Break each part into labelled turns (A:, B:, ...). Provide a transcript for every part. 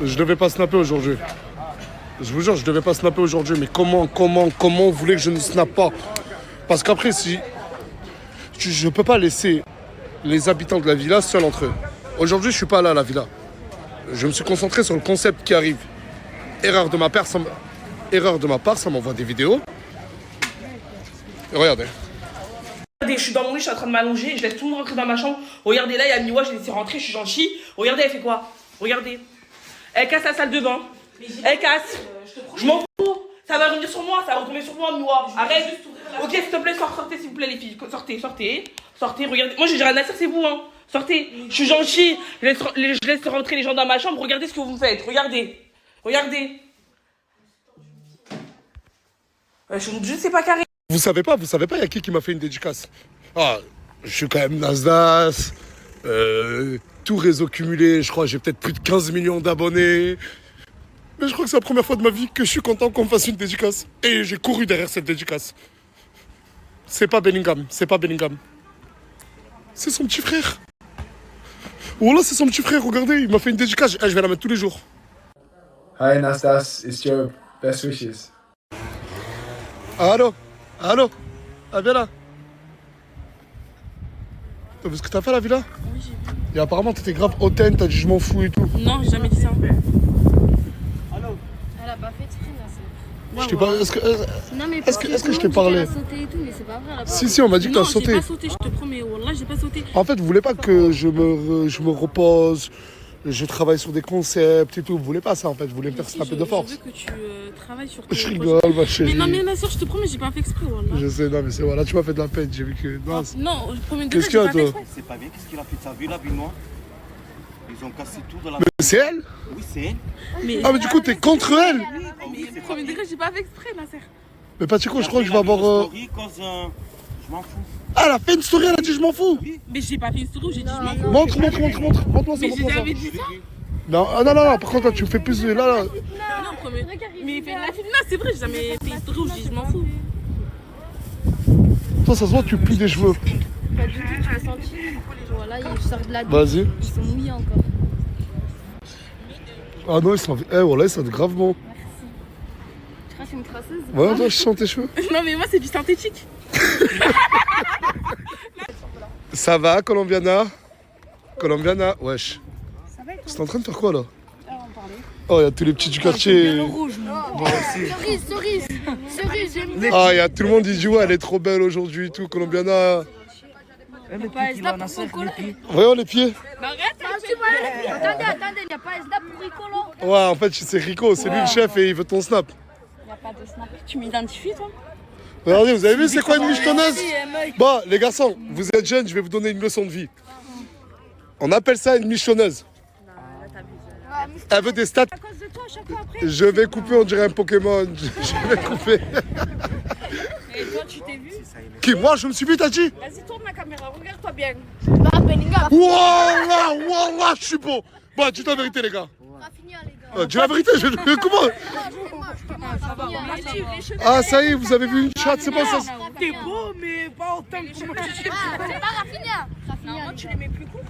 A: Je devais pas snapper aujourd'hui. Je vous jure, je devais pas snapper aujourd'hui. Mais comment vous voulez que je ne snappe pas? Parce qu'après, si... Je peux pas laisser les habitants de la villa seuls entre eux. Aujourd'hui, je suis pas là à la villa. Je me suis concentré sur le concept qui arrive. Erreur de ma part, ça m'envoie des vidéos. Et regardez.
B: Regardez, je suis dans mon lit, je suis en train de m'allonger, je laisse tout le monde rentrer dans ma chambre. Regardez là, il y a Miwa, je l'ai laissé rentrer, je suis gentil. Regardez, elle fait quoi? Regardez. Elle casse la salle de bain. Elle casse. Je m'en fous. Ça va revenir sur moi, ça va retomber sur moi, Miwa. Arrête. Ok, s'il te plaît, sortez, s'il vous plaît, les filles. Sortez, regardez. Moi, j'ai rien à dire, c'est vous, hein. Sortez. Je suis gentil. Je laisse rentrer les gens dans ma chambre. Regardez ce que vous me faites. Regardez. Je sais pas carré.
A: Vous savez pas, il y a qui m'a fait une dédicace. Ah, je suis quand même Nasdaq, tout réseau cumulé, je crois j'ai peut-être plus de 15 millions d'abonnés. Mais je crois que c'est la première fois de ma vie que je suis content qu'on me fasse une dédicace. Et j'ai couru derrière cette dédicace. C'est pas Bellingham. C'est son petit frère. Voilà, c'est son petit frère, regardez, il m'a fait une dédicace, je vais la mettre tous les jours.
C: Hi Nastas, it's Job. Best wishes.
A: Allô, ah viens là. T'as vu ce que t'as fait à la villa?
B: Oui, j'ai vu.
A: Et apparemment t'étais grave hautaine, t'as dit je m'en fous et tout.
B: Non, j'ai jamais dit ça.
D: Elle a pas fait exprès là, c'est...
A: Je t'ai pas...
D: Non mais
A: Est-ce que je t'ai parlé?
D: Elle a sauté et tout, mais c'est pas vrai, elle a pas...
A: Si, on m'a dit que t'as sauté.
B: Non, j'ai pas sauté, je te promets, Wallah, j'ai pas sauté.
A: En fait, vous voulez pas que je me repose, je travaille sur des concepts et tout. Vous voulez pas ça en fait, vous voulez me faire snapper de force.
B: Je veux que tu travailles sur tes
A: Je rigole, ma chérie.
B: Mais non, mais ma soeur, je te promets, j'ai pas fait exprès, Wallah.
A: Je sais, non mais c'est voilà, tu m'as fait de la peine, j'ai vu que... Non,
B: Non, le premier
A: Qu'est-ce
B: degré,
A: qu'il y a,
B: j'ai pas fait
A: toi?
B: exprès.
E: C'est pas bien, qu'est-ce qu'il a fait de sa vie, la Binois? Ils ont cassé tout de la...
A: mais c'est elle?
E: Oui, c'est elle.
A: Ah mais du coup t'es contre elle?
B: Mais le premier degré, j'ai pas fait exprès, ma sœur.
A: Mais Patico, je crois que je vais avoir...
E: Je m'en fous.
A: Ah, elle a fait une story, elle a dit je m'en fous.
B: Mais j'ai pas fait une story, j'ai dit je m'en fous.
A: Montre-moi ça,
B: Mais j'ai
A: montre-moi ça.
B: jamais dit ça.
A: Non, non, par contre, là, tu me fais plus... Là.
B: Non, premier. Mais il fait de la fille. Non, c'est vrai, j'ai jamais fait une story où je dis je m'en fous.
A: Toi, ça se voit, tu plies des cheveux.
D: Pas du tout, tu l'as senti. Voilà, il sort de la douche.
A: Vas-y.
D: Ils sont mouillés encore.
A: Ah non, ils sont... voilà, ils sentent grave bon.
D: Tu craches une crasseuse?
A: Ouais, toi, je sens tes cheveux.
B: Non, mais moi, c'est du synthétique.
A: Ça va, Colombiana, wesh.
D: Ça va être
A: C'est en train de faire quoi, là?
D: on parlait.
A: Oh, il y a tous les petits du quartier.
D: Cerise,
A: Ah, il y a tout le monde qui dit, ouais, elle est trop belle aujourd'hui et tout, Colombiana. Voyons les pieds.
D: Attendez, il n'y a pas Esda pour Ricolo.
A: Ouais, en fait, c'est Rico, c'est lui le chef et il veut ton snap.
D: Il n'y a pas de snap. Tu m'identifies, toi?
A: Regardez, vous avez vu, c'est quoi une michetonneuse? Bon, les garçons, vous êtes jeunes, je vais vous donner une leçon de vie. On appelle ça une michetonneuse. Elle veut des stats.
D: À cause de toi, à chaque fois après.
A: Je vais couper, on dirait un Pokémon. Je vais couper.
D: Et toi, tu t'es vu?
A: Qui, moi, je me suis vu, t'as dit?
D: Vas-y, tourne la caméra, regarde-toi bien. Bah, Bellingham.
A: Wallah, je suis beau. Bon, dis la vérité, les gars.
D: Rafinha, les gars.
A: Dis la vérité, comment? Ah, ça y est, vous avez vu une chatte, c'est pas ça.
B: T'es beau, mais pas autant que moi.
D: C'est pas Rafinha.
B: Non, tu les mets plus courts.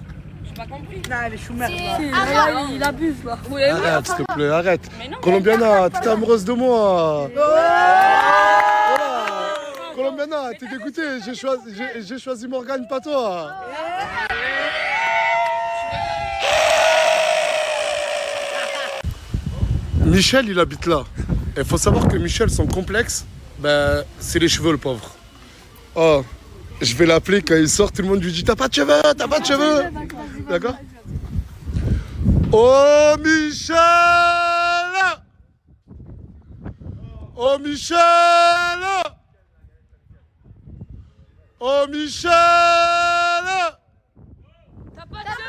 B: J'ai pas compris.
D: Non, elle est chouette. Il abuse, là.
A: Arrête, s'il te plaît, arrête. Colombiana, t'es amoureuse de moi. Voilà. Colombiana, t'es dégoûtée. J'ai choisi Morgane, pas toi. Michel, il habite là. Il faut savoir que Michel, son complexe, ben, c'est les cheveux, le pauvre. Oh, je vais l'appeler quand il sort, tout le monde lui dit t'as pas de cheveux, D'accord? Oh Michel! Oh Michel! Oh Michel!
D: T'as pas de cheveux.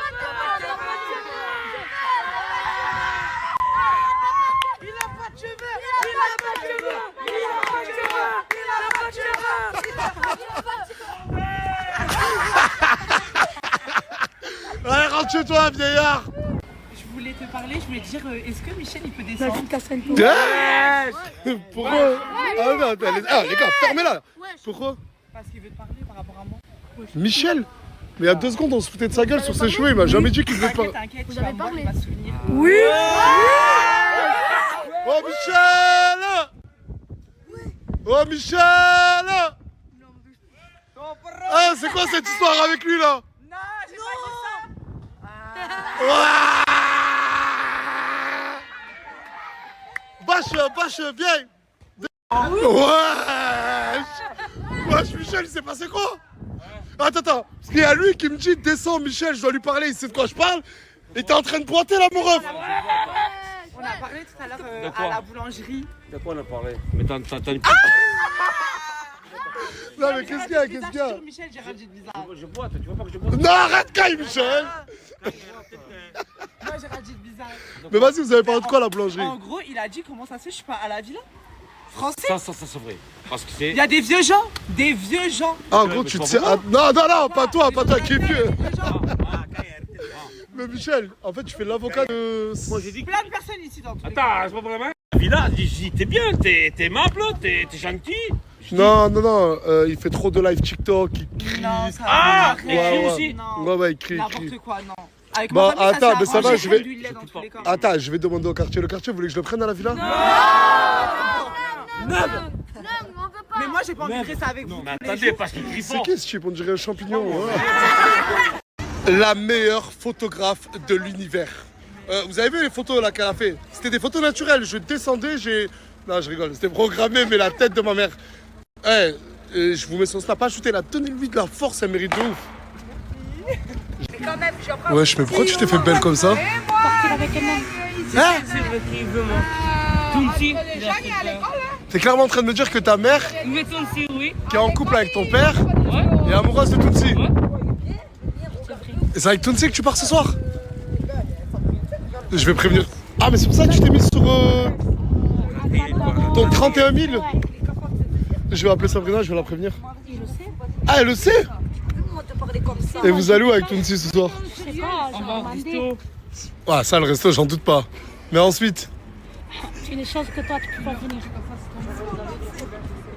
A: Allez, rentre chez toi, vieillard!
B: Je voulais te parler, je voulais te dire, est-ce que Michel il peut descendre?
A: Pourquoi? Ah non, les gars, fermez-la! Pourquoi?
B: Parce qu'il veut te parler par rapport à moi.
A: Michel? Mais il y a 2 secondes, on se foutait de sa gueule sur ses cheveux, il m'a jamais dit qu'il devait pas.
B: T'inquiète, tu vas me voir, il va se souvenir.
A: Oui! Oh Michel! Ah, c'est quoi cette histoire avec lui là?
B: Non, j'ai pas dit ça.
A: Ouah Bâche, viens! Wesh! Wesh, Michel, il s'est passé quoi? Attends, parce qu'il y a lui qui me dit descends Michel, je dois lui parler, il sait de quoi je parle. Et t'es en train de pointer là mon ref.
B: On a parlé tout à l'heure à la boulangerie.
F: De quoi on a parlé? Mais t'as
A: Non mais qu'est-ce qu'il y a?
B: Sur Michel, j'ai rien dit de bizarre.
F: Je bois, toi, tu vois pas que je bois?
A: Non, arrête Kai Michel.
B: Moi, j'ai rien dit de bizarre.
A: Mais vas-y, vous avez parlé de quoi la boulangerie?
B: En gros, il a dit comment ça se fait, je suis pas à la villa. Français.
F: Ça c'est vrai. Parce que c'est.
B: Il y a des vieux gens. Des vieux gens.
A: Ah, en gros, tu te sais. Ah, non, pas toi, qui est vieux. Mais Michel, en fait, tu fais l'avocat de.
F: Moi j'ai dit.
B: Plein de personnes ici dans tout.
F: Attends, c'est pas vraiment. La villa, t'es bien, t'es aimable, t'es gentil.
A: Non, il fait trop de live TikTok, il crie.
B: Non, ça
F: Ah,
B: va.
F: il crie aussi.
B: Non.
A: Ouais, il crie.
B: N'importe quoi, non. Avec
A: Bon,
B: ma famille,
A: attends,
B: ça
A: mais ça va, je vais-
B: du lait dans tous les cas.
A: Attends, je vais demander au quartier. Le quartier, vous voulez que je le prenne à la villa?
B: Mais moi, j'ai pas envie de rester avec vous.
F: Non, mais
B: tous les
F: attendez,
B: jours.
F: parce qu'il crie
A: C'est
F: fort.
A: qui ce type? On dirait un champignon. Ouais. La meilleure photographe de l'univers. Vous avez vu les photos là qu'elle a fait? C'était des photos naturelles. Je descendais, Non, je rigole, c'était programmé, mais la tête de ma mère. Je vous mets son snap à shooter là. Donnez-lui de la force, elle mérite de ouf.
B: Mais quand même, je prends.
A: Wesh, mais pourquoi tu t'es fait belle comme ça? Hein?
F: C'est vrai qu'il veut, moi. Tunsi.
A: T'es clairement en train de me dire que ta mère,
F: Mais Tunsi, oui.
A: qui est en couple avec ton père,
F: Ouais.
A: est amoureuse de Tootsie.
F: Ouais.
A: Et c'est avec Tootsie que tu pars ce soir? Je vais prévenir. Ah, mais c'est pour ça que tu t'es mis sur ton 31 000? Je vais appeler Sabrina, je vais la prévenir. Ah, elle le sait? Et vous allez où avec Tootsie ce soir?
D: Je sais pas, j'ai demandé.
A: Ah, ça, le resto, j'en doute pas. Mais ensuite,
D: C'est des choses que toi, tu peux pas venir.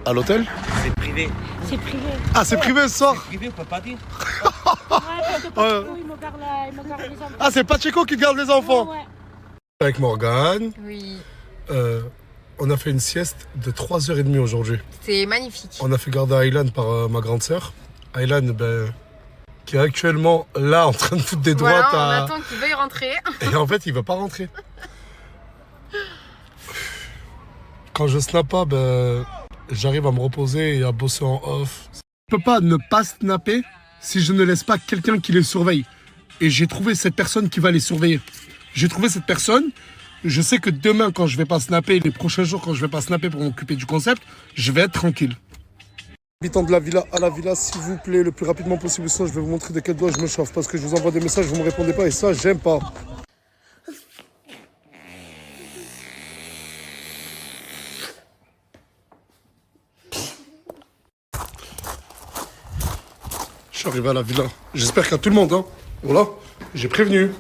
A: à l'hôtel?
F: C'est privé.
D: C'est privé.
A: Ah, c'est privé ce soir?
F: Privé, on peut pas dire.
D: Ouais, parce que
A: Ouais.
D: il me garde les enfants.
A: Ah, c'est Pacheco qui garde les enfants?
D: Ouais.
A: Avec Morgane,
G: Oui,
A: on a fait une sieste de 3h30 aujourd'hui.
G: c'est magnifique.
A: On a fait garder Aylan par ma grande sœur. Aylan, qui est actuellement là en train de foutre des droites
G: Voilà, on
A: à...
G: attend qu'il veuille rentrer.
A: Et en fait, il veut pas rentrer. Quand je snap pas, j'arrive à me reposer et à bosser en off. Je peux pas ne pas snapper si je ne laisse pas quelqu'un qui les surveille. Et j'ai trouvé cette personne qui va les surveiller. J'ai trouvé cette personne. Je sais que demain, quand je vais pas snapper, les prochains jours, quand je vais pas snapper pour m'occuper du concept, je vais être tranquille. Habitants de la villa, à la villa, s'il vous plaît, le plus rapidement possible, sinon je vais vous montrer de quel doigt je me chauffe. Parce que je vous envoie des messages, vous me répondez pas et ça, j'aime pas. Je suis arrivé à la villa. J'espère qu'il y a tout le monde, hein. Voilà, j'ai prévenu.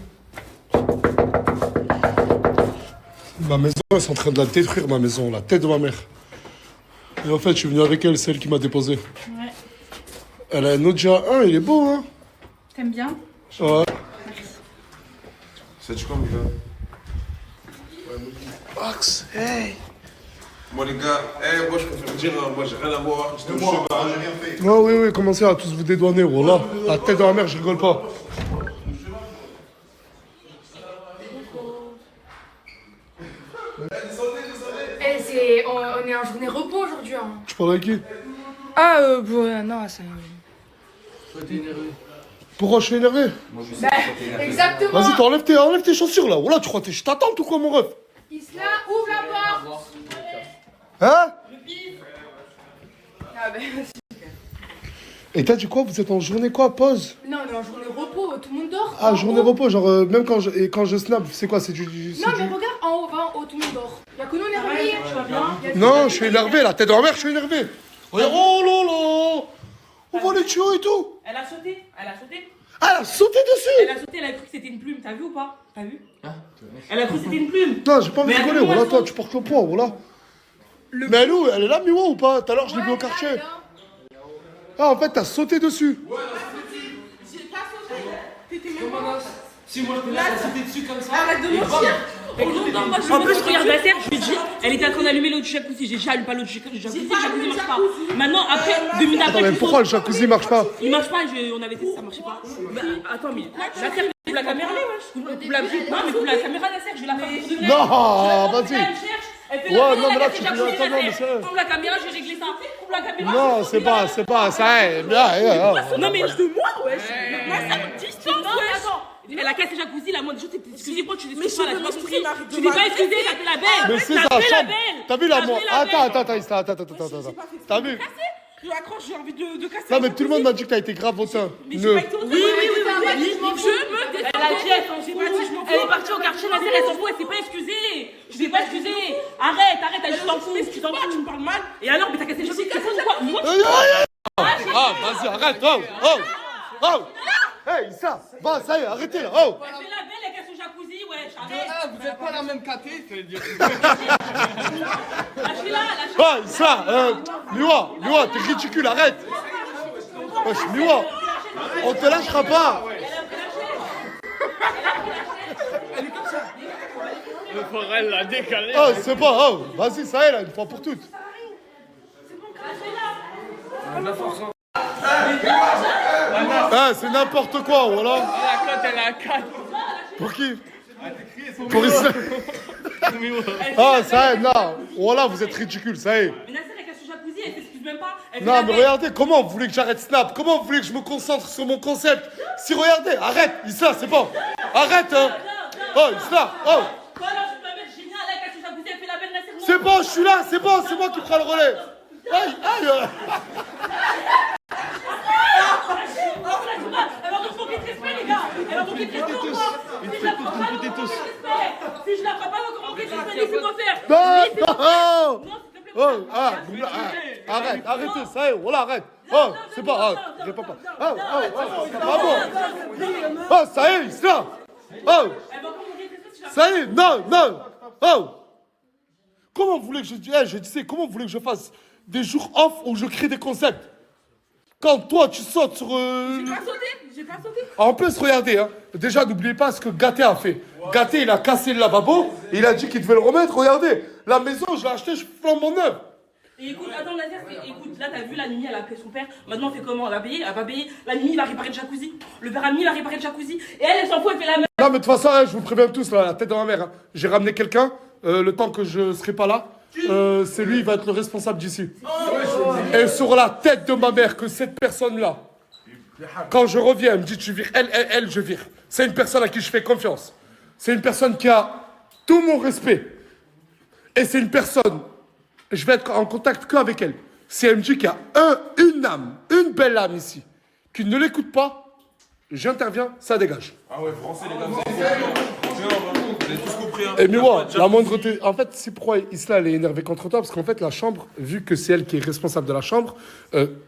A: Ma maison, ils sont en train de la détruire, ma maison, la tête de ma mère. Et en fait, je suis venu avec elle, celle qui m'a déposé.
D: Ouais.
A: Elle a un Nokia 1, il est beau, hein.
D: T'aimes bien?
A: Ouais.
H: C'est quoi, les gars?
A: Max, hey.
H: Moi, les gars, moi, je préfère dire, moi, j'ai rien à voir. J'étais au cheval. J'ai rien fait.
A: Ouais, oui, commencez à tous vous dédouaner, voilà. La tête de ma mère, je rigole pas.
I: On est en journée repos aujourd'hui. Hein.
A: Tu parles avec qui?
I: Ah, non, ça.
A: Pourquoi je suis énervé?
I: Exactement.
A: Vas-y, enlève tes chaussures, là. Voilà, tu crois que je t'attends ou quoi, mon ref?
I: Isla, ouvre la porte.
A: Hein?
I: Ah, ben,
A: Et t'as dit quoi? Vous êtes en journée quoi? Pause?
I: non, on est en journée repos, tout le monde dort.
A: Ah,
I: En
A: journée
I: haut.
A: repos, genre, même quand je snap, c'est quoi? C'est du...
I: Non, mais regarde, en haut, va en haut, tout le monde dort. Y'a que nous, on est réveillés.
A: Non, je suis énervé, la tête de ma mère, je suis énervé. Regarde, oh là là. On voit les tuyaux et tout.
B: Elle a sauté. Elle a sauté.
A: Ah, elle a sauté dessus.
B: Elle a sauté, elle a cru que c'était une plume. T'as vu ou pas? T'as vu? Elle a cru que c'était une plume.
A: Non, j'ai pas envie de
B: Mais
A: rigoler,
B: attends,
A: voilà,
B: moi,
A: toi,
B: je-
A: tu portes le poids, voilà. Mais elle est où? Elle est là, Miwa, ou pas? Tout à l'heure, je l'ai vu au quartier. Ah, en fait, t'as sauté dessus.
B: Si moi je peux la sauter dessus comme ça. Arrête de mentir. En plus, regarde la terre, je lui dis, elle était en train d'allumer l'eau du jacuzzi. J'ai dit, allume pas l'eau du jacuzzi, le jacuzzi marche pas. Maintenant, après, 2 minutes après.
A: Attends, mais pourquoi le jacuzzi marche pas?
B: Il marche pas, on avait testé, ça marchait pas. Mais, attends, mais la terre, coupe la caméra, non, mais coupe la caméra, la terre, je vais la faire pour de vrai.
A: Non, vas-y.
B: Elle fait
A: Ouais,
B: la
A: non, mais là,
B: elle
A: tu
B: fait
A: dis,
B: jacuzzi,
A: attends, non,
B: la
A: mais
B: terre.
A: c'est.
B: Coupe la caméra, j'ai réglé ça. Coupe la caméra.
A: Non, c'est pas, ça est.
B: Non, mais de moi, wesh. Ça me distance, wesh. Elle a cassé le jacuzzi, la moindre chose, c'est excusez-moi, tu t'excuses pas, là, j'ai pas compris. Tu t'es pas excusé, t'as fait la belle.
A: Mais c'est sa chambre. T'as vu la moi? Attends. T'as vu?
B: Je accroche, j'ai envie de casser.
A: Non, mais tout le monde m'a dit que t'as été grave hautain.
B: Oui. Je me défends. Elle a dit, elle est partie au quartier, la terre, elle s'en fout, elle s'est pas excusée. Je t'ai pas excusé. Arrête, t'as juste t'en fous. Tu t'en fous, tu me parles mal. Et alors, mais t'as cassé le jacuzzi, t'as fait quoi?
A: Ah, vas-y, arrête. Oh. Hey, ça. Va, ça y est, arrêtez là. Oh.
B: Elle fait la belle, elle casse le jacuzzi, wesh, arrête.
G: Ah, vous êtes pas la même caté, ça veut dire.
B: Lâchez-la.
A: Ah, ça. Miwa, t'es ridicule, arrête. Wesh, Miwa, on te lâchera pas.
F: Le forêt l'a décalé.
A: Oh, c'est bon, oh. Vas-y, ça y est là, une fois pour toutes. Ah, c'est n'importe quoi, voilà.
G: La cote, elle a 4.
A: Pour qui? Pour Islam. Ah, ça y est, non. Voilà, vous êtes ridicule, ça y est.
B: Mais Nasser, elle casse le jacuzzi, elle s'excuse même pas.
A: Non, mais regardez, comment vous voulez que j'arrête Snap? Comment vous voulez que je me concentre sur mon concept? Si, regardez, arrête, Isla, c'est bon. Arrête, hein. Oh, Isla, oh.
B: Toi, là, je peux mettre génial, elle casse le jacuzzi, elle fait la belle Nasser.
A: C'est bon, je suis là, c'est bon, c'est moi qui prends le relais. Aïe.
B: Elle va donc manquer de respect, les gars. Elle va manquer de respect ou quoi? Si je la frappe pas, elle va manquer de respect. Si je la frappe pas, elle va manquer de respect. Laissez-moi faire.
A: Non.
B: Non, s'il te plaît.
A: Oh, arrêtez, ça y est, voilà, arrête. Oh, c'est pas, réponds pas. C'est pas bon. Oh, ça y est, Isla. Oh,
B: Elle va encore manquer de respect si je la frappe.
A: ça y est, non. Oh. Comment vous voulez que je disais, comment vous voulez que je fasse des jours off où je crée des concepts? Quand toi, tu sautes sur...
B: J'ai pas sauté.
A: En plus, regardez, hein, déjà, n'oubliez pas ce que Gaté a fait. Gaté, il a cassé le lavabo, il a dit qu'il devait le remettre. Regardez, la maison, je l'ai achetée, je flambe mon œuvre.
B: Et écoute, attends, Nazer, écoute, là, t'as vu, la Mimi, elle a appelé son père. Maintenant, on fait comment? Elle va payer? Elle va payer. La Mimi, il va réparer le jacuzzi. Le père Ami, il va réparer le jacuzzi. Et elle s'en fout, elle fait la même.
A: Non, mais de toute façon, hein, je vous préviens tous, là, la tête dans ma mère. Hein. J'ai ramené quelqu'un, le temps que je serai pas là. C'est lui, il va être le responsable d'ici. Et sur la tête de ma mère, que cette personne-là, quand je reviens, elle me dit tu vires, elle, je vire. C'est une personne à qui je fais confiance. C'est une personne qui a tout mon respect. Et c'est une personne, je vais être en contact qu'avec elle. Si elle me dit qu'il y a une âme, une belle âme ici, qui ne l'écoute pas, j'interviens, ça dégage.
H: Ah ouais, français, les gars, vous avez tous compris. Hein.
A: Et mais moi, la moindre... En fait, c'est pourquoi Isla elle est énervée contre toi, parce qu'en fait, la chambre, vu que c'est elle qui est responsable de la chambre,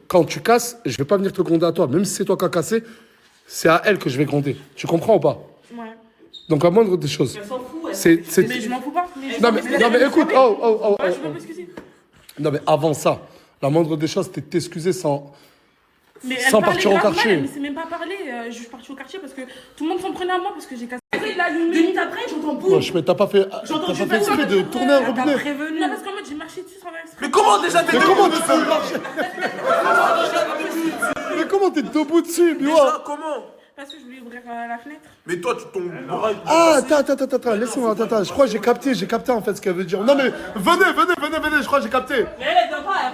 A: quand tu casses, je vais pas venir te gronder à toi. Même si c'est toi qui as cassé, c'est à elle que je vais gronder. Tu comprends ou pas?
B: Ouais.
A: Donc, la moindre des choses.
B: Elle s'en fout,
A: Mais
B: je m'en fous pas.
A: Non, mais écoute,
B: Je peux pas m'excuser.
A: Non, mais avant ça, la moindre des choses, c'était de t'excuser sans
B: Sans
A: partir au quartier.
B: Elle ne sait même pas parler. Je suis partie au quartier parce que tout le monde s'en prenait à moi parce que j'ai cassé. Là, 2 minutes après, j'entends boum.
A: Wesh, mais t'as pas fait exprès de tourner un robinet.
B: Prévenu. Non, parce qu'en mode, j'ai marché dessus sans faire exprès.
H: Mais comment déjà t'es
A: Mais comment tu fais marcher? Mais comment t'es debout dessus,
H: Déjà, comment?
B: Parce que je voulais ouvrir la fenêtre.
H: Mais toi, tu tombes.
A: Ah, attends, laissez-moi, attends, je crois que j'ai capté en fait ce qu'elle veut dire. Non mais, venez, je crois que j'ai capté.
B: Mais elle vient pas,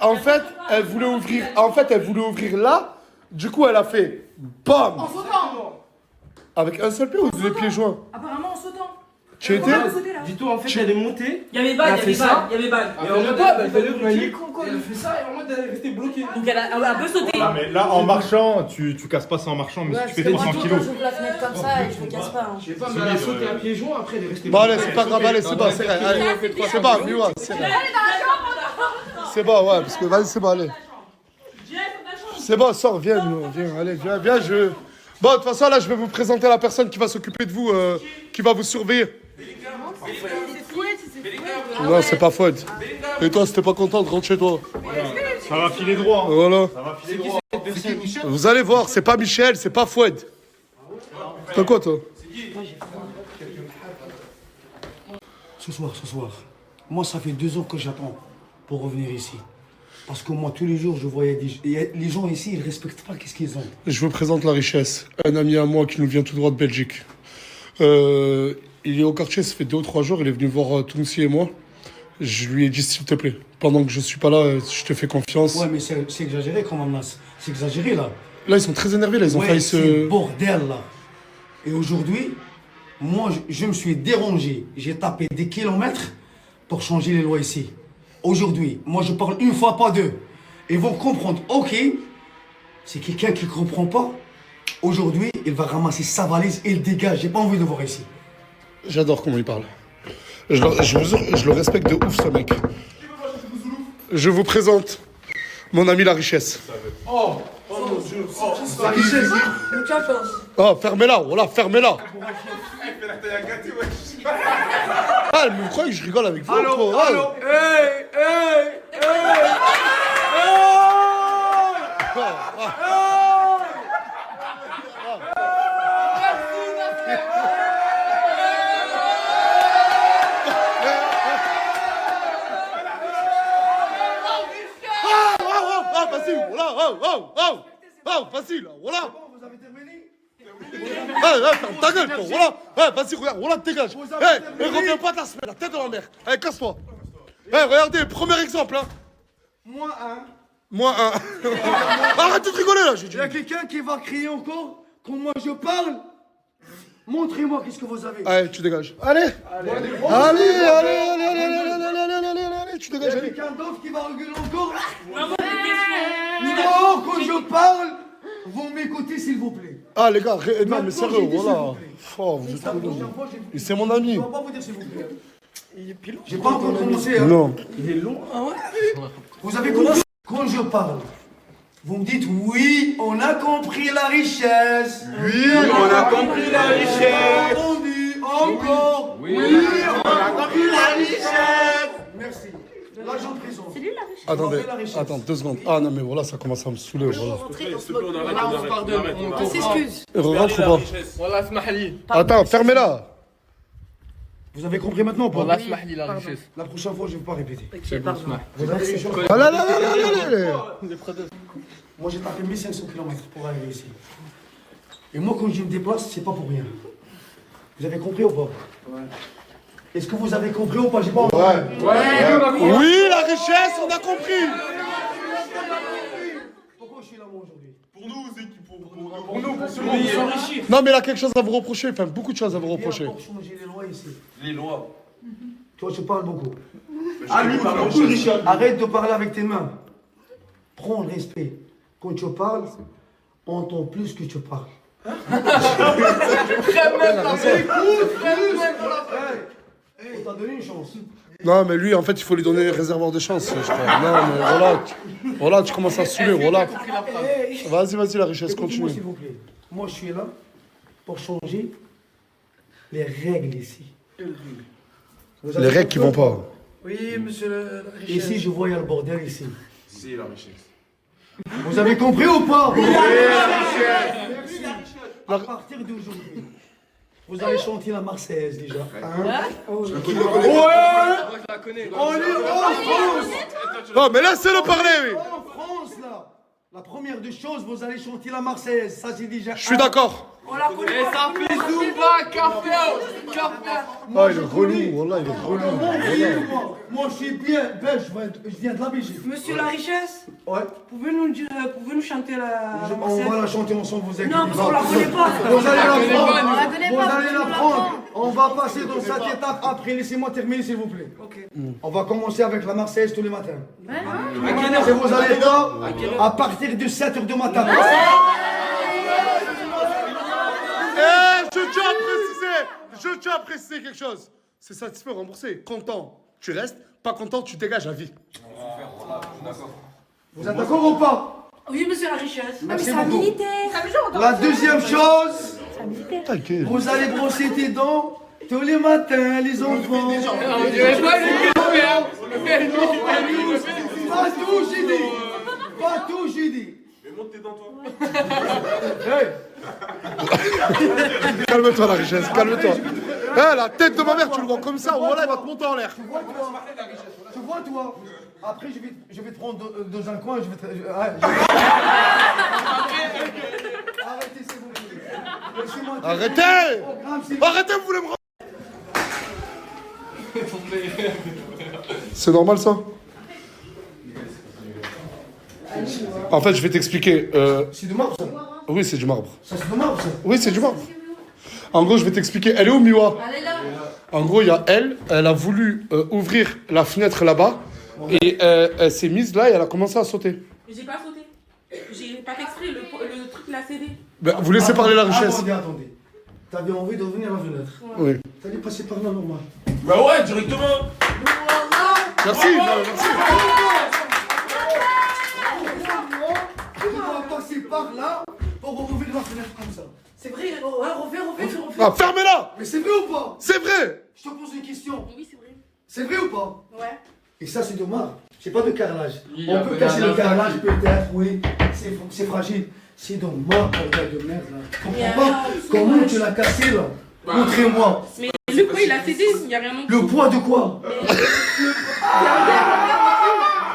A: En fait, elle voulait ouvrir là, du coup elle a fait BAM!
I: En sautant.
A: Avec un seul pied ou les pieds joints?
I: Apparemment en sautant.
A: Tu étais?
G: Dis-toi, en fait, elle est montée.
B: Il y avait bague.
G: Elle fait ça.
B: Et
G: en mode, elle fait ça et en mode, elle est restée bloquée.
B: Donc elle a un peu sauté.
J: Non mais là en marchant, tu casses pas ça en marchant, mais si tu fais 300 kilos.
D: J'ouvre la fenêtre comme ça et je me casse pas.
G: Je sais pas, mais elle a sauté à pieds joints, après elle est restée
A: Bon allez, c'est pas grave, allez, c'est bon, c'est vrai, allez, c'est bon, Miwa, c'est vrai. C'est bon, ouais, parce que vas-y, c'est bon, allez. C'est bon, sors, viens, allez, viens, je... Bon, de toute façon, là, je vais vous présenter la personne qui va s'occuper de vous, qui va vous surveiller. Non, c'est pas Fouad. Et toi, si t'es pas content, rentre chez toi.
J: Ça va filer droit.
A: Voilà.
J: Ça va filer droit.
A: Vous allez voir, c'est pas Michel, c'est pas Fouad. T'as quoi, toi?
G: Ce soir. Moi, ça fait 2 ans que j'attends pour revenir ici. Parce que moi, tous les jours, je voyais les gens ici, ils respectent pas qu'est-ce qu'ils ont.
A: Je vous présente la richesse. Un ami à moi qui nous vient tout droit de Belgique. Il est au quartier, ça fait 2 ou 3 jours, il est venu voir Tounsi et moi. Je lui ai dit, s'il te plaît, pendant que je suis pas là, je te fais confiance.
G: Ouais, mais c'est exagéré quand même, là. C'est exagéré, là.
A: Là, ils sont très énervés, là, ils ont
G: Ouais,
A: failli
G: c'est
A: se...
G: bordel, là. Et aujourd'hui, moi, je me suis dérangé. J'ai tapé des kilomètres pour changer les lois ici. Aujourd'hui, moi, je parle une fois, pas deux. Ils vont comprendre, ok, c'est quelqu'un qui comprend pas. Aujourd'hui, il va ramasser sa valise et il dégage. J'ai pas envie de le voir ici.
A: J'adore comment il parle. Je le respecte de ouf, ce mec. Je vous présente mon ami la richesse.
G: La richesse.
A: Oh, fermez-la, voilà, fermez-la. Ah, mais vous croyez que je rigole avec vous?
G: Allô,
A: quoi?
G: allô,
A: Facile, voilà, facile, voilà.
G: Vous avez terminé?
A: Ferme ta gueule, toi, voilà. Vas-y, regarde, voilà, dégage. Et reviens pas ta semaine, la tête dans la mer. Casse-toi. Regardez, premier exemple, hein. Moi un. Arrête de rigoler, là, j'ai dit.
G: Il y a quelqu'un qui va crier encore quand moi je parle. Montrez-moi qu'est-ce que vous avez.
A: Allez, tu dégages. Allez, tu
G: Il y a
A: dégages, allez.
G: quelqu'un d'autre qui va regueuler encore. Non, quand je parle, vous m'écoutez s'il vous plaît.
A: Ah, les gars, non, mais
G: Maintenant,
A: sérieux,
G: j'ai dit,
A: voilà.
G: s'il vous plaît.
A: Oh, vous êtes
G: La
A: trop
G: prochaine
A: lourd.
G: fois,
A: Et c'est mon ami.
G: je ne vais pas vous dire s'il vous plaît. J'ai pas encore commencé. Hein.
A: Non.
G: Vous avez compris? Quand je parle, vous me dites oui, on a compris la richesse.
H: Oui, on a compris la richesse.
G: Entendu, encore.
H: Oui, on a compris la richesse.
G: Merci. L'agent de prison.
D: C'est lui la richesse.
A: Attendez,
G: la richesse.
A: attends, 2 secondes. Ah non, mais voilà, ça commence à me saouler, voilà.
D: On s'excuse.
A: Rentre ou pas?
F: Wallah, smahli.
A: Attends, fermez-la.
G: Vous avez compris maintenant ou pas?
F: Wallah, smahli la richesse.
G: La prochaine fois, je ne vais pas répéter.
A: Ah là là là là là là.
G: Moi, j'ai tapé 1500 km pour arriver ici. Et moi, quand je me déplace, c'est pas pour rien. Vous avez compris ou pas? Ouais. Est-ce que vous avez compris ou pas? J'ai pas entendu.
A: Oui, la richesse, on a compris.
G: Pourquoi je suis là, moi, aujourd'hui?
H: Pour nous, c'est qui pour nous,
G: Pour s'enrichir.
A: Non, mais il a quelque chose à vous reprocher, enfin, beaucoup de choses à vous reprocher.
G: Pour changer les lois ici.
H: Les lois.
G: Toi, je parle beaucoup.
H: Lui, par beaucoup, Richard.
G: Arrête de parler avec tes mains. Prends le respect. Quand tu parles, entends plus que tu parles. On t'a donné une chance.
A: Non, mais lui, en fait, il faut lui donner réservoir de chance, je crois. Non, mais voilà, tu commences à saouler, voilà. Vas-y, la richesse,
G: Écoutez-moi,
A: continue.
G: s'il vous plaît. Moi, je suis là pour changer les règles ici.
A: Les règles qui vont pas.
G: Oui, monsieur le richesse. Ici, je vois, il y a le bordel ici.
H: C'est la richesse.
G: Vous avez compris ou pas? Oui, la richesse. À partir d'aujourd'hui, vous allez chanter la Marseillaise déjà. Hein?
H: Je
F: la connais.
G: On est en France.
A: Non, mais laissez-le parler, oui.
G: En France, là. La première des choses, vous allez chanter la Marseillaise. Ça, c'est déjà.
A: Je suis d'accord.
I: On la connaît.
F: Et ça fait Zumba, café.
A: Ah, il est relou, voilà, il est relou.
G: Moi, je suis bien belge, je viens de la Belgique.
I: Monsieur la richesse,
G: Ouais.
I: pouvez-nous chanter la
G: On
I: Marseillaise?
G: va la chanter ensemble, vous inquiétez
I: Non, parce qu'on la connaît pas.
G: Vous allez la prendre.
D: On la connaît
G: Vous
D: pas,
G: allez la
D: on la
G: prendre.
D: prend.
G: On va passer dans cette étape après. Laissez-moi terminer, s'il vous plaît.
I: Ok.
G: On va commencer avec la Marseillaise tous les matins.
D: Ouais.
G: Et vous allez pas à partir de 7h du matin.
A: Je tiens à préciser quelque chose. C'est satisfait, remboursé. Content, tu restes. Pas content, tu dégages à vie.
G: Vous êtes d'accord ou pas?
I: Oui, monsieur la richesse.
G: Merci beaucoup.
I: Ça me joue,
G: La deuxième chose,
A: T'inquiète.
G: vous allez brosser tes dents tous les matins, les enfants. Pas tout, j'ai dit. Pas tout, j'ai dit.
H: Mais monte tes dents, toi.
G: Hey.
A: Calme-toi, la richesse, calme-toi. Eh, la tête de ma mère, tu le vois comme ça, voilà, il va te monter en l'air.
G: Tu vois, toi. Après, je vais te prendre dans un coin, je vais te... Arrêtez, c'est bon. Laissez-moi-
A: Arrêtez! Arrêtez, vous voulez me... C'est normal, ça? En fait, je vais t'expliquer.
G: C'est du marbre, ça.
A: Oui, c'est du marbre.
G: Ça, c'est du marbre, ça.
A: Oui, c'est du marbre. En gros, je vais t'expliquer. Elle est où, Miwa?
D: Elle est là.
A: En gros, il y a elle a voulu ouvrir la fenêtre là-bas et elle s'est mise là et elle a commencé à sauter.
B: J'ai pas sauté. J'ai pas fait exprès, le truc l'a cédé.
A: Ben, vous laissez parler la richesse.
G: Attendez. T'avais envie d'ouvrir la fenêtre.
A: Oui.
G: T'allais passer par là, normal.
F: Bah ouais, directement.
A: Merci, merci.
G: Tu dois passer par là pour ouvrir la fenêtre comme ça.
B: C'est vrai, ouais, refais.
A: Ah, fermez-la!
G: Mais c'est vrai ou pas?
A: C'est vrai!
G: Je te pose une question.
B: Oui, c'est vrai.
G: C'est vrai ou pas?
B: Ouais.
G: Et ça, c'est de marbre. C'est pas de carrelage. On peut casser le carrelage, peut-être, oui. C'est fragile. C'est de marbre, regarde de merde, là. Je comprends pas comment tu l'as cassé, là. Montrez-moi.
B: Mais le poids, il a cédé, il y a rien en dessous.
G: Le poids de quoi?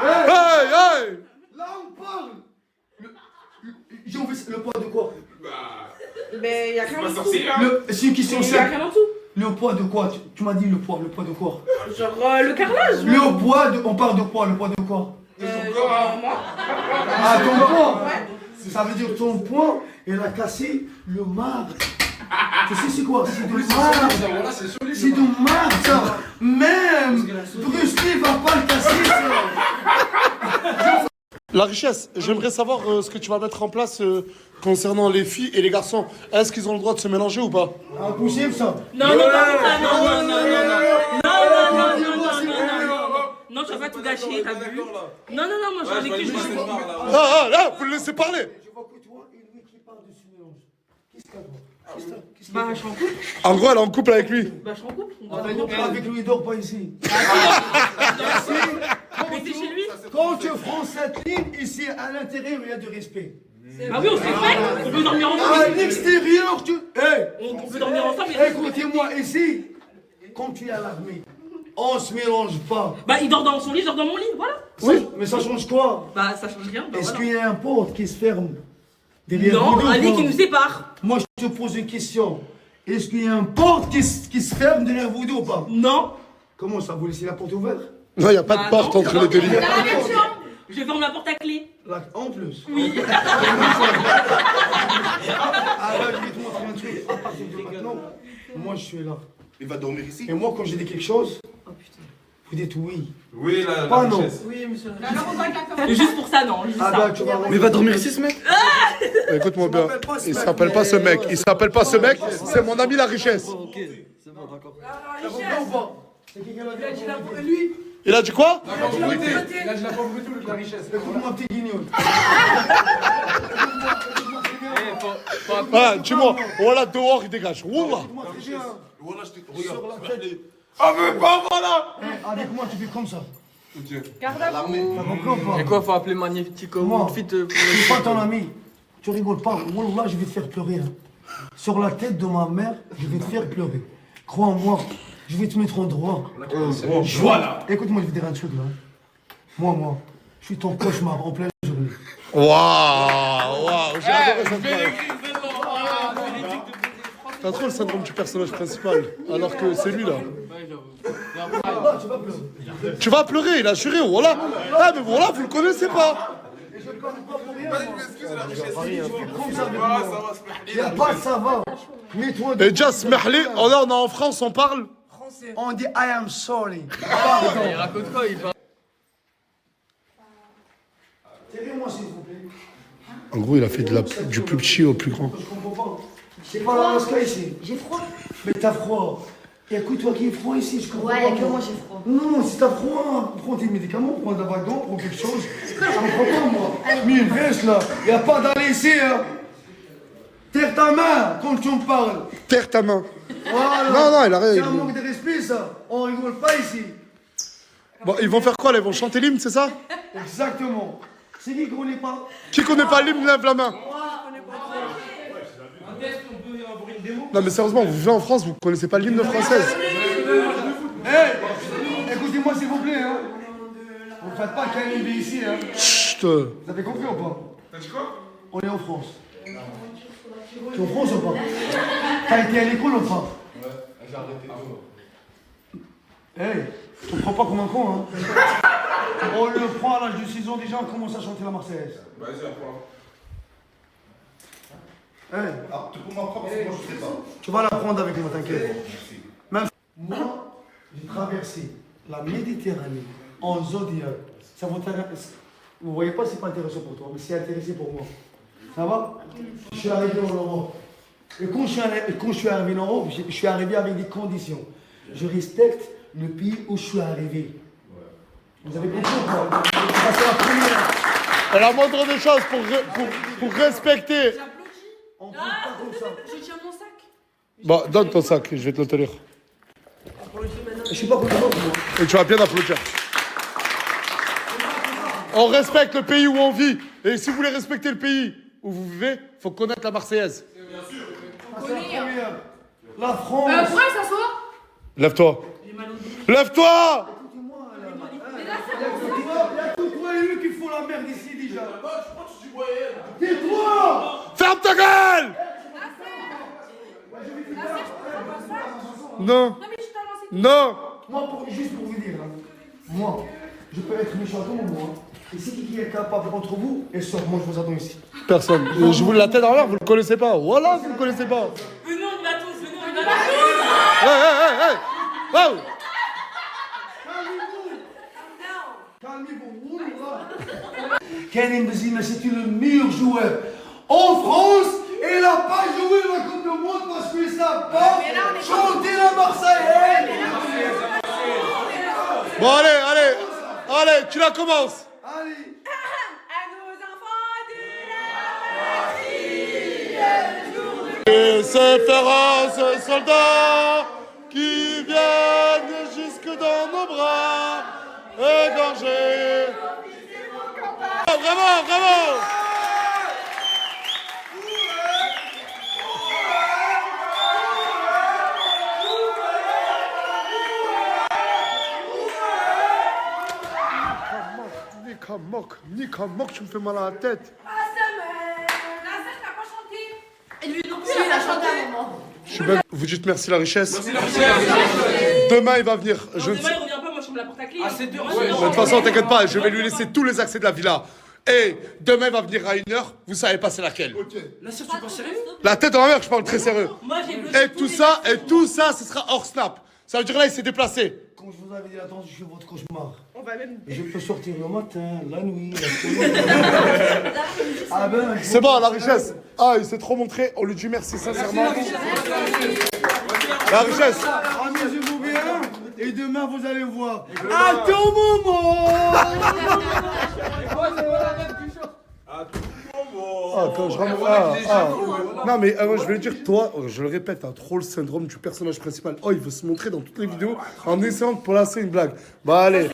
A: Hey, hey!
G: Là, on parle. J'ai envie le poids de quoi?
B: Mais il y a rien en dessous.
G: C'est une question
B: Il y a
G: simple.
B: rien en dessous.
G: Le poids de quoi? Tu m'as dit le poids de quoi?
B: Genre le carrelage.
G: Le poids de... On parle de quoi? Le poids de quoi?
B: Moi.
G: Ah, ton poids? Ça veut dire ton poids, elle a cassé le marbre. Tu sais c'est quoi? C'est de marbre. C'est de marbre, ça. Même Bruce Lee va pas le casser, ça.
A: La richesse, j'aimerais savoir ce que tu vas mettre en place concernant les filles et les garçons. Est-ce qu'ils ont le droit de se mélanger ou pas?
G: Impossible, ça.
B: Non, non, tu vas pas tout gâcher, t'as vu? Non, moi j'ai vécu, je vais...
A: Ah, là, vous le laissez parler.
G: Je vois que toi et lui qui parlent de ce mélange. Qu'est-ce qu'elle voit?
B: Bah, je suis en couple.
A: En gros, elle est en couple avec lui.
B: Bah, je suis en couple.
G: Avec lui, il dort pas ici.
B: Mais c'est chez lui.
G: Quand tu franchis cette ligne, ici, à l'intérieur, il y a du respect.
B: Bah oui, on se respecte. On peut dormir ensemble.
G: À l'extérieur, tu... Hey,
B: On peut dormir ensemble. mais-
G: écoutez-moi, ici, quand tu es à l'armée, on se mélange pas.
B: Bah, il dort dans son lit, je dors dans mon lit, voilà.
G: Oui, mais ça change quoi?
B: Bah, ça change rien. Bah,
G: Est-ce
B: voilà.
G: qu'il y a un porte qui se ferme derrière
B: Non,
G: vous deux,
B: un lit
G: quoi?
B: qui nous sépare.
G: Moi, je te pose une question. Est-ce qu'il y a un porte qui se ferme derrière vous deux ou pas?
B: Non.
G: Comment ça, vous laissez la porte ouverte?
A: Non, il n'y a pas de porte entre les deux lits.
B: Je ferme la porte à clé.
G: Là, en plus.
B: Oui.
G: Ah là, je vais te montrer un truc. À partir de maintenant, moi, je suis là.
H: Il va dormir ici.
G: Et moi, quand j'ai dit quelque chose, vous dites oui.
H: Oui, la
G: Pas non.
H: richesse.
B: Oui, monsieur. Juste pour ça, non. Juste
G: Ah
B: ça.
G: bah, tu vas voir.
J: Mais va dormir ici, ce mec?
A: Écoute-moi bien, il s'appelle pas ce mec. Il s'appelle pas ce mec, c'est mon ami la richesse.
J: Ok, c'est bon, d'accord.
G: T'as compris ou pas? C'est qui qui l'a dit? Lui.
A: Il a dit quoi?
G: Écoute-moi, petit guignol.
A: Ah, dis-moi, voilà, dehors, il dégage. Wallah.
G: Écoute-moi très bien.
H: Voilà, je te regarde.
G: Sur la tête.
H: Ah, mais pas voilà.
G: Avec moi, tu fais comme ça.
H: L'armée.
G: T'as compris ou pas?
J: Et quoi, faut appeler Magnétique au
G: Moi,
J: fit
G: je suis pas ton ami. Tu rigoles pas. Wallah, je vais te faire pleurer. Hein. Sur la tête de ma mère, je vais te faire pleurer. Crois-moi, je vais te mettre en droit.
H: Voilà.
G: Écoute-moi, je vais te dire un truc là. Moi, je suis ton cauchemar en pleine journée.
A: Waouh, j'ai adoré cette phrase. T'as trop le syndrome du personnage principal, alors que c'est lui là.
G: Là, tu vas pleurer.
A: Tu vas pleurer, il a juré, voilà. Ah, mais voilà, vous le connaissez pas.
G: Et je pleure pas pour rien. moi.
H: Excuse la richesse.
G: Comme ça, avec
H: Ah,
G: moi.
H: ça va se
G: Il n'y a pas ça va. Mets-toi de...
A: Et just mahli, oh là, on est en France, on parle.
G: On dit I am sorry. Pardon.
J: Il raconte quoi, il parle?
G: Tirez-moi s'il vous plaît.
A: En gros, il a fait du plus petit au plus grand.
G: Je comprends pas. C'est pas la Alaska ici.
D: J'ai froid.
G: Mais t'as froid. Il y a que toi qui est froid ici, je comprends
D: Ouais,
G: pas.
D: y a que moi j'ai froid.
G: Non, si t'as froid, prends tes médicaments, prends de la bague prends quelque chose. Je comprends pas moi. Mais une veste là, y a pas d'aller ici hein. Terre ta main quand tu me parles.
A: Terre ta main.
G: Voilà.
A: Non, il a
G: C'est
A: rien.
G: un manque de respect ça. On rigole pas ici.
A: Bon, ils vont faire quoi là? Ils vont chanter l'hymne, c'est ça?
G: Exactement. C'est qui connaît pas?
A: Qui connaît pas l'hymne, lève la main. Non, mais sérieusement, vous vivez en France, vous connaissez pas l'hymne française.
G: Écoutez-moi s'il vous plaît, hein. Vous ne faites pas qu'un idée ici, hein.
A: Chut.
G: Vous avez compris ou pas?
H: T'as dit quoi?
G: On est en France. Tu es en France ou pas? T'as été à l'école ou pas?
C: Ouais, j'ai arrêté tout.
G: Hey, tu ne prends pas comme un con, hein. On le prend à l'âge de 6 ans déjà, on commence à chanter la Marseillaise.
H: Vas-y, apprends.
G: Hey,
C: Alors, tu peux m'apprendre parce que moi je sais pas.
G: tu vas l'apprendre avec moi, t'inquiète.
C: Merci.
G: Même moi, j'ai traversé la Méditerranée en zodiac. Ça vous intéresse? Vous voyez pas, c'est pas intéressant pour toi, mais c'est intéressant pour moi. Ça va? Je suis arrivé en Europe. Et quand je suis arrivé en Europe, je suis arrivé avec des conditions. Je respecte le pays où je suis arrivé. Vous avez compris ou pas? Ça, c'est la première.
A: Et la moindre des choses pour respecter.
G: On ne pas comme ça.
B: Je tiens mon sac.
A: Bah, donne ton sac, je vais te le tenir.
G: Je suis pas content pour moi.
A: Et tu vas bien applaudir. On respecte le pays où on vit. Et si vous voulez respecter le pays où vous vivez, il faut connaître la Marseillaise.
G: Ça, c'est la première. La France.
I: Pourquoi il s'assoit?
A: Lève-toi. Lève-toi.
G: Écoutez-moi, là. Il y a que toi et lui qui font la merde ici déjà. Tais-toi.
A: Ferme ta gueule. Non. Non.
G: Moi, juste pour vous dire, hein, moi, je peux être méchant comme moi. Et si qui est capable entre vous, et sort, moi je vous attends ici.
A: Personne. Je vous la tête en l'air, vous le connaissez pas. Voilà, vous le connaissez pas.
B: Venez, on y va tous. Venez, on y va tous.
A: Hey. Wow.
G: Calmez-vous. Karim Benzema, c'est le meilleur joueur en France. Et il n'a pas joué la Coupe du Monde parce qu'il ne sait pas chanter la Marseillaise.
A: Bon, allez, tu la commences.
G: Allez.
B: À nos enfants de la
A: Et ces féroces soldats qui viennent jusque dans nos bras, égorgés. Oh, bravo. Nika moque, tu me fais mal à la tête.
I: Ah, ça me... La sœur n'a pas chanté.
D: Et lui non plus, il a chanté à un moment.
A: Je suis bête. Vous dites merci la richesse. Demain il va venir. Je ne sais.
B: Demain, il revient pas, moi je me la porte à clé.
A: De toute façon, t'inquiète pas, je vais lui laisser tous les accès de la villa. Et demain il va venir à 1h, vous savez pas c'est laquelle.
B: La sœur, tu penses sérieux?
A: La tête en l'air, je parle très sérieux.
B: Moi j'ai bloqué
A: Et tout ça, ce sera hors snap. Ça veut dire là, il s'est déplacé.
G: Comme je vous avais dit, attends, je suis votre cauchemar.
B: On va même.
G: Et je peux sortir le matin, la nuit, la semaine. Ah ben,
A: C'est bon, la richesse. Ah, il s'est trop montré, on lui dit merci sincèrement. La richesse.
G: amusez-vous bien. Et demain, vous allez voir. À tout moment.
A: Quand je Non mais moi je vais le dire, toi, je le répète, t'as trop le syndrome du personnage principal. Oh, il veut se montrer dans toutes les vidéos en essayant de placer une blague. Bah allez.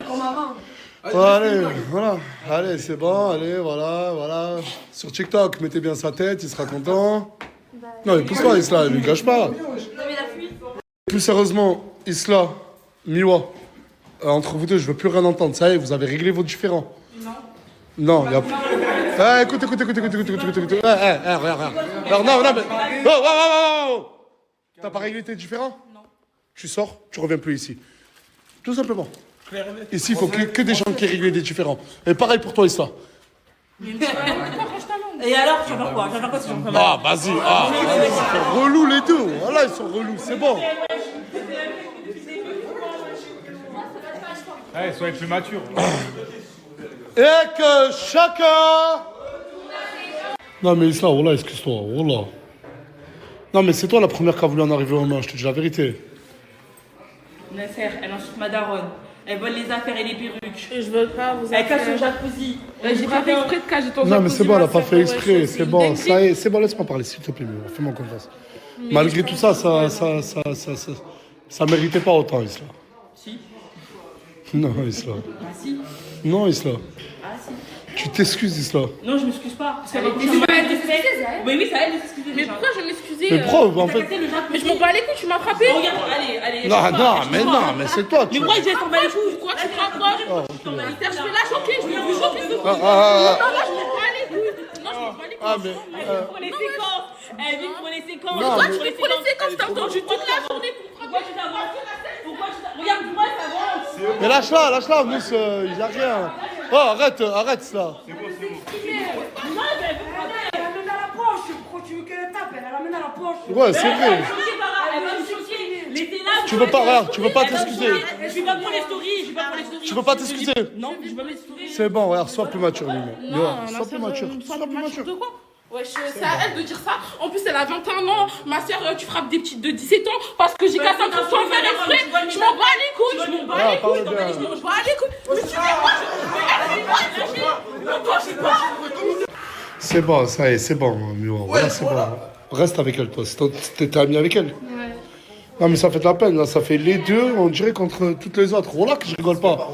A: Allez, voilà. Allez, c'est bon, allez, voilà. Sur TikTok, mettez bien sa tête, il sera content. Non mais pousse-toi, Isla, ne lui gâche pas. Plus sérieusement, Isla, Miwa, entre vous deux, je veux plus rien entendre. Ça y est, vous avez réglé vos différends. Non, il y a plus. Écoute. Regarde. Alors, non, mais. Oh. T'as pas réglé tes différends? Non. Tu sors, tu reviens plus ici. Tout simplement. Ici, il faut que des gens qui règlent des différends. Et pareil pour toi, Isla.
B: Et alors, tu vas faire quoi? Tu vas faire quoi si j'en fais mal?
A: Ah, vas-y. Ils sont relous les deux. Voilà, ils sont relous, c'est bon.
J: Allez, soyez plus mature.
A: Et que chacun... Non mais Isla, voilà, excuse-toi, voilà. Non mais c'est toi la première qui a voulu en arriver aux mains, je te dis la vérité.
B: Nasser, elle insulte ma daronne. Elle vole les affaires et les perruques.
I: Je veux pas vous
B: Elle casse son jacuzzi.
I: J'ai pas fait exprès de cacher ton
A: Non mais c'est bon, elle a pas fait
I: ouais,
A: exprès, c'est bon, ça y est, c'est bon, laisse-moi parler s'il te plaît, fais-moi confiance. Malgré tout ça, ça méritait pas autant, Isla.
B: Si.
A: Non, Isla.
B: Ah si.
A: Non, Isla.
B: Ah si.
A: Tu t'excuses, Isla.
B: Non, je m'excuse pas. Parce qu'elle
I: Mais c'est pas elle de s'excuser,
B: Oui, oui, c'est à elle de s'excuser.
I: Mais
B: déjà.
I: pourquoi je vais m'excuser
A: Mais pourquoi, en fait?
I: Mais je m'en bats les couilles, tu m'as frappé.
B: Oh, regarde, allez.
A: Non,
B: excuse-moi,
A: non, mais
B: excuse-moi.
A: non, mais c'est toi.
B: Mais moi, je vais t'en bats les couilles.
I: Quoi, tu te rapproches Je vais la choquer, je vais vous choquer ce coup.
A: Ah,
I: Non, là, je m'en bats les couilles. Non, je m'en bats les couilles.
A: ah, mais.
B: Pour les séquences. Elle vit pour les séquences.
A: Non,
I: Toi,
A: mais-
I: tu fais pour les séquences, t'as entendu toute la journée pour
B: Pourquoi tu t'avances? Regarde, moi, ça avance.
A: Mais lâche-la, Mousse, il a rien. Oh, arrête ça.
B: Elle ramène à la poche. Pourquoi tu veux qu'elle tape? Elle ramène à la poche.
A: Ouais, c'est vrai.
B: Elle va me choquer. Laissez-la.
A: Tu veux pas, regarde, tu veux pas t'excuser.
B: Je suis pas pour les stories.
A: Tu veux pas t'excuser.
B: Non, je veux pas m'excuser.
A: C'est bon, regarde, sois plus mature, Mimi.
I: Non,
A: Sois plus mature. Sois plus mature.
I: de quoi Wesh, c'est à elle de dire ça. En plus, elle a 21 ans. Ma soeur, tu frappes des petites de 17 ans parce que j'ai cassé un truc sans faire exprès. Je m'en bats les couilles. Je m'en bats les couilles. Je m'en bats les couilles. Mais tu fais quoi?
A: C'est bon, ça y est, c'est bon, Miwa. Voilà, c'est bon. Reste avec elle, toi. T'es ami avec elle.
D: Ouais.
A: Non, mais ça fait de la peine, là. Ça fait les deux, on dirait, contre toutes les autres. Voilà que je rigole pas.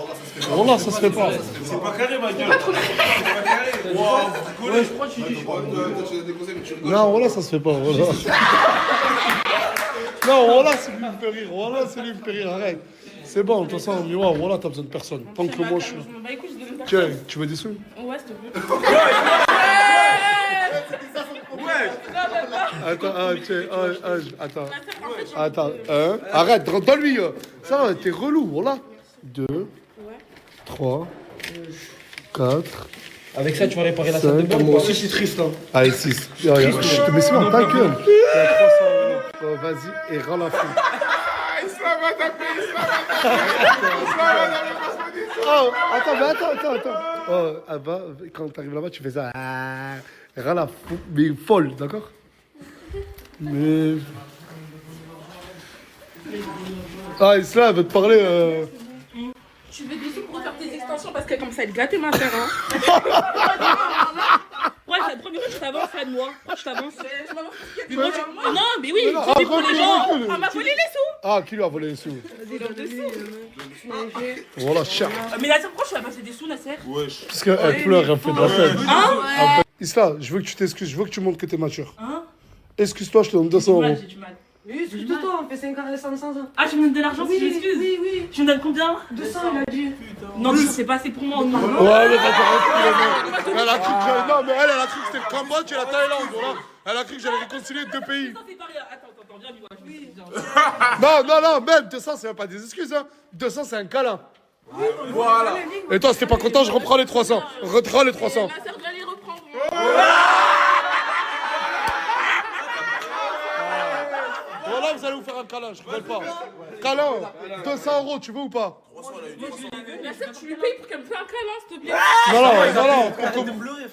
A: Voilà, ça se fait pas.
H: C'est pas carré, ma gueule. C'est pas carré. Wow, vous rigolez. Toi, tu as des conseils, mais tu rigoles.
A: Non, voilà, ça se fait pas. Voilà. Non, voilà, c'est lui qui me fait rire. Voilà, c'est lui qui me fait rire. Arrête. C'est bon, de toute façon, Miwa, voilà, t'as besoin de personne. Tant que moi, je suis.
I: Je m'en bats les couilles, je donne une
A: Tiens, tu veux des sous?
I: Ouais, s'il te plaît.
A: Attends, attends. Arrête, donne-lui. Ça, t'es relou, voilà. 2, 3, 4.
K: Avec ça, tu vas réparer la salle de bain.
A: Moi aussi, je suis triste. Allez, 6. Mais c'est bon, ta gueule. Oh, vas-y, et rends la fille. Oh, attends. Oh, quand t'arrives là-bas, tu fais ça. Rends la fou, mais folle, d'accord? Mais. Ah, Isla, elle veut te parler.
I: Tu veux des sous pour faire tes extensions parce que comme ça, elle gâtait ma soeur. Hein.
B: Ouais, c'est la première fois que tu t'avances près de moi. Pourquoi tu t'avances?
I: Mais moi,
B: Non, mais oui,
A: non,
B: tu dis pour les gens.
A: recule.
I: elle m'a volé les sous.
A: Ah, qui lui a volé les sous? Voilà, cher.
B: Mais la pourquoi tu vas passer des sous, Nasser?
A: Parce qu'elle pleure, elle fait de la peine.
B: Hein?
A: Isla, je veux que tu t'excuses, je veux que tu montres que t'es mature.
B: Hein?
A: Excuse-toi, je te donne 200 euros.
B: J'ai du mal.
I: Oui, excuse-toi, on fait 50 500 ans.
B: Ah, tu me donnes de l'argent si je m'excuse?
I: Oui.
B: Tu me donnes combien?
I: 200, il a dit.
B: Non, c'est pas assez pour moi. Non.
A: Ouais, mais elle a cru que non, mais elle a cru que c'était le Cambodge et la Thaïlande, voilà. Elle a cru que j'allais réconcilier deux pays.
B: C'est pas rien. Attends, viens,
A: Non, même 200, c'est même pas des excuses, hein. 200, c'est un câlin. Voilà. Et toi, si t'es pas content, je reprends les 300. Reprends les 300.
I: Ma soeur doit les reprendre.
A: Voilà, vous allez vous faire un câlin, je rigole pas. Câlin, 200 euros, tu veux ou pas?
I: La soeur, tu lui payes pour qu'elle me fasse un câlin, s'il te plaît.
A: Non.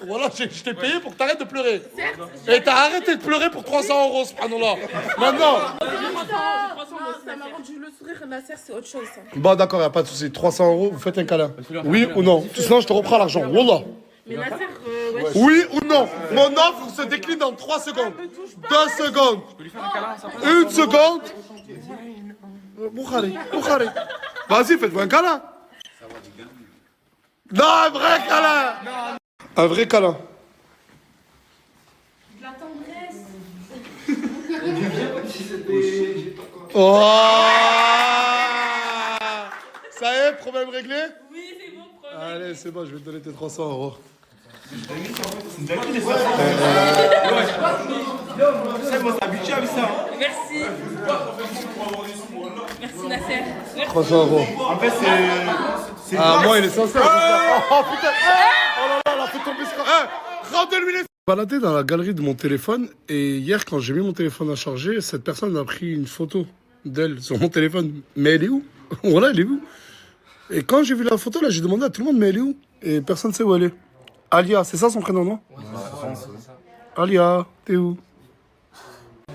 A: Voilà, je t'ai payé pour que t'arrêtes de pleurer. Et t'as arrêté de pleurer pour 300 euros, ce panneau-là. Maintenant.
I: Ça m'a rendu le sourire, la soeur, c'est autre chose. Ça.
A: Bon, d'accord, y a pas de souci. 300 euros, vous faites un câlin. Oui ou non? Sinon, je te reprends l'argent. Wallah.
I: Mais la soeur, ouais.
A: Oui ou non? Mon offre se décline en 3 secondes. 2 secondes. 1 seconde. Boukhari. Vas-y, faites-moi un câlin. Non, un vrai câlin. Un vrai câlin.
I: De la tendresse.
A: Oh! Ça y est, problème réglé?
B: Oui, c'est bon, problème.
A: Allez, c'est bon, je vais te donner tes 300 euros.
B: Merci. Merci, Nasser.
A: 300 euros.
H: En fait, c'est.
A: Ah, moi, il est sincère. Oh putain! Oh là là, elle a fait tomber ce. Rendez-lui les. Baladé dans la galerie de mon téléphone et hier, quand j'ai mis mon téléphone à charger, cette personne a pris une photo d'elle sur mon téléphone. Mais elle est où? Voilà, elle est où? Et quand j'ai vu la photo, là, j'ai demandé à tout le monde, mais elle est où? Et personne ne sait où elle est. Alia, c'est ça son prénom, non? Alia, t'es où?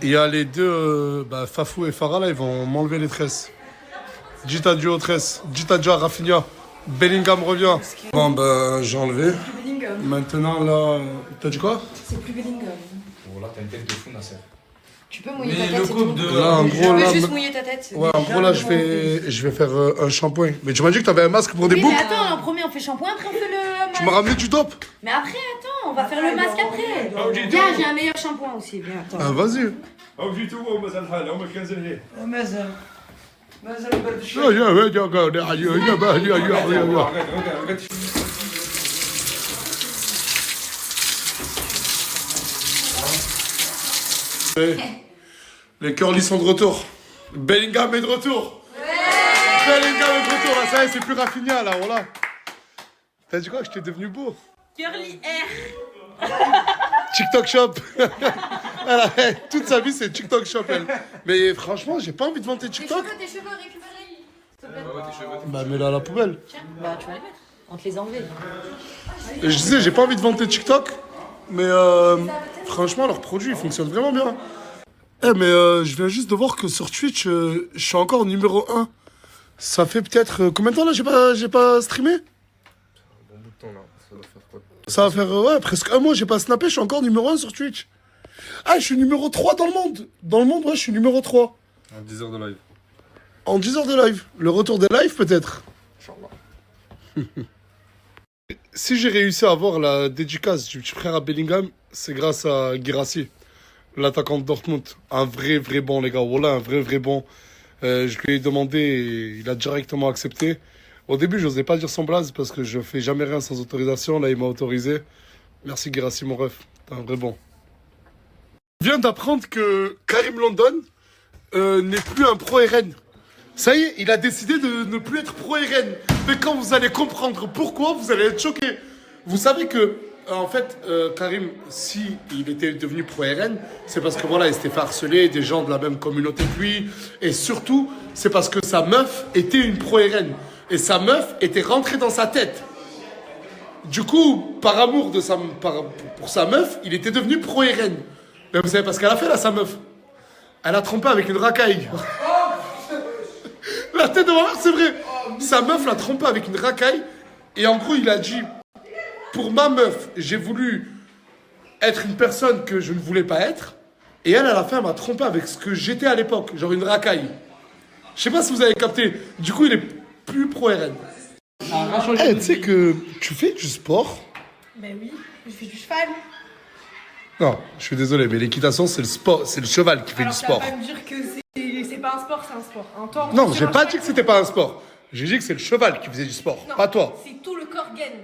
A: Il y a les deux, Fafou et Farah, là, ils vont m'enlever les tresses. Dites adieu aux tresses. Dites adieu à Rafinha. Bellingham revient. Bon, j'ai enlevé. Maintenant, là... T'as dit quoi?
I: C'est plus Bellingham.
K: Oh là, t'as une tête de fou, Nasser.
L: Tu peux mouiller ta tête, c'est tout.
A: Là, en gros,
L: Tu
A: là,
L: peux juste mouiller ta tête.
A: ouais, en gros, là, je vais faire un shampoing. Mais tu m'as dit que t'avais un masque pour des
L: Oui,
A: boucles.
L: mais attends, en premier on fait shampoing, après on fait le masque.
A: Tu m'as ramené du top.
L: Mais après, attends, on va faire le masque après. Viens, j'ai un meilleur shampoing aussi, viens, attends.
A: Ah, vas-y. Les curly sont de retour. Bellingham est de retour. Bellingham est de retour. Là, ça y est, c'est plus Rafinha, là, voilà. T'as dit quoi que j'étais devenu beau?
B: Curly Air.
A: TikTok Shop. Toute sa vie, c'est TikTok Shop, elle. Mais franchement, j'ai pas envie de vanter TikTok.
L: Tes cheveux, récupère-les. S'il te plaît.
A: Bah, mets-la à la poubelle.
L: Tiens, bah tu vas les mettre. On te les enlever.
A: Et je disais, j'ai pas envie de vanter TikTok. Mais franchement, leurs produits, ils fonctionnent vraiment bien. Eh, mais je viens juste de voir que sur Twitch, je suis encore numéro 1. Ça fait peut-être... combien de temps, là, j'ai pas streamé? Ça va faire, ouais, presque un mois, j'ai pas snappé, je suis encore numéro 1 sur Twitch. Ah, je suis numéro 3 dans le monde. Dans le monde, ouais, je suis numéro 3.
J: En 10 heures de live.
A: En 10 heures de live. Le retour des lives, peut-être. Si j'ai réussi à avoir la dédicace du petit frère à Bellingham, c'est grâce à Guirassy, l'attaquant de Dortmund. Un vrai bon, les gars. Voilà, un vrai bon. Je lui ai demandé et il a directement accepté. Au début, je n'osais pas dire son blaze parce que je fais jamais rien sans autorisation. Là, il m'a autorisé. Merci Guirassy, mon ref. T'es un vrai bon. Je viens d'apprendre que Karim London n'est plus un pro RN. Ça y est, il a décidé de ne plus être pro RN. Mais quand vous allez comprendre pourquoi, vous allez être choqués. Vous savez que, en fait, Karim, si il était devenu pro RN, c'est parce que voilà, il s'était fait harceler des gens de la même communauté que lui. Et surtout, c'est parce que sa meuf était une pro RN. Et sa meuf était rentrée dans sa tête. Du coup, par amour de pour sa meuf, il était devenu pro RN. Mais vous savez pas ce qu'elle a fait là, sa meuf? Elle a trompé avec une racaille. La tête de ma mère, c'est vrai. Sa meuf l'a trompé avec une racaille. Et en gros, il a dit, pour ma meuf, j'ai voulu être une personne que je ne voulais pas être. Et elle, à la fin, elle m'a trompé avec ce que j'étais à l'époque. Genre une racaille. Je sais pas si vous avez capté. Du coup, il est plus pro RN. Eh, tu sais que tu fais du sport?
I: Ben oui, je fais du cheval.
A: Non, je suis désolé, mais l'équitation, c'est le sport, c'est le cheval qui fait du sport.
I: Alors, tu vas pas me dire que c'est pas un sport, c'est un sport. Un tort,
A: Non, j'ai pas dit que c'était pas un sport. J'ai dit que c'est le cheval qui faisait du sport,
I: non,
A: pas toi.
I: C'est tout le corps gaine.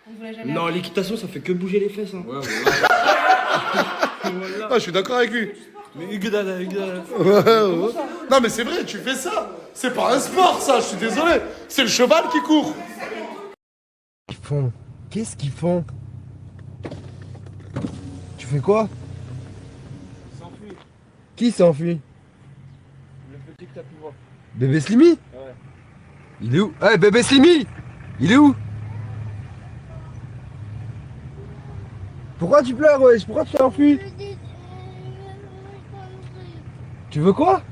I: On vous l'a jamais
K: Non,
I: appris.
K: l'équitation, ça fait que bouger les fesses. Hein. Ouais,
A: Ah, je suis d'accord avec lui.
K: Mais Hugues,
A: Non, mais c'est vrai, tu fais ça. C'est pas un sport, ça, je suis désolé. C'est le cheval qui court.
M: Ils font. Qu'est-ce qu'ils font? Tu fais quoi?
K: s'enfuit.
M: Qui s'enfuit?
K: Le petit que t'as pu voir.
M: Bébé Slimy?
K: Ouais.
M: Il est où? Eh, bébé Slimy! Il est où? Pourquoi tu pleures, wesh? Pourquoi tu t'es enfui? Tu veux quoi?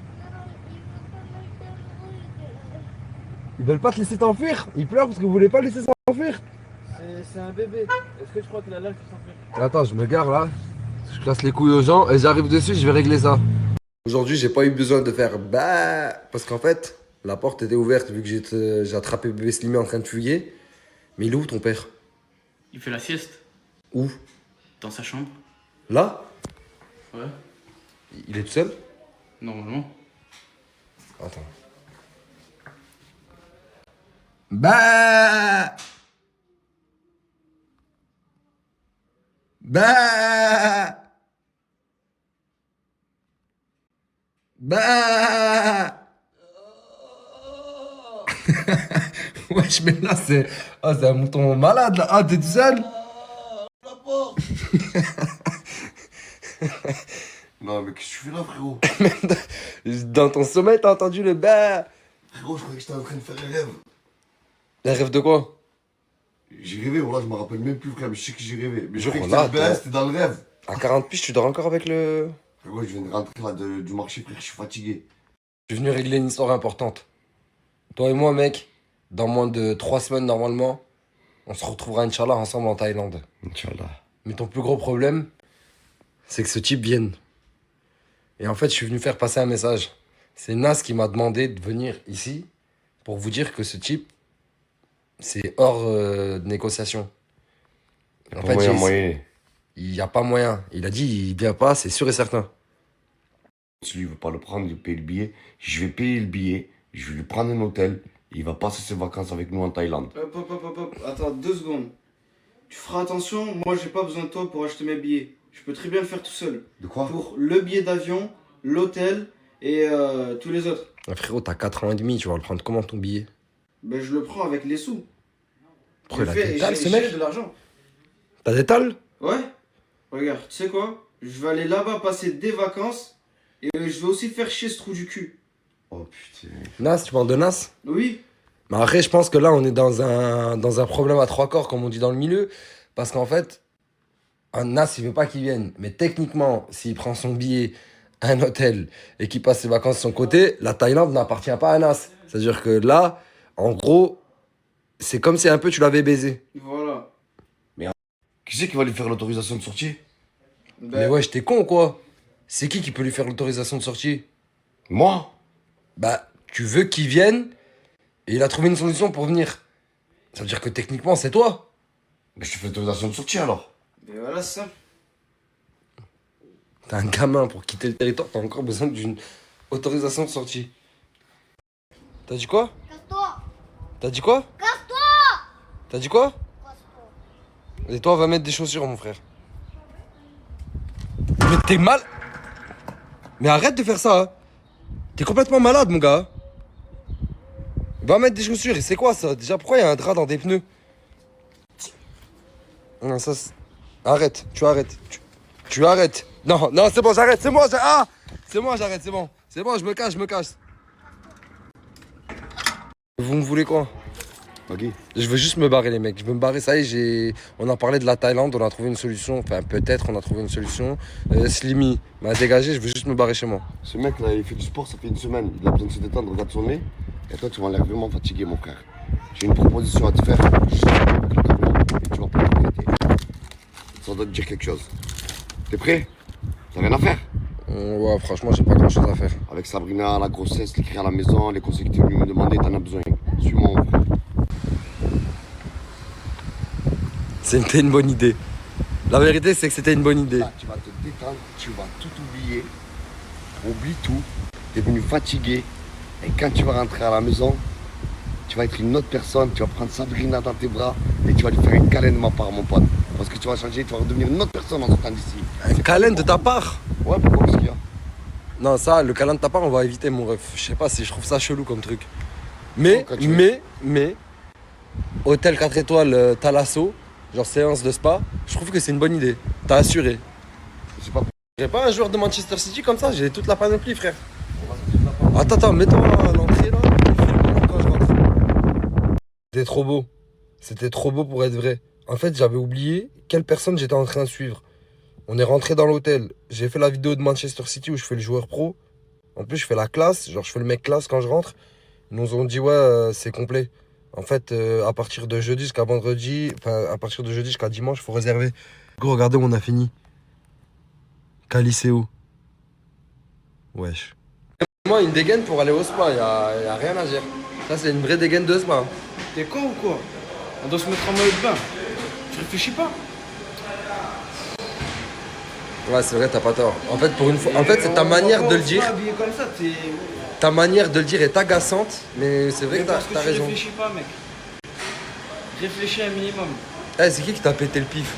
M: Ils veulent pas te laisser t'enfuir? Ils pleurent parce que vous voulez pas le laisser s'enfuir?
K: C'est un bébé. Est-ce que tu crois qu'il a l'âge de s'enfuir?
M: Attends, je me gare là. Je casse les couilles aux gens et j'arrive dessus, je vais régler ça. Aujourd'hui, j'ai pas eu besoin de faire bah parce qu'en fait, la porte était ouverte vu que j'ai attrapé bébé Slimy en train de fuguer. Mais il est où ton père?
N: Il fait la sieste.
M: Où?
N: Dans sa chambre.
M: Là?
N: Ouais.
M: Il est tout seul?
N: Normalement.
M: Attends. Bah! Bah! Bah! Wesh, mais là, c'est... Ah, c'est un mouton malade, là. Ah, t'es tout seul?
H: Non, mais qu'est-ce que tu fais là, frérot?
M: Dans ton sommeil, t'as entendu le bah?
H: Frérot, je croyais que j'étais en train de faire un rêve.
M: Un rêve de quoi?
H: J'ai rêvé, voilà, je me rappelle même plus, frère, mais je sais que j'ai rêvé. Mais je
M: Genre,
H: croyais que
M: là,
H: c'était le best, c'était dans le rêve.
M: À 40 piges, tu dors encore avec le...
H: Frérot, je viens de rentrer là du marché, frère, je suis fatigué.
M: Je suis venu régler une histoire importante. Toi et moi, mec, dans moins de 3 semaines, normalement, on se retrouvera, Inch'Allah, ensemble en Thaïlande.
H: Inch'Allah.
M: Mais ton plus gros problème, c'est que ce type vienne. Et en fait, je suis venu faire passer un message. C'est Nas qui m'a demandé de venir ici pour vous dire que ce type, c'est hors de négociation. En fait, il n'y a pas moyen. Il a dit, il vient pas, c'est sûr et certain.
O: Si lui veut pas le prendre, il paye le billet. Je vais payer le billet, je vais lui prendre un hôtel. Il va passer ses vacances avec nous en Thaïlande.
P: Hop. Attends, 2 secondes. Tu feras attention, moi j'ai pas besoin de toi pour acheter mes billets. Je peux très bien le faire tout seul.
O: De quoi?
P: Pour le billet d'avion, l'hôtel et tous les autres.
M: Frérot, t'as 4 ans et demi, tu vas le prendre comment ton billet?
P: Ben je le prends avec les sous.
M: Pourquoi il a des tales, ce mec?
P: J'ai de l'argent.
M: T'as des tales?
P: Ouais. Regarde, tu sais quoi? Je vais aller là-bas passer des vacances et je vais aussi faire chier ce trou du cul.
O: Oh putain.
M: Nas, tu parles de Nas?
P: Oui.
M: Mais après, je pense que là, on est dans un problème à 3 corps, comme on dit dans le milieu. Parce qu'en fait, un Nas, il veut pas qu'il vienne. Mais techniquement, s'il prend son billet, un hôtel, et qu'il passe ses vacances de son côté, la Thaïlande n'appartient pas à Nas. C'est-à-dire que là, en gros, c'est comme si un peu tu l'avais baisé.
P: Voilà.
O: Mais qui c'est qui va lui faire l'autorisation de sortie?
M: Mais ouais, j'étais con ou quoi? C'est qui peut lui faire l'autorisation de sortie?
O: Moi?
M: Bah, tu veux qu'il vienne, et il a trouvé une solution pour venir. Ça veut dire que techniquement, c'est toi.
O: Mais je te fais l'autorisation de sortie alors.
P: Mais voilà, c'est ça.
M: T'as un gamin pour quitter le territoire, t'as encore besoin d'une autorisation de sortie. T'as dit quoi?
L: Casse-toi.
M: T'as dit quoi?
L: Casse-toi.
M: T'as dit quoi? Et toi, va mettre des chaussures, mon frère. Mais t'es mal. Mais arrête de faire ça, hein. T'es complètement malade, mon gars. Va mettre des chaussures, et c'est quoi ça? Déjà, pourquoi il y a un drap dans des pneus? Non, ça arrête, tu arrêtes. Tu arrêtes. Non, c'est bon, j'arrête, c'est moi, c'est moi, j'arrête, c'est bon. C'est bon, je me cache. Vous me voulez quoi?
O: Ok.
M: Je veux juste me barrer, les mecs. Je veux me barrer, ça y est, on a parlé de la Thaïlande, on a trouvé une solution. Enfin, peut-être on a trouvé une solution. Slimy m'a dégagé, je veux juste me barrer chez moi.
O: Ce mec là, il fait du sport, ça fait une semaine. Il a besoin de se détendre, regarde son nez. Et toi, tu m'as l'air vraiment fatigué, mon frère. J'ai une proposition à te faire. Et tu vas pas regretter. Ça doit te dire quelque chose. T'es prêt? T'as rien à faire?
M: Ouais, franchement, j'ai pas grand chose à faire.
O: Avec Sabrina, la grossesse, les cris à la maison, les conseils que tu es venu me demander, t'en as besoin. Suis-moi, mon frère.
M: C'était une bonne idée. La vérité, c'est que c'était une bonne idée.
O: Là, tu vas te détendre, tu vas tout oublier. Oublie tout. T'es venu fatigué. Et quand tu vas rentrer à la maison, tu vas être une autre personne. Tu vas prendre Sabrina dans tes bras et tu vas lui faire un câlin de ma part, mon pote. Parce que tu vas changer, tu vas redevenir une autre personne en sortant d'ici.
M: Un câlin de ta part?
O: Ouais, pourquoi? Qu'est-ce qu'il y a?
M: Non, ça, le câlin de ta part, on va éviter, mon ref. Je sais pas si je trouve ça chelou comme truc. Mais, hôtel 4 étoiles, Thalasso, genre séance de spa, je trouve que c'est une bonne idée. T'as assuré.
O: C'est pas...
M: J'ai pas un joueur de Manchester City comme ça, j'ai toute la panoplie, frère. Attends, mets-toi à l'entrée là, et filme-moi quand je rentre. C'était trop beau. C'était trop beau pour être vrai. En fait, j'avais oublié quelle personne j'étais en train de suivre. On est rentré dans l'hôtel. J'ai fait la vidéo de Manchester City où je fais le joueur pro. En plus, je fais la classe. Genre, je fais le mec classe quand je rentre. Ils nous ont dit, ouais, c'est complet. En fait, à partir de jeudi jusqu'à vendredi, enfin, à partir de jeudi jusqu'à dimanche, il faut réserver. Gros, regardez où on a fini. Caliceo. Wesh. Moi, une dégaine pour aller au spa, y a rien à dire. Ça, c'est une vraie dégaine de spa.
P: T'es con ou quoi? On doit se mettre en maillot de bain. Tu réfléchis pas?
M: Ouais, c'est vrai, t'as pas tort. En fait, pour une fois, en fait, c'est ta manière de le dire.
P: Comme ça,
M: Ta manière de le dire est agaçante, mais c'est vrai que t'as raison.
P: Réfléchis pas, mec. Réfléchis un minimum.
M: Eh, c'est qui t'a pété le pif?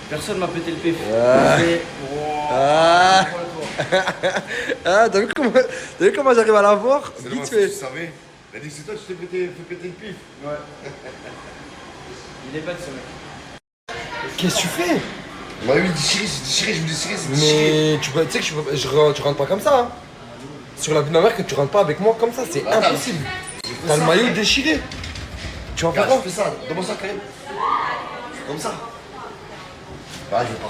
P: Personne m'a pété le pif.
M: Ah, t'as vu comment j'arrive à la voir?
O: C'est
M: Vite
O: le
M: fait.
O: tu savais. Il a dit c'est toi qui t'es fait péter le pif.
P: Ouais. Il est bête ce mec.
M: Qu'est-ce que tu fais?
O: Bah oui, c'est déchiré, je veux déchirer, c'est déchiré.
M: Mais tu sais que tu rentres pas comme ça, hein. Sur la vie de ma mère, que tu rentres pas avec moi comme ça, c'est impossible. T'as le maillot déchiré. Tu vas faire quoi?
O: Fais ça, donne-moi ça quand même. Comme ça.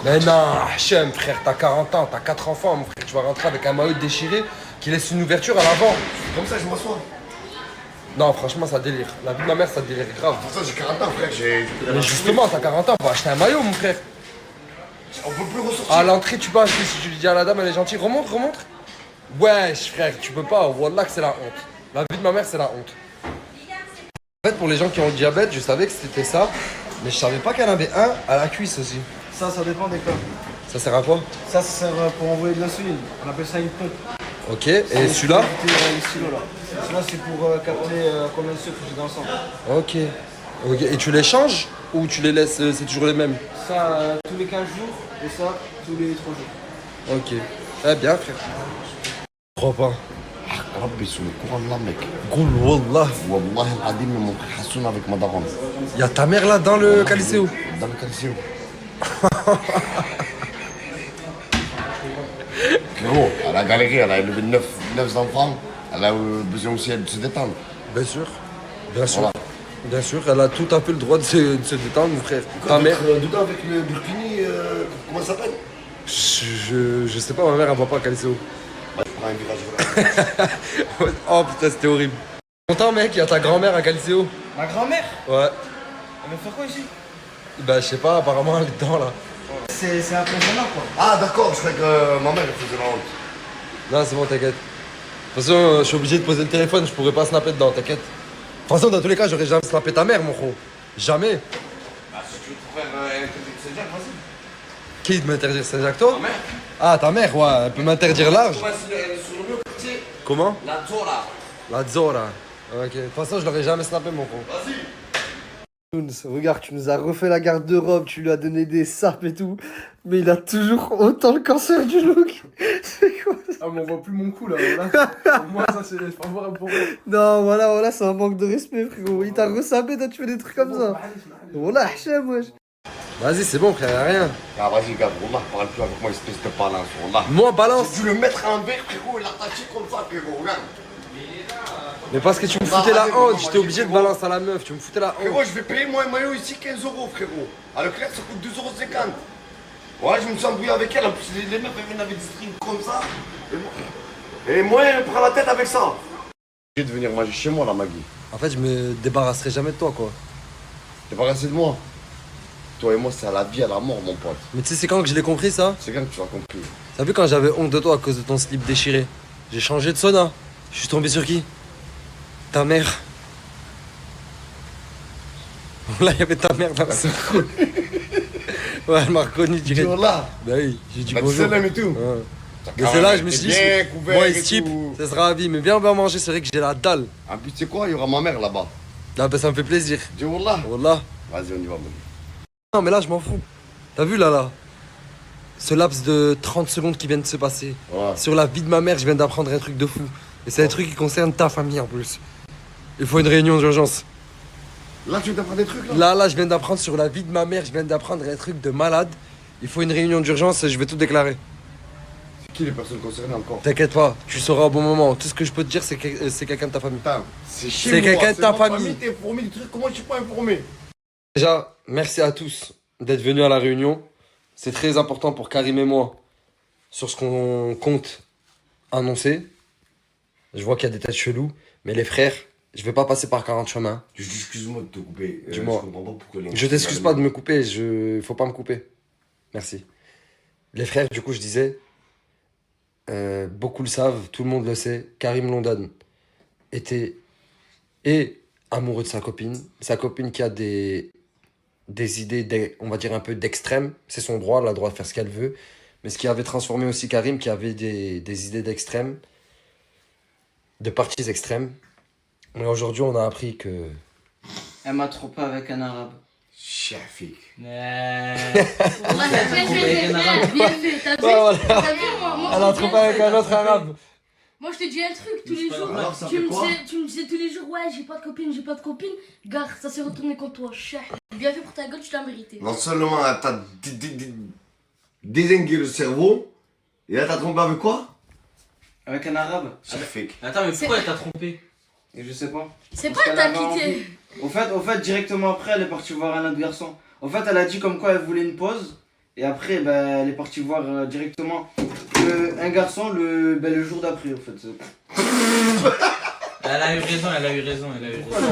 M: Mais non, Hachem, frère, t'as 40 ans, t'as 4 enfants, mon frère. Tu vas rentrer avec un maillot déchiré qui laisse une ouverture à l'avant.
O: Comme ça, je m'assois.
M: Non, franchement, ça délire. La vie de ma mère, ça délire grave.
O: Pour ça, j'ai 40 ans, frère.
M: Mais justement, t'as 40 ans, faut acheter un maillot, mon frère.
O: On peut plus ressortir.
M: À l'entrée, tu peux acheter si tu lui dis à la dame, elle est gentille. Remonte. Wesh, frère, tu peux pas. Wallah que c'est la honte. La vie de ma mère, c'est la honte. En fait, pour les gens qui ont le diabète, je savais que c'était ça. Mais je savais pas qu'elle avait un à la cuisse aussi.
P: Ça dépend des cas.
M: Ça sert à quoi?
P: Ça sert pour envoyer de l'insuline. On appelle ça une pompe.
M: Ok, et celui-là?
P: Celui-là, c'est pour capter combien de sucre j'ai dans le sang.
M: Ok. Et tu les changes ou tu les laisses, c'est toujours les mêmes?
P: Ça, tous les 15 jours et ça, tous les 3 jours.
M: Ok. Eh bien, frère. Je crois pas.
O: ربي يسوي القرآن là mec.
M: قول والله.
O: والله العظيم mon frère Hassoun avec ma daronne.
M: Y'a ta mère là dans le Caliceo?
O: Dans le Caliceo. Frérot, elle a galéré, elle a élevé 9 enfants. Elle a besoin aussi de se détendre.
M: Bien sûr. Bien sûr.
O: Voilà.
M: Bien sûr, elle a tout à fait le droit de se détendre, mon frère. Ta mère.
O: Dedans avec le Burkini, comment ça s'appelle?
M: Je sais pas, ma mère elle va pas à Caliceo.
O: Bah, je prends un virage.
M: Oh putain, c'était horrible. Content, mec, il y a ta grand-mère à Caliceo.
P: Ma grand-mère?
M: Ouais.
P: Elle va faire quoi ici?
M: Bah, je sais pas, apparemment elle est dedans là.
P: C'est un pensionnat quoi.
O: Ah, d'accord, je croyais que ma mère elle faisait la honte.
M: Non, c'est bon, t'inquiète. De toute façon, je suis obligé de poser le téléphone, je pourrais pas snapper dedans, t'inquiète. De toute façon, dans tous les cas, j'aurais jamais snappé ta mère, mon gros. Jamais.
O: Bah, si tu veux te faire interdire Saint-Jacques, vas-y.
M: Qui de m'interdire Saint-Jacques, toi? Ta mère. Ah, ta mère, ouais, elle peut m'interdire large.
O: Sur le mur, tu sais.
M: Comment?
O: La Zora.
M: La Zora. Ok. De toute façon, je l'aurais jamais snappé, mon gros.
O: Vas-y.
Q: Regarde, tu nous as refait la garde-robe, tu lui as donné des sapes et tout, mais il a toujours autant le cancer du look. C'est quoi ça?
K: Ah, mais on voit plus mon cou là, voilà. Pour moi, ça c'est favorable pour moi.
Q: Non, voilà, c'est un manque de respect, frérot. Il t'a resapé, toi tu fais des trucs comme ça. Voilà, Hachem, wesh.
M: Vas-y, c'est bon, frère, y'a rien.
O: Ah, vas-y, gars, Wallah, parle plus avec moi, espèce de balance, Wallah.
M: Moi, balance.
O: J'ai dû le mettre en verre, frérot, il a taché comme ça, frérot, regarde.
M: Mais parce que tu me foutais la honte, j'étais obligé de balancer à la meuf, tu me foutais la honte.
O: Frérot, je vais payer moi un maillot ici 15 €, frérot. À Leclerc, ça coûte 2,50 €. Ouais, je me suis embrouillé avec elle, en plus les meufs, elles viennent avec des strings comme ça. Et moi, elle prend la tête avec ça. Je vais venir manger chez moi, là, Maggie.
M: En fait, je me débarrasserai jamais de toi, quoi.
O: Débarrasser de moi. Toi et moi, c'est à la vie, à la mort, mon pote.
M: Mais tu sais, c'est quand que je l'ai compris, ça?
O: C'est quand que tu l'as compris.
M: T'as vu quand j'avais honte de toi à cause de ton slip déchiré? J'ai changé de sauna. Je suis tombé sur qui? Ta mère. Là, il y avait ta mère dans la sauna. Ouais, elle m'a reconnu direct.
O: Là.
M: Bah oui, j'ai dit
O: Bah,
M: bonjour.
O: salam et tout.
M: Ouais. Mais c'est là, je me suis dit,
O: bien couvert
M: moi,
O: et
M: il type,
O: tout.
M: ça sera à vie. Mais viens, on va manger, c'est vrai que j'ai la dalle.
O: En plus, tu sais quoi, il y aura ma mère là-bas.
M: Ah bah ça me fait plaisir.
O: Dis Wallah.
M: Wallah.
O: Vas-y, on y va, mon.
M: Non, mais là, je m'en fous. T'as vu, là ce laps de 30 secondes qui vient de se passer.
O: Ouais.
M: Sur la vie de ma mère, je viens d'apprendre un truc de fou. Et c'est un truc qui concerne ta famille, en plus. Il faut une réunion d'urgence.
O: Là, tu viens d'apprendre des trucs, là?
M: Là, je viens d'apprendre sur la vie de ma mère, je viens d'apprendre un truc de malade. Il faut une réunion d'urgence et je vais tout déclarer.
O: C'est qui les personnes concernées encore?
M: T'inquiète pas, tu sauras au bon moment. Tout ce que je peux te dire, c'est que c'est quelqu'un de ta famille.
O: Putain, c'est chez
M: C'est
O: moi.
M: quelqu'un de ta
O: ma
M: famille.
O: T'es informé du truc, comment je suis pas informé?
M: Déjà, merci à tous d'être venus à la réunion. C'est très important pour Karim et moi sur ce qu'on compte annoncer. Je vois qu'il y a des têtes cheloues, mais les frères, je vais pas passer par 40 chemins.
O: Excuse-moi de te couper.
M: Dis-moi.
O: Je comprends pas pourquoi les...
M: Je t'excuse pas de me couper, faut pas me couper. Merci. Les frères, du coup, je disais, beaucoup le savent, tout le monde le sait, Karim London était amoureux de sa copine qui a des idées, on va dire un peu d'extrême, c'est son droit, elle a le droit de faire ce qu'elle veut, mais ce qui avait transformé aussi Karim, qui avait des idées d'extrême, de partis extrêmes. Mais aujourd'hui, on a appris que...
P: Elle m'a trompé avec un arabe.
O: Shafik.
P: Ouais.
L: Bien fait, t'as vu?
M: Voilà.
L: T'as vu, moi,
M: Elle a trompé avec un autre arabe.
L: Moi je te dis un truc, tous les jours,
O: Alors, ça
L: tu
O: fait
L: me,
O: quoi?
L: disais tous les jours, ouais j'ai pas de copine, gare, ça s'est retourné contre toi, chef. Bien fait pour ta gueule, tu l'as mérité.
O: Non seulement t'as désingué le cerveau, et là t'as trompé avec quoi?
P: Avec un arabe.
O: Shafik.
P: Attends, mais pourquoi elle t'a trompé? Et je sais pas.
L: C'est
P: Parce
L: pas elle
P: qu'elle
L: t'a
P: avait
L: quitté.
P: envie. Au fait, directement après, elle est partie voir un autre garçon. En fait, elle a dit comme quoi elle voulait une pause. Et après, bah, elle est partie voir directement un garçon le jour d'après, en fait.
N: Elle a eu raison.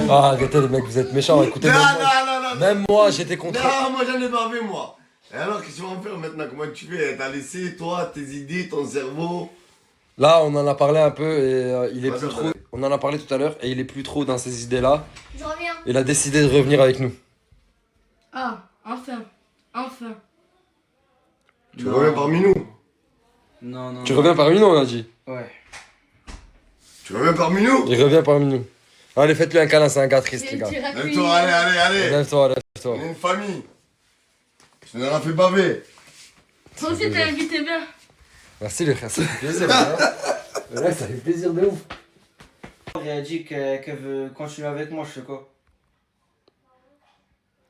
M: Ah, arrêtez les mecs, vous êtes méchants, écoutez.
O: Non,
M: Même,
O: non, non, non.
M: même moi, j'étais contre.
O: Non, moi j'en ai bavé, moi. Et alors, qu'est-ce que tu vas en faire maintenant? Comment tu fais? T'as laissé, toi, tes idées, ton cerveau?
M: Là, on en a parlé un peu et il est plus trop. On en a parlé tout à l'heure et il est plus trop dans ces idées-là.
L: Je reviens.
M: Il a décidé de revenir avec nous.
L: Ah, enfin. Enfin.
O: Tu reviens parmi nous?
P: Non, non.
M: Tu reviens parmi nous, on a dit.
P: Ouais.
O: Tu reviens parmi nous?
M: Il revient parmi nous. Allez, faites-lui un câlin, c'est un gars triste, les gars.
O: Lève-toi, allez.
M: Lève-toi, lève-toi.
O: On est une famille. Tu nous en as fait baver.
L: Toi aussi, t'as invité bien.
M: Merci, les frères, ça fait plaisir. Ouais, ça fait plaisir de ouf.
P: Elle a dit qu'elle veut continuer avec moi, je fais quoi?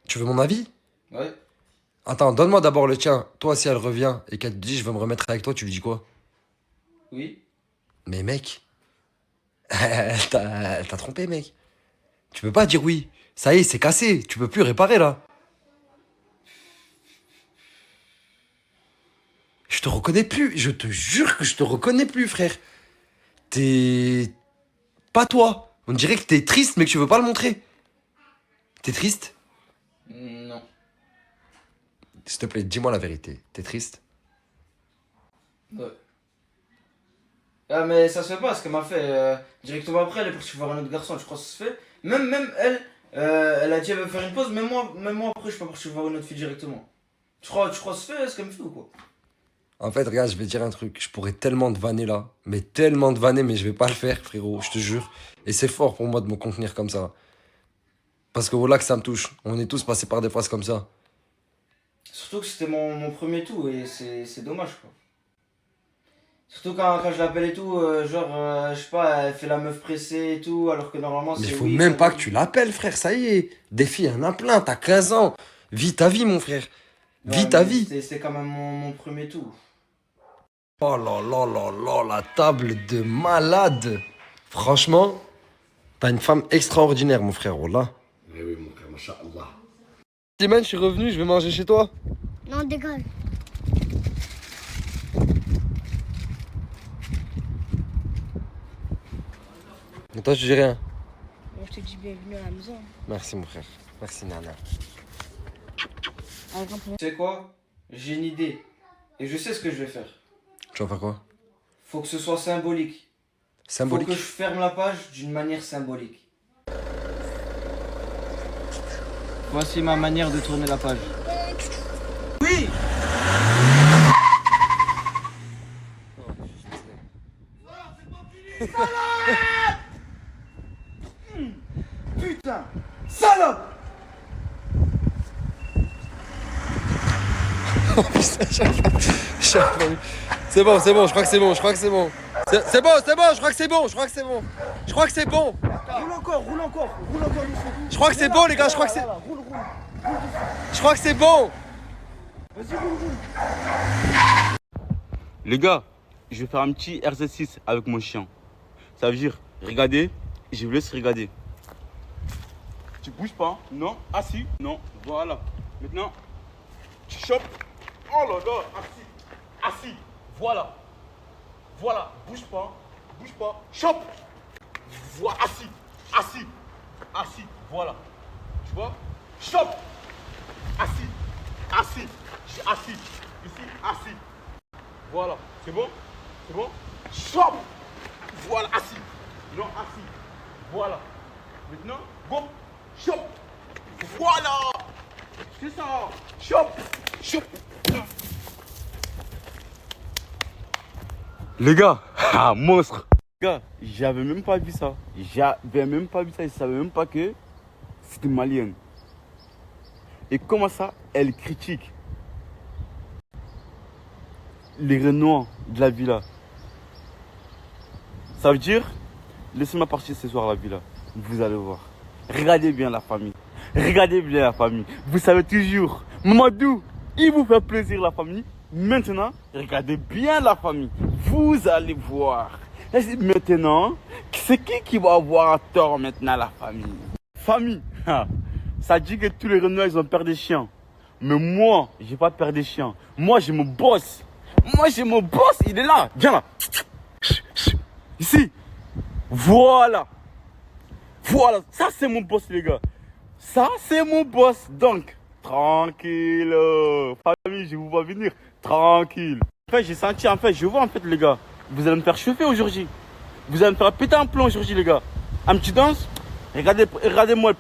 M: Tu veux mon avis?
P: Ouais.
M: Attends, donne-moi d'abord le tien. Toi, si elle revient et qu'elle te dit je veux me remettre avec toi, tu lui dis quoi?
P: Oui.
M: Mais mec, elle t'a trompé, mec. Tu peux pas dire oui. Ça y est, c'est cassé. Tu peux plus réparer là. Je te reconnais plus. Je te jure que je te reconnais plus, frère. T'es pas toi. On dirait que t'es triste, mais que tu veux pas le montrer. T'es triste?
P: Non.
M: S'il te plaît, dis-moi la vérité. T'es triste?
P: Ouais. Ah, mais ça se fait pas, ce qu'elle m'a fait. Directement après, elle est partie voir un autre garçon, tu crois que ça se fait? Même elle, elle a dit elle veut faire une pause, même moi après, je suis pas parti voir une autre fille directement. Tu crois que ça se fait, ce qu'elle me fait ou quoi?
M: En fait, regarde, je vais te dire un truc. Je pourrais tellement te vanner là. Mais tellement te vanner, mais je vais pas le faire, frérot. Je te jure. Et c'est fort pour moi de me contenir comme ça. Parce que voilà que ça me touche. On est tous passés par des phases comme ça.
P: Surtout que c'était mon premier tout et c'est dommage quoi. Surtout quand je l'appelle et tout, je sais pas, elle fait la meuf pressée et tout, alors que normalement c'est.
M: Mais il faut même pas que tu l'appelles, frère. Ça y est. Des filles, il y en a plein. T'as 15 ans. Vis ta vie, mon frère. Vis ta vie.
P: C'était quand même mon premier tout.
M: Oh là là là là, la table de malade. Franchement, t'as une femme extraordinaire, mon frère, là.
O: Eh oui, mon frère, machallah.
M: Slimane, je suis revenu, je vais manger chez toi.
L: Non, dégage.
M: Et toi, je dis rien.
L: Moi, je te dis bienvenue à la maison.
M: Merci, mon frère. Merci, Nana.
P: Tu sais quoi? J'ai une idée. Et je sais ce que je vais faire.
M: Tu vas faire quoi?
P: Faut que ce soit symbolique.
M: Symbolique?
P: Faut que je ferme la page d'une manière symbolique. Voici ma manière de tourner la page. Oui!
G: Putain! Salope!
M: Oh putain, c'est bon, je crois que c'est bon, C'est bon, je crois que c'est bon, Je crois que c'est bon.
G: Roule encore.
M: Je crois que c'est bon, les gars, je crois que c'est bon.
G: Vas-y, roule.
F: Les gars, je vais faire un petit RZ6 avec mon chien. Ça veut dire, regardez, je vous laisse regarder. Tu bouges pas, non? Assis, non, voilà. Maintenant, tu chopes. Oh là là, assis, voilà. Voilà, bouge pas, chope. Voilà, assis, voilà. Tu vois? Chope. Assis, ici, assis. Voilà, c'est bon? Chope. Voilà, assis. Non, assis. Voilà. Maintenant, go. Chope. Voilà. C'est ça. Chope. Les gars, monstre. Les gars, j'avais même pas vu ça. Je savais même pas que c'était malienne. Et comment ça, elle critique les Renois de la villa. Ça veut dire, laissez-moi partir ce soir à la villa. Vous allez voir. Regardez bien la famille. Vous savez toujours, Mamadou, il vous fait plaisir la famille. Maintenant, regardez bien la famille. Vous allez voir. Et maintenant, c'est qui va avoir tort maintenant la famille? Famille, ça dit que tous les Renois ils ont peur des chiens. Mais moi, j'ai pas peur des chiens. Moi, j'ai mon boss. Il est là. Viens là. Ici. Voilà. Ça, c'est mon boss, les gars. Donc, Tranquille. Famille, je vous vois venir. Tranquille. En fait, j'ai senti, je vois les gars. Vous allez me faire chauffer aujourd'hui. Vous allez me faire péter un plomb aujourd'hui, les gars. Un petit danse. Regardez-moi.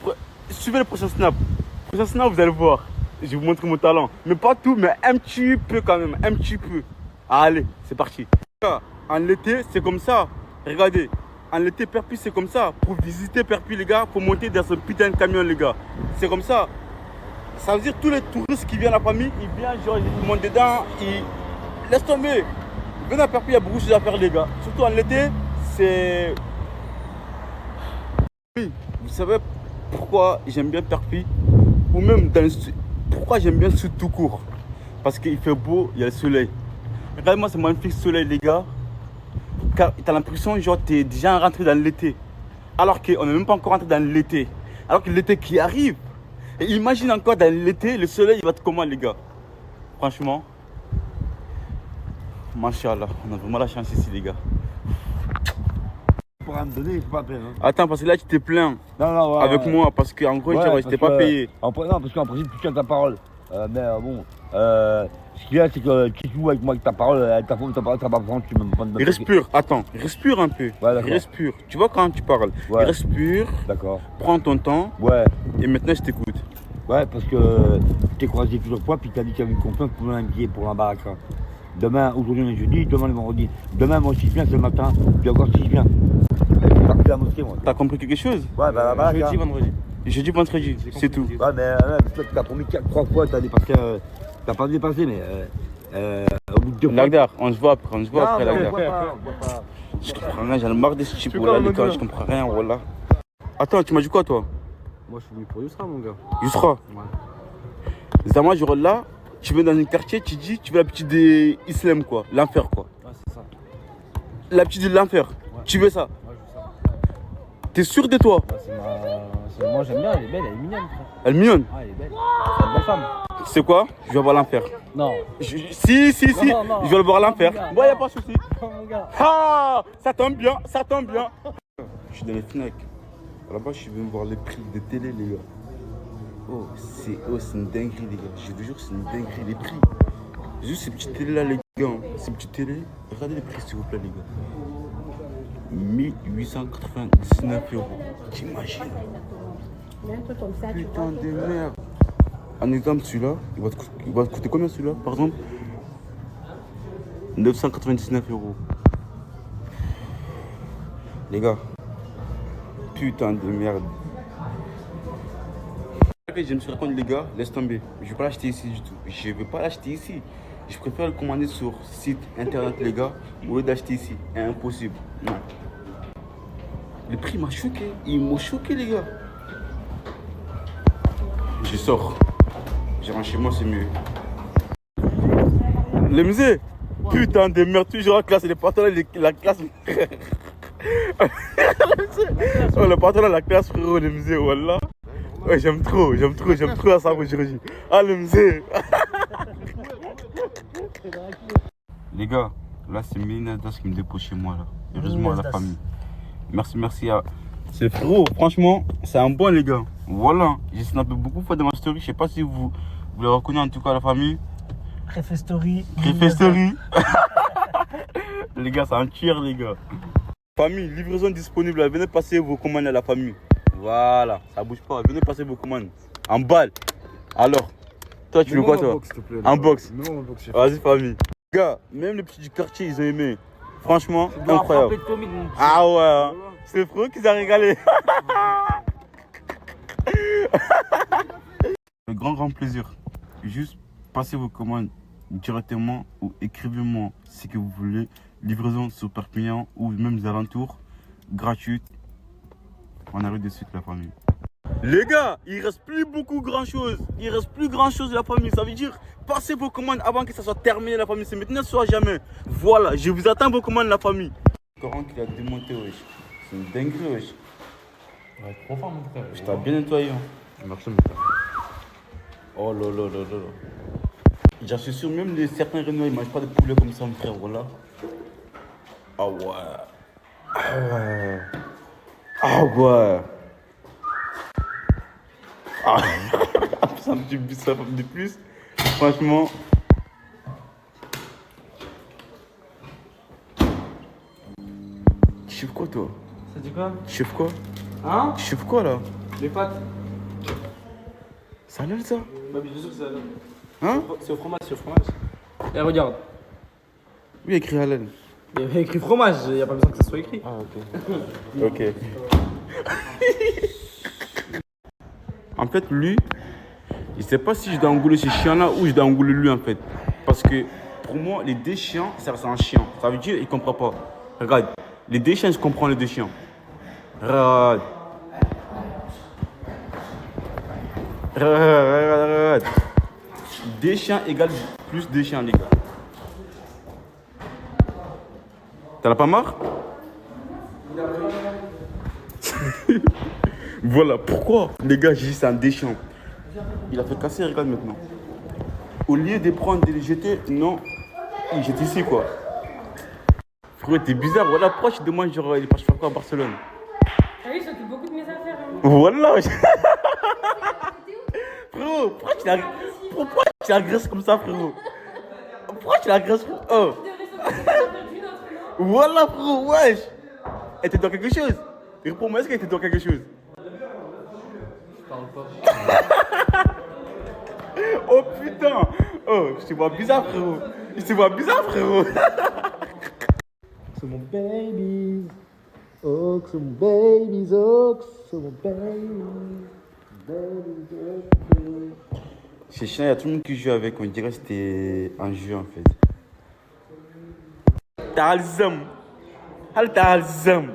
F: Suivez le prochain snap. Le prochain snap, vous allez voir. Je vais vous montrer mon talent. Mais pas tout, mais un petit peu quand même. Un petit peu. Allez, c'est parti. En été, c'est comme ça. Regardez. En été, Perpi, c'est comme ça. Pour visiter Perpi, les gars, faut monter dans ce putain de camion, les gars. C'est comme ça. Ça veut dire tous les touristes qui viennent à la famille, ils viennent, genre, ils montent dedans, ils laissent tomber. Venez à Perpi, il y a beaucoup de choses à faire, les gars. Surtout en été, c'est... Vous savez pourquoi j'aime bien Perpi? Ou même dans le sud. Pourquoi j'aime bien le sud tout court? Parce qu'il fait beau, il y a le soleil. Regardez-moi ce magnifique soleil, les gars. Car tu as l'impression, genre, tu es déjà rentré dans l'été. Alors qu'on n'est même pas encore rentré dans l'été. Alors que l'été qui arrive. Et imagine encore dans l'été, le soleil, il va être comment, les gars? Franchement. Machallah, on a vraiment la chance ici, les gars.
O: Pour me donner, il faut pas payer. Hein.
F: Attends, parce que là, tu t'es plaint avec moi. Parce qu'en gros, je t'ai pas payé.
O: Non, parce qu'en principe, tu tiens ta parole. Mais bon, ce qu'il y a, c'est que tu joues avec moi avec ta parole, ta parole, t'as pas besoin, tu me prends de...
F: Respire, attends, respire un peu.
O: Ouais, d'accord.
F: Respire. Tu vois quand tu parles.
O: Ouais.
F: Respire.
O: D'accord.
F: Prends ton temps.
O: Ouais.
F: Et maintenant, je t'écoute.
O: Ouais, parce que je t'ai croisé plusieurs fois, puis t'as dit qu'il y avait une confiance pour un billet pour la baraque. Demain, aujourd'hui on est jeudi, demain le vendredi. Demain, moi, si je viens, c'est le matin, puis encore si je viens. Je pars plus à la mosquée, moi.
F: T'as compris quelque chose?
O: Ouais, bah la baraque.
F: Jeudi, vendredi. Jeudi, vendredi, c'est tout.
O: Ouais, mais toi, tu t'as promis 3 fois, t'as dépassé. T'as pas dépassé, mais au bout de 2 fois.
F: Lagdar, on se voit après, Lagdar.
O: Pas.
F: Je comprends rien, j'en ai marre de ce type là, les gars, je comprends rien, voilà. Attends, tu m'as dit quoi, toi?
K: Moi, je suis venu pour Yusra, mon gars.
F: Yusra? Ouais. Zama, je là, tu viens dans un quartier, tu dis, tu veux la petite de Islam, quoi, l'enfer, quoi.
K: Ouais, c'est ça.
F: La petite de l'enfer, ouais. Tu veux ça?
K: Ouais, je veux ça. T'es
F: sûr de toi?
K: Ouais, moi, j'aime bien, elle est belle, elle est mignonne, frère.
F: Elle est mignonne?
K: Ah, elle est belle. C'est une belle femme.
F: C'est quoi? Je vais voir l'enfer.
K: Non.
F: Si,
K: non.
F: Je vais le voir l'enfer.
K: Bon,
F: Y'a pas de soucis.
K: Non, mon gars.
F: Ah, ça tombe bien. Je suis dans les Fnac. Là-bas, je suis venu voir les prix des télé, les gars. Oh, c'est une dinguerie, les gars. Je vous jure, c'est une dinguerie, les prix. Juste ces petites télé là, les gars. Ces petites télé, regardez les prix, s'il vous plaît, les gars. 1899 €. T'imagines? Putain de merde. Un exemple, celui-là, il va te coûter combien celui-là, par exemple? 999 €. Les gars, putain de merde. Je me suis raconté, les gars, laisse tomber. Je ne vais pas l'acheter ici du tout. Je ne vais pas l'acheter ici. Je préfère le commander sur site internet, les gars, au lieu d'acheter ici. Impossible. Non. Le prix m'a choqué. Ils m'ont choqué, les gars. Je sors. Je rentre chez moi, c'est mieux. Le musée. Putain de merde, toujours en classe. Les pantalons, la classe. Oh, le pantalon, la classe, frérot, le musée, voilà. Ouais, j'aime trop la salle aujourd'hui. Ah, le musée. Les gars, là, c'est Ménadas qui me dépose chez moi, là. Heureusement, à la famille. Merci à... C'est frérot, franchement, c'est un bon, les gars. Voilà, j'ai snappé beaucoup de fois dans ma story. Je sais pas si vous l'avez reconnu, en tout cas, la famille.
R: Refestory.
F: Les gars, c'est un tueur, les gars. Famille, livraison disponible. Venez passer vos commandes à la famille. Voilà, ça bouge pas. Venez passer vos commandes. En balle. Alors, toi, tu veux quoi, toi? En box. Vas-y, famille. Les gars, même les petits du quartier, ils ont aimé. Franchement, incroyable. Ah ouais, c'est frérot qu'ils ont régalé. Le grand plaisir. Juste passez vos commandes directement ou écrivez-moi ce que vous voulez. Livraison sur Perpignan ou même les alentours. Gratuite. On arrive de suite, la famille. Les gars, il reste plus beaucoup grand chose. Il reste plus grand chose, la famille. Ça veut dire, passez vos commandes avant que ça soit terminé, la famille. C'est maintenant, soit jamais. Voilà, je vous attends vos commandes, la famille. Le Coran qui a démonté, wesh. C'est une dinguerie, wesh.
K: Ouais, trop fort, mon frère.
F: Je t'ai bien nettoyé.
K: Merci, mon frère.
F: Oh là là là là là. J'en suis sûr, même certains Réunions, ils mangent pas de poulet comme ça, mon frère, voilà. Ah ouais. Ah ouais. Ah ouais. Ça me dit ça de plus. Franchement. Tu chauffes quoi toi?
K: Ça dit quoi?
F: Tu chauffes quoi?
K: Hein?
F: Tu chauffes quoi là?
K: Les pâtes.
F: Ça halal ça?
K: Bah bien sûr que c'est halal.
F: Hein?
K: C'est au fromage, c'est au fromage. Et regarde.
F: Oui, il y a écrit halal.
K: Il y a écrit fromage, il n'y a pas besoin que ça soit écrit.
F: Ah ok. Ok. En fait, lui, il sait pas si je dois engouler ce chien-là ou je dois engouler lui en fait. Parce que pour moi, les deux chiens, c'est un chien. Ça veut dire qu'il comprend pas. Regarde, les deux chiens, je comprends les deux chiens. Regarde. Regarde. Deux chiens égale plus deux chiens, les gars. T'en as pas marre? Voilà pourquoi, les gars, j'ai dit c'est un déchant. Il a fait casser, regarde maintenant. Au lieu de prendre, de les jeter, non, il jette ici quoi. Frérot, t'es bizarre, voilà pourquoi tu demandes, genre, il est parti faire quoi à Barcelone?
I: Ah oui, j'occupe beaucoup de mes affaires. Hein.
F: Voilà. Frérot, pourquoi tu l'agresses comme ça, frérot? Pourquoi tu l'agresses? Oh. Voilà, frérot, wesh. Elle te doit quelque chose? Réponds-moi, est-ce qu'elle te doit quelque chose?
K: Je parle pas.
F: Oh putain. Oh, je te vois bizarre, frérot. Je te vois bizarre, frérot.
K: C'est mon baby. Oh, c'est mon baby. Oh, c'est mon baby.
F: Chez Chien, il y a tout le monde qui joue avec. On dirait que c'était un jeu en fait. Talzam. Hal Talzam.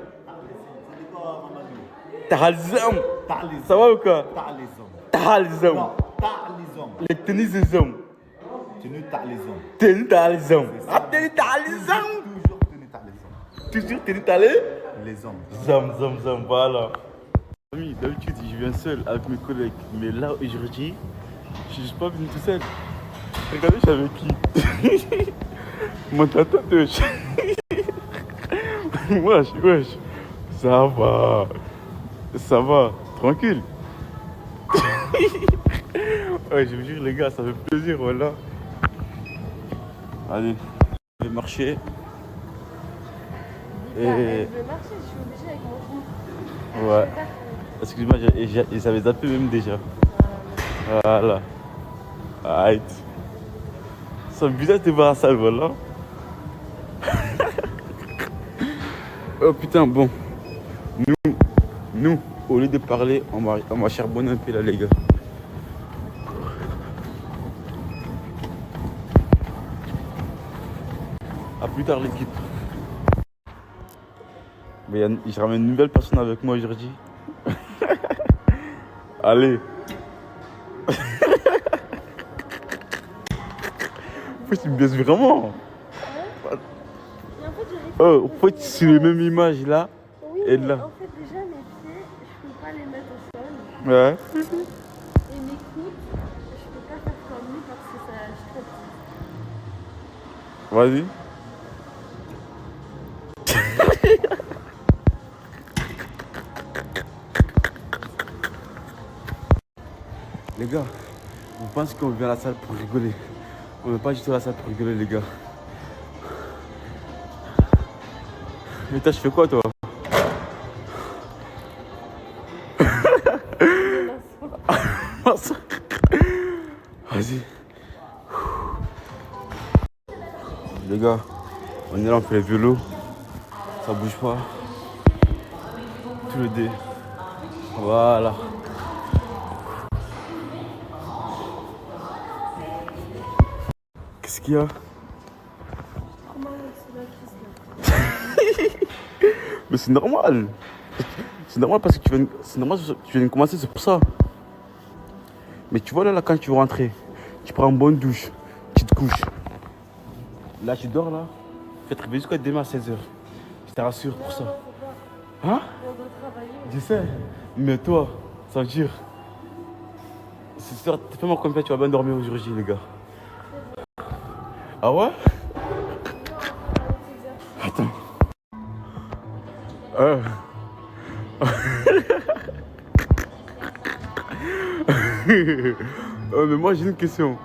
F: Talzam. Ça va ou quoi? Talzam. Les tenues des hommes.
J: Tenue par les hommes.
F: Tenue par les hommes. Ah, tenue par les hommes. Toujours tenue par les
J: hommes.
F: Zam, voilà. D'habitude, je viens seul avec mes collègues. Mais là, aujourd'hui, je suis pas venu tout seul. Regardez, je suis avec qui? Mon tata touche. Wesh. Ça va. Tranquille. Ouais, je vous jure, les gars, ça fait plaisir, voilà. Allez, je vais marcher.
D: Je vais marcher, je suis obligée avec mon genou.
F: Ouais. Excuse-moi, ils avaient zappé même déjà. Voilà. Aïe. C'est bizarre de voir la salle, voilà. Oh putain, bon. Nous, au lieu de parler, on va charbonner un peu là, les gars. A plus tard, l'équipe. Je ramène une nouvelle personne avec moi aujourd'hui. Allez. Faut que tu me baisses vraiment. Oh, faut que tu sur les mêmes images là et là.
D: En fait, déjà, mes pieds, je peux pas les mettre au sol.
F: Ouais.
D: Et mes coudes, je peux pas faire comme lui parce que ça, je suis trop petite.
F: Vas-y. Les gars, vous pensez qu'on vient à la salle pour rigoler? On n'est pas du tout à la salle pour rigoler, les gars. Et toi, je fais quoi, toi? Vas-y. Les gars, on est là, on fait les vélos. Ça bouge pas. Tous les deux. Voilà. Qu'est-ce qu'il y a? Mais c'est normal. C'est normal parce que c'est normal que tu viens de commencer, c'est pour ça. Mais tu vois là, quand tu vas rentrer, tu prends une bonne douche, tu te couches. Là, tu dors là. Tu vas te réveiller jusqu'à demain à 16h. Je te rassure pour ça. Hein? Je sais. Mais toi, ça veut dire. C'est sûr, fais-moi confiance, tu vas bien dormir aujourd'hui, les gars. Ah ouais? Attends. Oh, mais moi j'ai une question.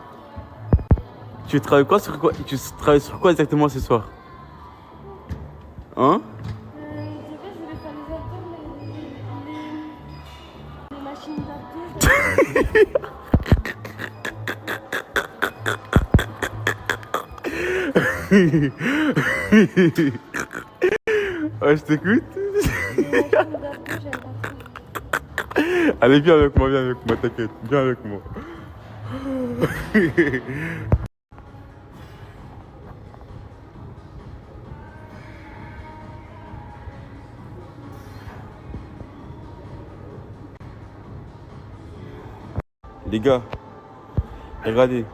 F: Tu travailles quoi sur quoi? Tu travailles sur quoi exactement ce soir? Hein?
D: Je voulais faire les haltères, mais les machines d'haltères.
F: Ouais, je t'écoute. Allez, viens avec moi, t'inquiète. Viens avec moi. Les gars, regardez.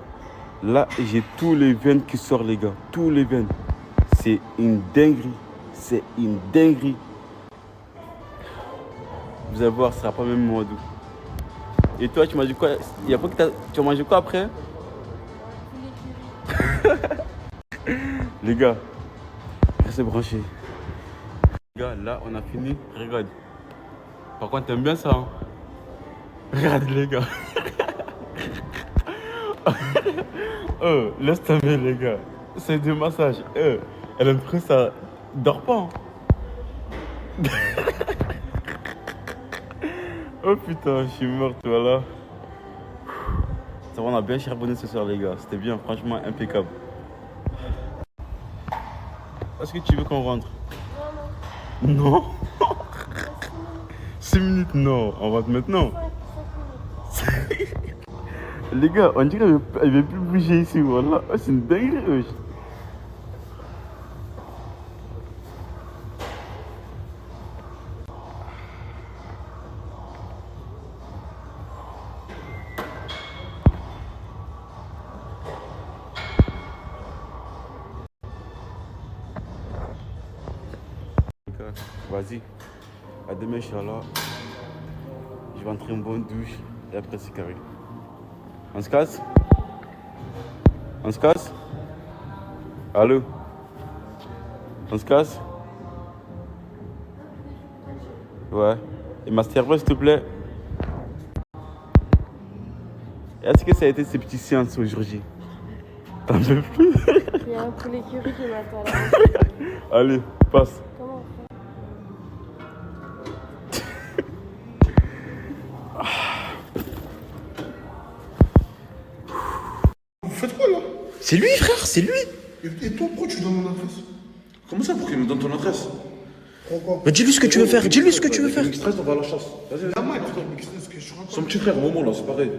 F: Là, j'ai tous les veines qui sortent, les gars. Tous les veines. C'est une dinguerie. C'est une dinguerie. Vous allez voir, ce sera pas même mois d'août. Et toi, tu m'as dit quoi? Il y a pas que tu as mangé quoi après? Les gars, restez branchés. Les gars, là, on a fini. Regarde. Par contre, t'aimes bien ça, hein? Regarde, les gars. Oh, laisse tomber, les gars. C'est du massage. Elle aime trop ça. Dors pas, hein? Oh putain, je suis morte, voilà. Ça va, on a bien charbonné ce soir, les gars. C'était bien, franchement, impeccable. Est-ce que tu veux qu'on rentre? Non. 6 minutes, non. On rentre maintenant. Les gars, on dirait qu'elle ne veut plus bouger ici, voilà. Oh, c'est une dinguerie, wesh. Vas-y, à demain, Inch'Allah. Je vais entrer en bonne douche et après c'est carré. On se casse? On se casse? Allô? On se casse? Ouais. Et Masterboy, s'il te plaît. Est-ce que ça a été ces petites séances aujourd'hui? T'en veux plus?
D: Il y a un poulet curry qui m'attend là.
F: Allez, passe.
D: Comment
A: Vous faites quoi là?
H: C'est lui, frère, c'est lui.
A: Et toi, pourquoi tu donnes mon adresse?
H: Comment ça, pour qu'il me donne ton adresse?
A: Pourquoi?
H: Mais dis-lui ce que tu veux faire, dis-lui ce que tu veux faire.
A: Stress, on va à la chasse. Vas-y, la main, frère, mais qu'est-ce que je raconte?
H: Son petit frère, Momo, là, c'est pareil.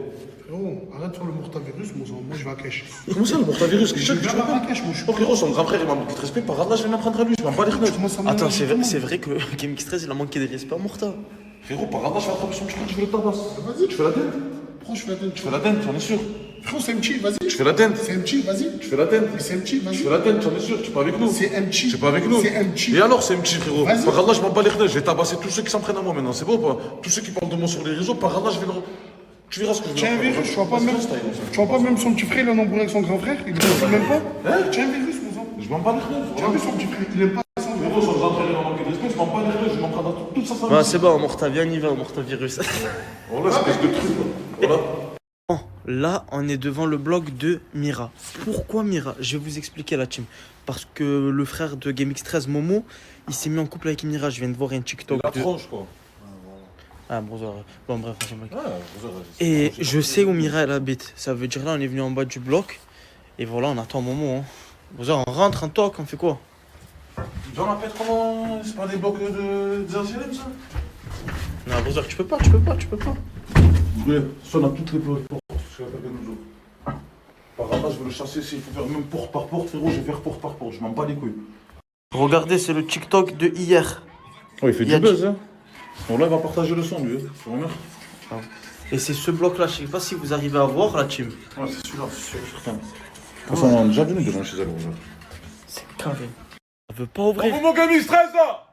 A: Frérot, arrête de faire le mortavirus, moi je vais à Kesh.
H: Comment ça, le mortavirus?
A: Je vais à Marrakech, moi je suis
H: Oh, frérot, son grand frère, il m'a manqué de respect. Par là, je vais m'apprendre à lui, je vais m'en bats les fenêtres.
P: Attends, c'est vrai que Game Stress, il a manqué de respect à Morta.
H: Frérot, par là, je vais attraper son petit frère, je vais le tabasser.
A: Vas-y,
H: Tu fais la dinde?
A: Pourquoi je fais la dinde?
H: Tu fais la dinde, j'en ai sûr.
A: Frérot, c'est MT, vas-y.
H: Tu fais la dinde?
A: C'est MT, vas-y.
H: Tu fais la dinde?
A: C'est MT, vas-y.
H: Tu fais la dinde, j'en ai sûr, tu es pas avec nous.
A: C'est MT.
H: Tu es pas avec nous.
A: C'est MT.
H: Et alors, c'est MT, frérot.
A: Vas-y.
H: Par là, je m'en bats les fenêtres, je vais tabasser tous ceux qui s'en prennent à moi maintenant, c'est bon ou pas? Tous ceux qui parlent de moi sur les réseaux, par là, je vais le. Tu verras ce que je vais
A: Tiens un
H: faire.
A: virus, tu vois pas même son petit frère, il en embrouille avec son grand frère, il ne même pas. Tiens un virus, mon sang.
H: Je m'en bats les fenêtres.
A: Tu as vu son petit frère, il aime pas son grand
H: Frérot, son grand frère, il a manqué de respect, je m'en bats les fenêtres, je m'en prends dans toute sa famille.
P: Bah, c'est bon, Morta, viens, on y va, Morta Virus.
H: Voilà, espèce de truc, là. Voilà.
P: Bon, là, on est devant le blog de Mira. Pourquoi Mira? Je vais vous expliquer la team. Parce que le frère de GameX13, Momo, il s'est mis en couple avec Mira. Je viens de voir un TikTok.
H: La tronche, quoi.
P: Ah, brother. Bon, bref, et je sais où Mira elle habite. Ça veut dire là, on est venu en bas du bloc. Et voilà, on attend Momo. Hein. Brother, on rentre, on toque, on fait quoi?
H: Dans la fête, comment. C'est pas des blocs de Jérusalem, ça?
P: Non, brother, tu peux pas.
H: Oui, sonne à toutes les portes. Je vais faire nos jours. Par là, je vais le chasser. S'il faut faire même porte par porte, frérot, je vais faire porte par porte. Je m'en bats les couilles.
P: Regardez, c'est le TikTok de hier.
H: Oh, il fait du buzz, hein. Bon, là, il va partager le son, lui.
P: Ah. Et c'est ce bloc-là, je sais pas si vous arrivez à voir la team.
H: Ouais, c'est celui-là, c'est sûr, certain. De toute façon, on a déjà venu devant chez elle, aujourd'hui.
P: C'est carré. Ça veut pas ouvrir.
H: Oh, mon gamin, stress, là.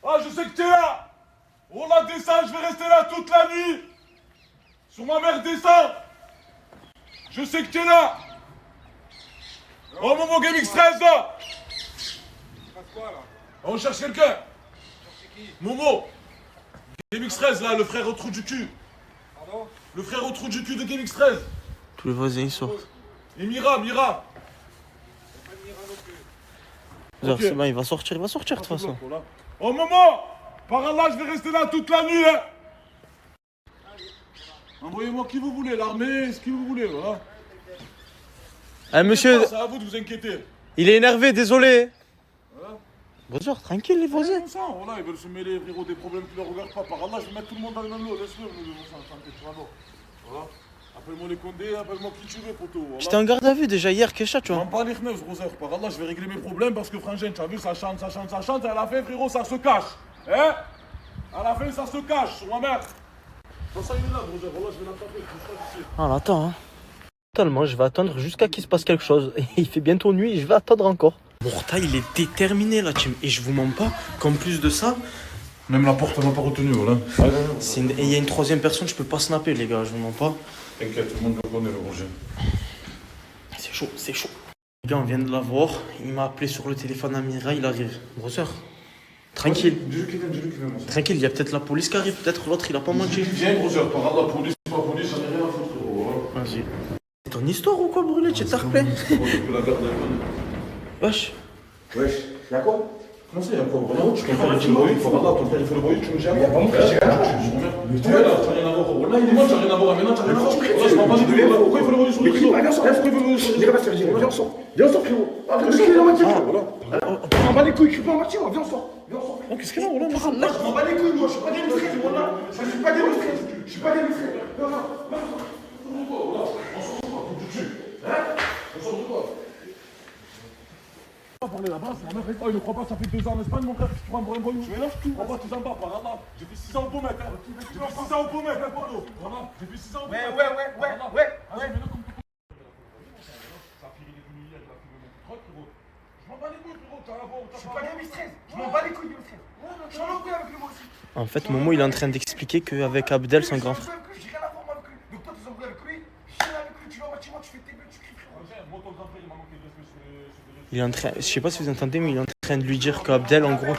H: Ah, je sais que t'es là. Oh, là, descends, je vais rester là toute la nuit. Sur ma mère, descends. Je sais que t'es là. Oh, mon gamin, stress, là. On cherche quelqu'un. Momo. GameX13 là, le frère au trou du cul. Le frère au trou du cul de Gamix 13.
N: Tous les voisins ils sortent.
H: Et Mira.
N: C'est bon, il va sortir de toute façon.
H: Oh maman, par Allah, je vais rester là toute la nuit. Hein. Envoyez-moi qui vous voulez, l'armée, ce que vous voulez, voilà.
K: Ah, monsieur,
H: C'est à vous de vous inquiéter.
K: il est énervé, désolé.
H: Voilà.
N: Bonjour, tranquille les voisins.
H: Voilà, ils veulent se mêler, frérot, des problèmes qui ne les regardent pas. Par Allah, je vais mettre tout le monde dans le même lot. Laisse-le, t'inquiète, voilà. Appelle-moi les Condés, appelle-moi qui tu veux, poteau. Voilà.
N: J'étais en garde à vue déjà hier, Kesha, tu vois.
H: M'en pas les kneuses, Roser. Par Allah, je vais régler mes problèmes parce que Frangin, tu as vu, ça chante. Et à la fin, frérot, ça se cache. Hein? À la fin, ça se cache, sur ma mère. Bon, ça, il est là, Roser. Voilà, je vais l'attraper.
N: Ah, attends, hein. Totalement, je vais attendre jusqu'à qu'il se passe quelque chose. Il fait bientôt nuit et je vais attendre encore. Morta, il est déterminé là, team. Et je vous mens pas qu'en plus de ça.
H: Même la porte, elle m'a pas retenu, voilà.
N: Et il y a une troisième personne, je peux pas snapper, les gars, je vous mens pas.
H: T'inquiète, tout le monde le connaît, le Roger.
N: C'est chaud. Les gars, on vient de la voir. Il m'a appelé sur le téléphone à Mira, il arrive. Brosseur, tranquille.
H: Dis-lui qu'il vient,
N: Tranquille, il y a peut-être la police qui arrive, peut-être l'autre, il a pas menti.
H: Viens, Roger, par Allah, police, pas police, j'en ai rien à foutre, frérot.
N: Vas-y. C'est ton histoire ou quoi, brûlé? Tu t'es replay? Wesh.
H: Y'a quoi? Comment ça, y'a quoi? Vraiment, tu peux faire le bruit, par Allah, ton père il fait le bruit, tu me gères. Y'a pas mon frère, j'ai rien à voir. T'as rien à voir. Là, il est mort, t'as rien à voir. Maintenant, t'as rien à voir. Là, je m'en bats les couilles. Pourquoi il faut le bruit sur le rideau? Viens, sort. Pourquoi il faut le bruit sur le rideau? Viens, sort. Viens, sort, frérot. Viens, sort, frérot. Je m'en bats les couilles, je suis pas en matière, viens, sort. Qu'est-ce qu'il y a, Roland? Je m'en bats les couilles, moi, je suis pas démontré, Roland. Je suis pas démontré. Je suis pas démontré. Viens, on s'en fout pas, tout de suite. Hein? On s'en fout pas. Parler là-bas, c'est la mère. Oh, il ne croit pas, ça fait 2 ans en Espagne, mon frère. Tu prends pour un voyou. Tu mélanges tout. Prends pas tes en bas, par Allah. J'ai fait 6 ans au Beaumet, hein. J'ai fait 6 ans au Beaumet, hein, Porto. Voilà. J'ai fait 6 ans au Beaumet. Ouais. Ça a firé les couilles, il a fait le truc, frérot. Je m'en bats les couilles, frérot. T'as la voix. Je suis pas Gamix 13. Je m'en bats les couilles, Gamix 13. Je suis en couille avec lui, moi aussi.
N: En fait, Momo, il est en train d'expliquer qu'avec Abdel, son grand frère.
G: J'ai rien à voir avec lui. Donc toi, tu t'embrouilles avec lui. Je viens avec lui, tu vas au bâtiment, tu fais tes buts, tu cries, frérot.
H: Moi, ton grand frère, il m'a manqué de respect sur les.
N: Il est en train, je sais pas si vous entendez, mais il est en train de lui dire qu'Abdel, en gros.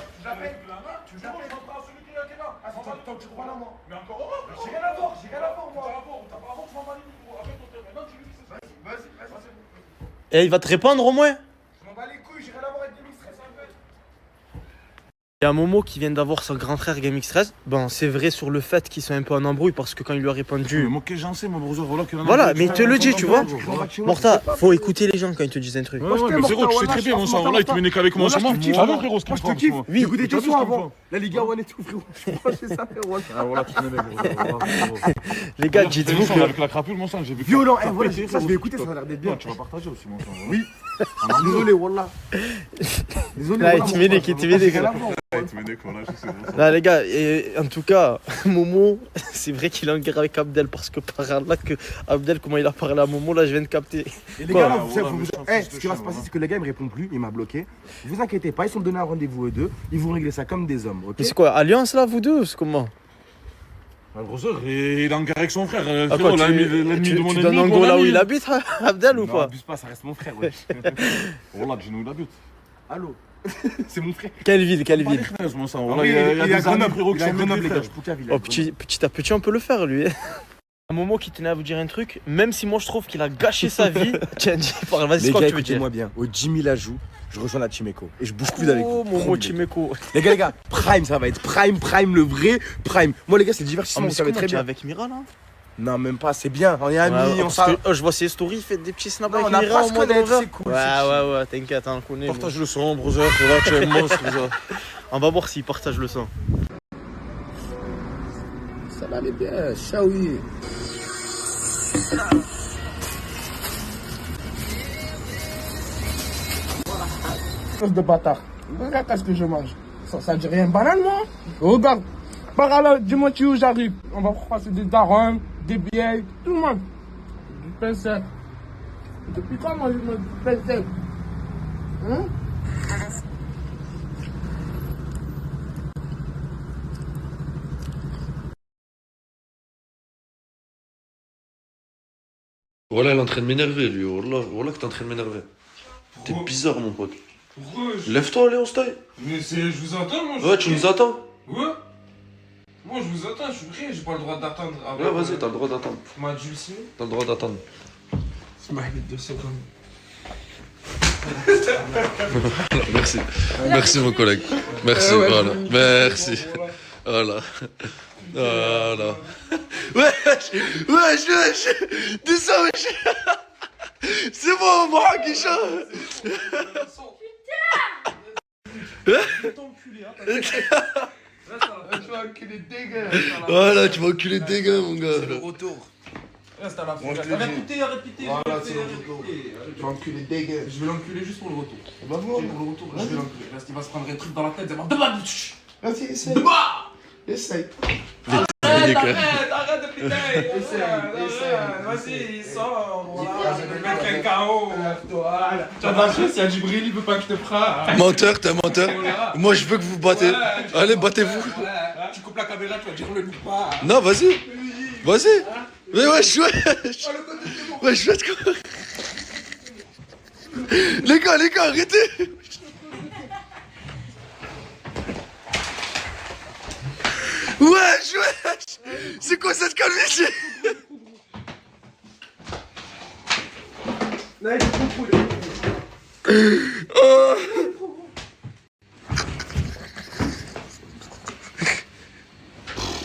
N: Et il va te répondre au moins. Il y a Momo qui vient d'avoir son grand frère Gamix 13. Bon, c'est vrai sur le fait qu'ils sont un peu en embrouille parce que quand il lui a répondu. Voilà, mais il te le dit, tu vois. Morta, faut écouter les gens quand ils te disent un truc.
H: Ouais, mais frérot, tu sais très bien, mon sang. Voilà, il te menait qu'avec moi en ce moment. Ah non, frérot, ce qu'il me kiffe.
G: Oui, écoutez tout ça avant. La Liga One et tout, frérot. Je crois que c'est ça, frérot.
H: Ah voilà, tu m'énerves, gros.
N: Les gars, dites-vous que.
H: Avec la crapule, mon sang, j'ai vu.
G: Violent, voilà, ça, je vais écouter, ça a l'air d'être bien.
H: Tu vas partager aussi, mon sang.
G: Oui. Désolé, Wallah. Désolé,
N: là, il te menait, là, les gars, et en tout cas, Momo, c'est vrai qu'il est en guerre avec Abdel parce que par là, que Abdel, comment il a parlé à Momo, là, je viens de capter.
G: Et les gars, là, ce qui va se passer, c'est que le gars, il me répond plus, il m'a bloqué. Vous inquiétez pas, ils sont donnés un rendez-vous eux deux, ils vont régler ça comme des hommes, ok?
N: Mais c'est quoi, alliance là, vous deux? C'est comment?
H: Le grosseur, il est en guerre avec son frère.
N: Ah quoi, tu donnes un go là où il habite, Abdel, ou pas?
G: Abuse pas, ça reste mon frère, ouais.
H: Voilà, dis-nous où il habite.
G: Allô? C'est mon frère.
N: Quelle ville?
H: Il y a des Grenoble, frérot, qui sont Grenoble, les gars.
N: Oh, petit à petit, on peut le faire, lui. Un moment qui tenait à vous dire un truc, même si moi je trouve qu'il a gâché sa vie. Tiens, vas-y, c'est quoi que tu veux dire?
G: Écoutez-moi bien, au 10 000 ajouts, je rejoins la Team Echo. Et je bouge plus avec vous.
N: Oh, Momo Team Echo.
G: Les gars, Prime, ça va être Prime, le vrai Prime. Moi, les gars, c'est le divertissement, ça va être très bien.
N: Avec Mira, là?
G: Non, même pas, c'est bien, on est amis, on s'en...
N: Je vois ses stories, il fait des petits snaps avec
G: Mira.
N: On a pas
G: se connaître, c'est cool.
N: Ouais, t'inquiète, on le connaît.
H: Partage le son, brother, là, tu es un monstre, brother.
N: On va voir s'il partage le son.
G: Ça va aller bien, Shaoui. De bâtard. Regarde ce que je mange. Ça dit rien banal, moi. Regarde. Par là, dis-moi où j'arrive. On va croiser des darons, des billets, tout le monde. Du pain sec. Depuis quand moi je mange du pain sec? Hein?
M: Voilà, il est en train de m'énerver, lui. Voilà que t'es en train de m'énerver. T'es bizarre, mon pote.
H: Pourquoi?
M: Lève-toi, allez, on se taille.
H: Mais je vous entends, moi.
M: Ouais, tu nous attends?
H: Ouais.
S: Moi, je vous attends, je suis prêt, j'ai pas le droit d'attendre.
M: Ouais, vas-y, t'as le droit d'attendre.
S: Moi, Jules Simon.
M: T'as le droit d'attendre.
S: C'est ma limite 2 secondes.
M: Merci. Merci, mon collègue. Merci, voilà. Merci. Voilà. Voilà. Wesh, wesh, wesh. Descends, wesh. C'est bon, moi, Guicha.
S: Tu vas enculer des gars.
M: Voilà, tu vas enculer des gars, mon gars.
S: C'est le retour. Reste à la fin. Répétez. Voilà, c'est le retour. Tu vas enculer des gars. Je vais l'enculer juste pour le retour. Bah, pour le retour, je vais l'enculer. Reste, il va se prendre un truc dans la tête. Il va
G: Vas-y, essaye.
S: Essaye.
B: Arrête de péter. Essaye. Vas-y, sors. Voilà, je vais mettre un KO.
S: Tu as de la chance, il y a Djibril, il veut pas que je te frappe.
M: Menteur, t'es un menteur. Moi, je veux que vous battez. Allez, battez-vous.
S: Tu coupes la caméra, tu vas dire le loup pas.
M: Non, vas-y. Vas-y. Mais wesh. Wesh, faites quoi? Les gars, arrêtez. Wesh. C'est quoi cette calvitie? Oh.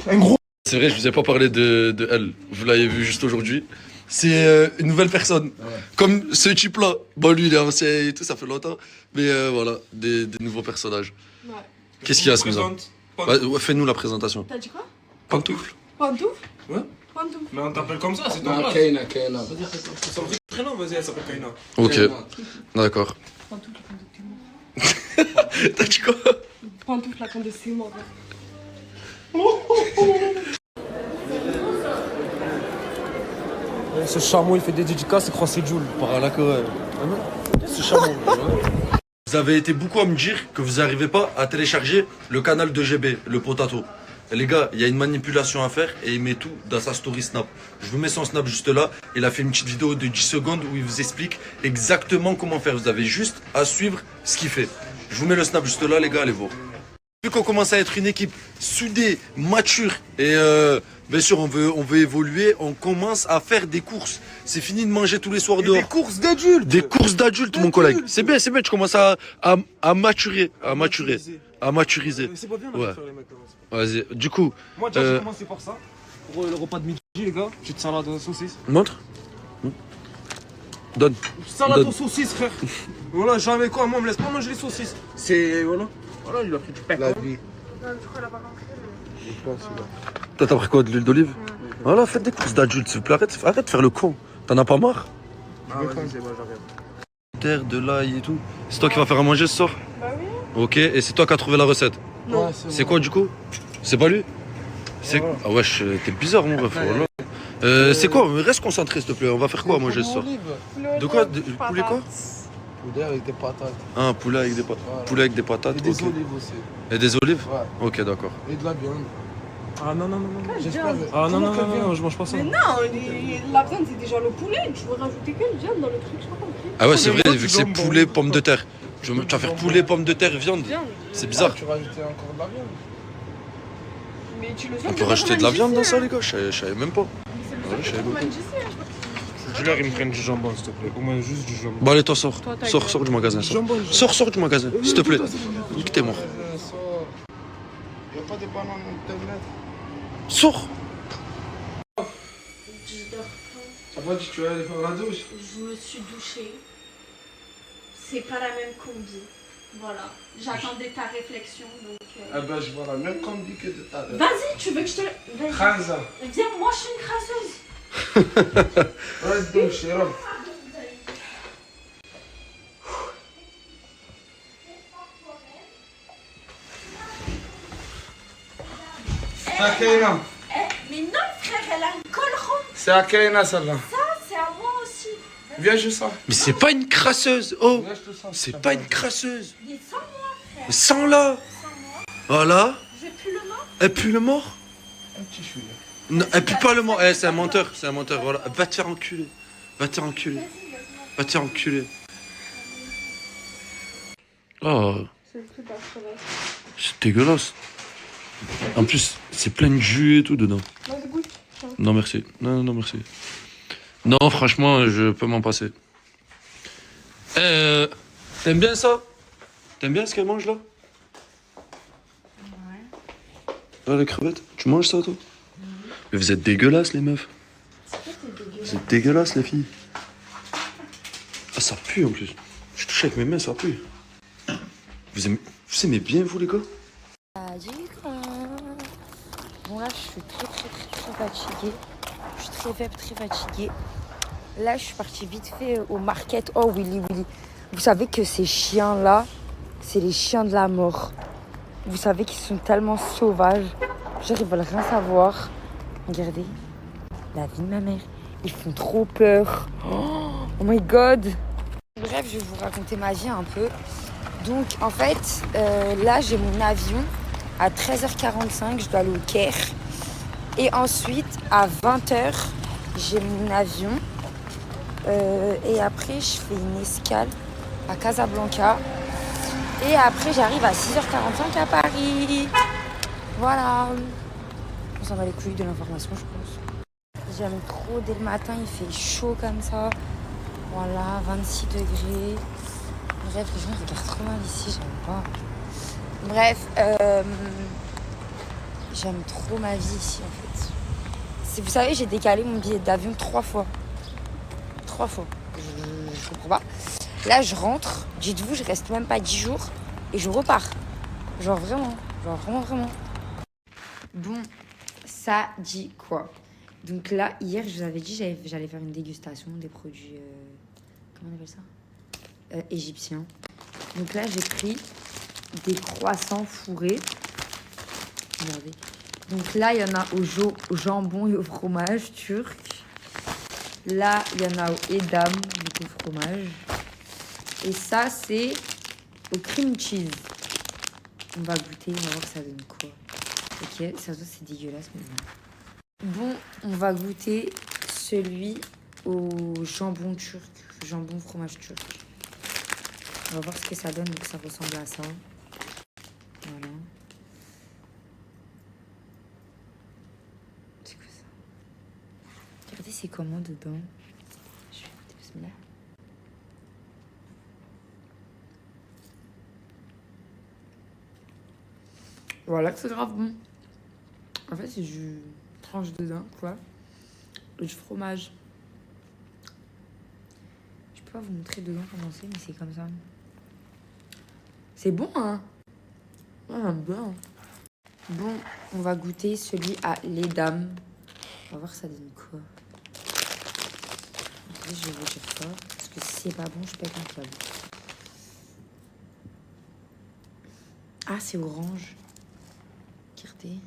S: Un gros.
M: C'est vrai, je vous ai pas parlé de elle. Vous l'avez vu juste aujourd'hui. C'est une nouvelle personne. Ouais. Comme ce type-là. Bon, lui, il est ancien et tout, ça fait longtemps. Mais voilà, des nouveaux personnages. Ouais. Qu'est-ce qu'il y a, ce maison? Ouais, fais-nous la présentation.
I: T'as dit quoi?
M: Pantoufle.
I: Pantoufle?
S: Ouais.
I: Pantoufle.
S: Mais on t'appelle comme ça, c'est ton nom.
G: Kaina.
S: Son vrai prénom, vas-y, elle s'appelle Kaina.
M: Ok, d'accord.
I: Pantoufle, la conde de Simon.
M: T'as dit quoi?
I: Pantoufle, la conde de Simon.
K: Ce chameau, il fait des dédicaces, il croit c'est Jules.
M: Par là que ouais.
K: Ce chameau.
M: Vous avez été beaucoup à me dire que vous n'arrivez pas à télécharger le canal de GB, le potato. Et les gars, il y a une manipulation à faire et il met tout dans sa story Snap. Je vous mets son Snap juste là. Il a fait une petite vidéo de 10 secondes où il vous explique exactement comment faire. Vous avez juste à suivre ce qu'il fait. Je vous mets le Snap juste là, les gars, allez voir. Vu qu'on commence à être une équipe soudée, mature et bien sûr on veut évoluer, on commence à faire des courses. C'est fini de manger tous les soirs dehors.
S: Des courses d'adultes.
M: Des courses d'adultes, mon collègue. C'est bien, tu commences à maturiser.
S: C'est pas bien de
M: ouais.
S: faire les mecs comme ça.
M: Vas-y, du coup.
S: Moi, déjà, j'ai commencé par ça. Pour le repas de midi, les gars, petite salade aux saucisses.
M: Montre. Donne.
S: Salade aux saucisses, frère. Voilà, jamais quoi, moi, on me laisse pas manger les saucisses. C'est. Voilà. Voilà, il a pris du pain.
G: La vie.
M: Toi, t'as pris quoi, de l'huile d'olive? Voilà, faites des courses d'adultes, s'il vous plaît. Arrête de faire le con. T'en as pas marre?
S: Ah, vas-y, c'est bon, j'arrête.
M: Terre, de l'ail et tout. C'est toi qui vas faire à manger ce soir?
I: Bah oui.
M: Ok, et c'est toi qui as trouvé la recette?
I: Non.
M: C'est quoi du coup? C'est pas lui? C'est... Ah wesh, t'es bizarre mon ref. Voilà. C'est quoi? Reste concentré s'il te plaît, on va faire quoi à manger ce soir? De quoi? Poulet quoi?
G: Poulet avec des patates.
M: Ah, poulet avec des patates.
G: Voilà.
M: Poulet avec des patates.
G: Et des
M: ok.
G: olives aussi.
M: Et des olives?
G: Ouais.
M: Ok, d'accord.
G: Et de la viande.
S: Ah non,
G: J'espère.
S: Ah non, je mange pas ça.
I: Mais non, la viande c'est déjà le poulet. Tu veux rajouter quelle viande dans le truc? Je pas compris.
M: Ah ouais, c'est vrai, vu que c'est poulet, pommes de terre. Tu vas faire poulet, pommes de terre, viande. C'est bizarre.
G: Tu rajoutais encore de la viande.
I: Mais tu le sais.
M: On peut rajouter de la viande dans ça, les gars? Je savais même pas.
I: Ouais, je savais pas.
S: Dis-leur, ils me prennent du jambon, s'il te plaît. Au moins, juste du jambon.
M: Bon, allez, toi, sors. Sors du magasin. Sors du magasin, s'il te plaît. Nique tes morts.
G: Y'a pas des bananes de mettre.
M: Sors.
S: T'as pas dit que tu allais faire la douche?
I: Je me suis douchée. C'est pas la même combi. Voilà. J'attendais ta réflexion donc.
G: Ah ben je vois la même combi que de ta.
I: Vas-y, tu veux que je te. Vas-y.
G: Khanza.
I: Viens, moi je suis une crasseuse.
G: Reste donc chez Rob. C'est à Kaina.
I: Mais non, frère, elle a un col rond.
G: C'est à Kaina celle-là.
I: Ça, c'est à moi aussi.
G: Viens, je sens.
M: Mais c'est pas une crasseuse. Oh, c'est pas une crasseuse.
I: Mais sans moi, frère.
M: Sans là. Voilà.
I: J'ai plus le mort.
M: Elle pue le mort?
G: Un petit chouïa.
M: Non, elle pue pas le mort. Eh, c'est un menteur. Voilà. Va te faire enculer. Va te faire enculer. Oh.
I: C'est le truc d'assurance.
M: C'est dégueulasse.
T: En plus, c'est plein de jus et tout dedans.
D: Vas-y, goûte.
T: Non, merci. Non, merci. Non, franchement, je peux m'en passer. T'aimes bien ça? T'aimes bien ce qu'elle mange là? Ouais. Là, les crevettes? Tu manges ça, toi? Mais vous êtes dégueulasses, les meufs. Vous êtes dégueulasses, les filles. Ah, ça pue en plus. Je touche avec mes mains, ça pue. Vous aimez bien, vous, les gars?
U: Bon, là, je suis très fatiguée. Je suis très faible, très fatiguée. Là, je suis partie vite fait au market. Oh, Willy. Vous savez que ces chiens-là, c'est les chiens de la mort. Vous savez qu'ils sont tellement sauvages. Genre, ils veulent rien savoir. Regardez, la vie de ma mère. Ils font trop peur. Oh my God. Bref, je vais vous raconter ma vie un peu. Donc, en fait, là, j'ai mon avion. À 13h45, je dois aller au Caire. Et ensuite, à 20h, j'ai mon avion. Et après, je fais une escale à Casablanca. Et après, j'arrive à 6h45 à Paris. Voilà. On s'en va les couilles de l'information, je pense. J'aime trop. Dès le matin, il fait chaud comme ça. Voilà, 26 degrés. Bref, les gens regardent trop mal ici, j'aime pas. Bref, j'aime trop ma vie ici, en fait. Vous savez, j'ai décalé mon billet d'avion 3 fois. 3 fois. Je comprends pas. Là, je rentre. Dites-vous, je reste même pas 10 jours. Et je repars. Genre vraiment. Vraiment. Bon, ça dit quoi? Donc là, hier, je vous avais dit que j'allais faire une dégustation des produits... comment on appelle ça? Égyptiens. Donc là, j'ai pris des croissants fourrés. Regardez. Donc là, il y en a au jambon et au fromage turc. Là, il y en a au edam, donc au fromage. Et ça, c'est au cream cheese. On va goûter, on va voir que ça donne quoi. Ok, ça c'est dégueulasse, mais bon. Bon, on va goûter celui au jambon turc, jambon fromage turc. On va voir ce que ça donne, donc ça ressemble à ça. Voilà. C'est quoi ça? Regardez, c'est comment dedans? Je vais goûter, bismillah. Voilà que c'est grave bon. En fait, c'est du tranche dedans, quoi. Et du fromage. Je peux pas vous montrer dedans comment c'est, mais c'est comme ça. C'est bon, hein? Ouais, j'aime bien. Bon, on va goûter celui à l'edam. On va voir ça donne quoi. Après, je vais vous dire ça. Parce que si c'est pas bon, je pète un câble. Ah, c'est orange. Regardez.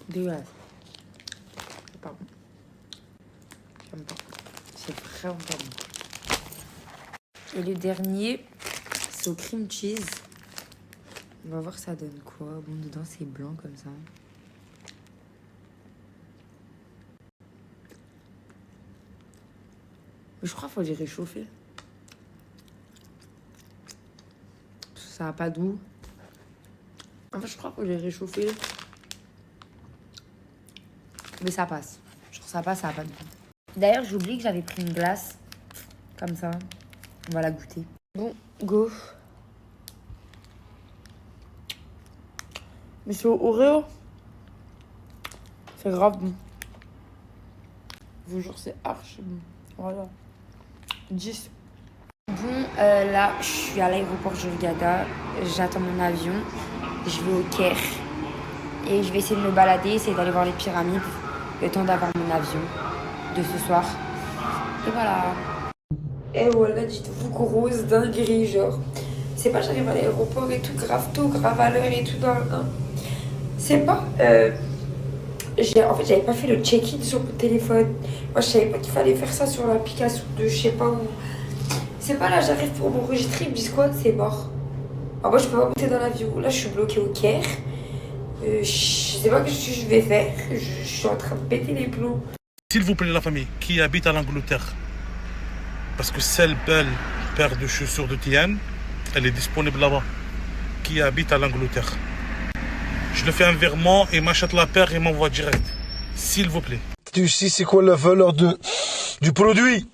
U: Dégueulasse. C'est pas bon. J'aime pas. C'est vraiment pas bon. Et le dernier, c'est au cream cheese. On va voir ça donne quoi. Bon, dedans, c'est blanc comme ça. Je crois qu'il faut les réchauffer. Parce que ça n'a pas de goût. En fait, je crois qu'il faut les réchauffer. Mais ça passe. Genre ça passe, ça n'a pas de goût. D'ailleurs, j'ai oublié que j'avais pris une glace. Comme ça. On va la goûter. Bon, go. Mais c'est au Oreo. C'est grave bon. Je vous jure, c'est archi bon. Voilà. 10. Bon, là, je suis à l'aéroport Hurghada. J'attends mon avion. Je vais au Caire. Et je vais essayer de me balader, essayer d'aller voir les pyramides. Le temps d'avoir mon avion de ce soir. Et voilà. Et voilà, dites-vous, grosse dinguerie, genre. C'est pas j'arrive à l'aéroport et tout, grave tôt, grave à l'heure et tout dans le... C'est pas... En fait, j'avais pas fait le check-in sur mon téléphone. Moi, je savais pas qu'il fallait faire ça sur l'application de je sais pas où. C'est pas là, j'arrive pour m'enregistrer, ils me disent quoi? C'est mort. Alors moi, je peux pas monter dans l'avion. Là, je suis bloquée au Caire. Je sais pas ce que je vais faire. Je suis en train de péter les plombs.
E: S'il vous plaît, la famille, qui habite à l'Angleterre, parce que celle belle paire de chaussures de Tian, elle est disponible là-bas. Qui habite à l'Angleterre. Je le fais un virement et m'achète la paire et m'envoie direct. S'il vous plaît.
V: Tu sais c'est quoi la valeur du produit?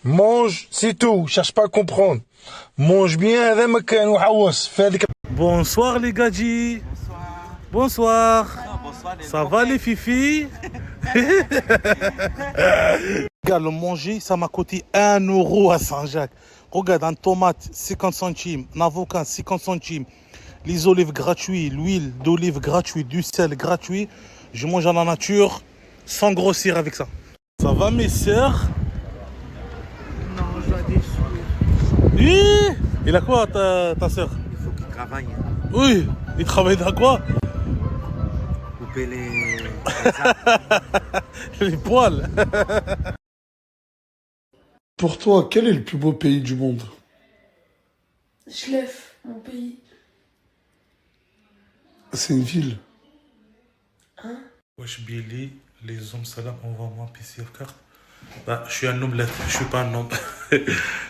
V: Mange, c'est tout. Cherche pas à comprendre. Mange bien.
E: Bonsoir les gadgets. Bonsoir. Ça va les fifis? Regarde, le manger, ça m'a coûté 1 euro à Saint-Jacques. Regarde, un tomate, 50 centimes. Un avocat, 50 centimes. Les olives gratuites, l'huile d'olive gratuite, du sel gratuit. Je mange à la nature sans grossir avec ça. Ça va mes sœurs?
N: Non, je dois déçu.
E: Oui. Il a quoi ta sœur?
N: Il faut qu'il travaille.
E: Oui, il travaille dans quoi?
N: Couper les
E: les poils.
A: Pour toi, quel est le plus beau pays du monde?
I: Chlef, mon pays.
A: C'est une ville.
I: Hein?
E: Wesh Billy, les hommes salam, envoie-moi PCF carte. Bah, je suis un omelette, je suis pas un homme.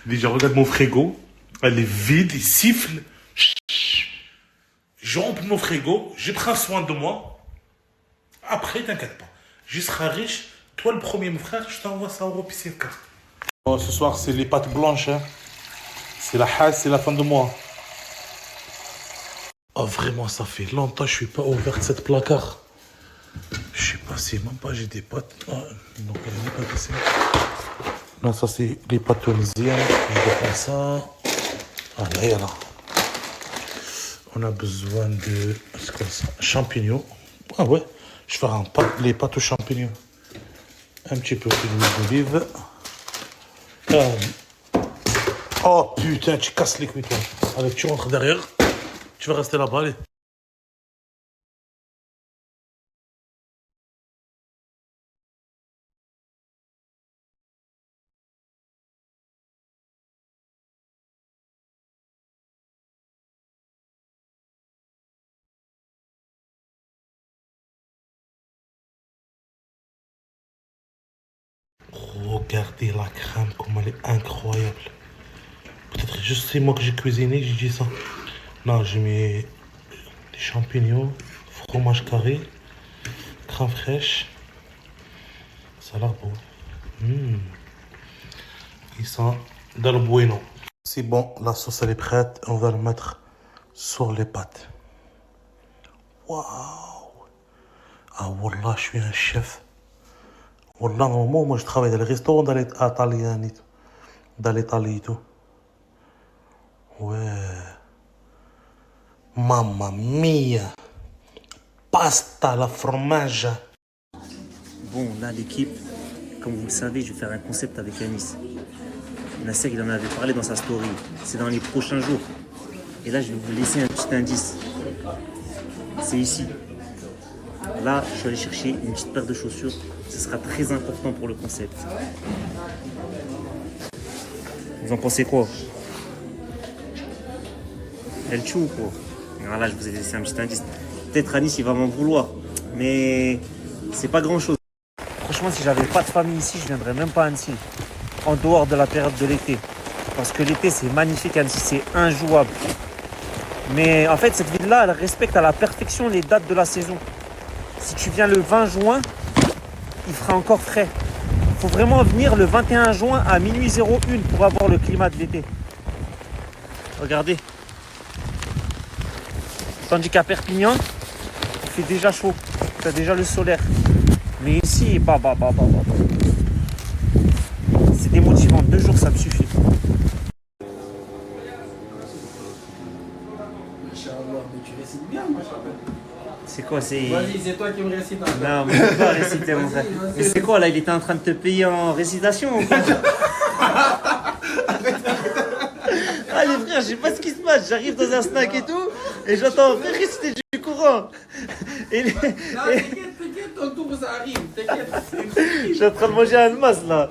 E: Déjà, regarde mon frigo. Elle est vide, il siffle. Je remplis mon frigo, je prends soin de moi. Après, t'inquiète pas. Je serai riche. Toi, le premier, mon frère, je t'envoie ça au PCF carte. Oh, ce soir, c'est les pâtes blanches. Hein. C'est la hasse, c'est la fin de mois. Oh, vraiment, ça fait longtemps que je suis pas ouvert cette placard. Je sais pas, c'est même pas, j'ai des pâtes. Oh, non, pas pas ici. Non, ça, c'est les pâtes tunisiennes. Je vais faire ça. Ah, là, là. On a besoin de. C'est quoi ça? Champignons. Ah, ouais. Je vais faire les pâtes aux champignons. Un petit peu d'huile d'olive. Oh putain, tu casses les couilles toi. Allez, tu rentres derrière. Tu vas rester là-bas, allez. Regardez la crème, comme elle est incroyable. Peut-être juste c'est moi que j'ai cuisiné, j'ai dit ça. Non, j'ai mis des champignons, fromage carré, crème fraîche. Ça a l'air beau. Ils sont dans le bueno. C'est bon, la sauce elle est prête. On va le mettre sur les pâtes. Waouh! Ah wallah, je suis un chef. Wallah, normalement, moi je travaille dans les restaurants dans l'Italie et tout. Ouais. Mamma mia. Pasta, la fromage.
R: Bon, là, l'équipe, comme vous le savez, je vais faire un concept avec Anis. Nasser, il en avait parlé dans sa story. C'est dans les prochains jours. Et là, je vais vous laisser un petit indice. C'est ici. Là, je suis allé chercher une petite paire de chaussures. Ce sera très important pour le concept. Vous en pensez quoi? Elle tue ou quoi? Alors là, je vous ai laissé un petit indice. Peut-être Anis, il va m'en vouloir. Mais c'est pas grand-chose. Franchement, si j'avais pas de famille ici, je viendrais même pas à Annecy. En dehors de la période de l'été. Parce que l'été, c'est magnifique à Annecy, c'est injouable. Mais en fait, cette ville-là, elle respecte à la perfection les dates de la saison. Si tu viens le 20 juin, il fera encore frais. Il faut vraiment venir le 21 juin à minuit 01 pour avoir le climat de l'été. Regardez. Tandis qu'à Perpignan, il fait déjà chaud. Tu as déjà le solaire. Mais ici, c'est démotivant. 2 jours, ça me suffit. C'est quoi, c'est...
P: Vas-y, c'est toi qui me récites.
R: Non, mais je peux pas réciter, mon frère. Mais c'est quoi, là, il était en train de te payer en récitation ou quoi? Ah, les frères, je sais pas ce qui se passe. J'arrive dans un snack et tout, et j'entends un frère réciter du courant. Et
P: Non, t'inquiète, ton tour, ça arrive. T'inquiète.
R: Je suis en train de manger un masse, là.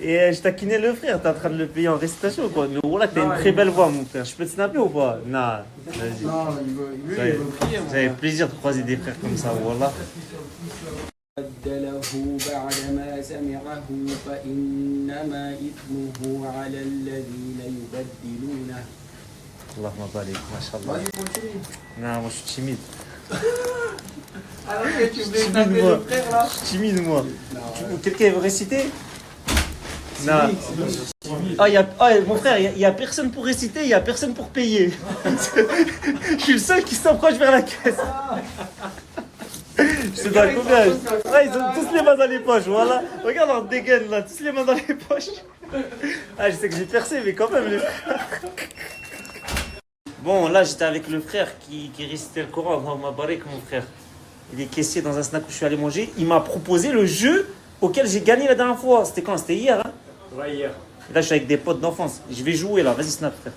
R: Et je taquinais le frère, t'es en train de le payer en récitation ou quoi? Mais voilà, t'as une très belle voix, mon frère. Je peux te snapper ou pas? Non, vas-y.
P: Non, il veut prier.
R: J'avais plaisir de croiser des frères comme ça, voilà.
C: بدله بعدما سمعه فإنما إثمه على الذين يبدلونه.
R: Allahumma barik, mashallah. Non, moi je suis timide.
C: Alors que tu voulais
R: timide,
C: taper
R: moi.
C: le frère là.
R: Je suis timide, moi. Quelqu'un veut réciter? Non. Ah, mon frère, il y a personne pour réciter, il y a personne pour payer. Je suis le seul qui s'approche vers la caisse. Je te donne combien? Ah, ils ont tous les mains dans les poches, voilà. Regarde leur dégaine là, tous les mains dans les poches. Ah, je sais que j'ai percé, mais quand même, les frères. Bon, là, j'étais avec le frère qui récitait le Coran. Allahumma barik, mon frère. Il est caissier dans un snack où je suis allé manger. Il m'a proposé le jeu auquel j'ai gagné la dernière fois. C'était quand? C'était hier, hein?
C: Ouais, hier.
R: Et là, je suis avec des potes d'enfance. Je vais jouer là. Vas-y, snap, frère.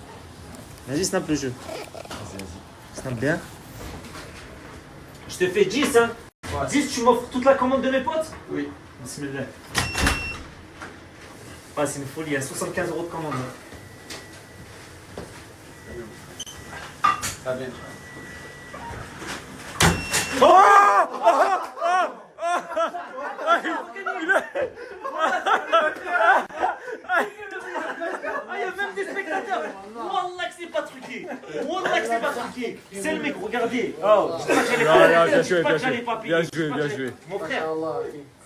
R: Vas-y, snap le jeu. Vas-y. Snap bien. Je te fais 10, hein? Ouais. 10, tu m'offres toute la commande de mes potes?
C: Oui.
R: Bismillah. Ah, c'est une folie. Il y a 75 € de commande. Hein.
C: Ah bien.
R: Oh! Il y a même des spectateurs. Wallah que c'est pas truqué. Wallah que c'est pas truqué. C'est le mec, regardez. Oh, je sais pas que j'allais pas payer.
H: Bien joué.
R: Mon frère,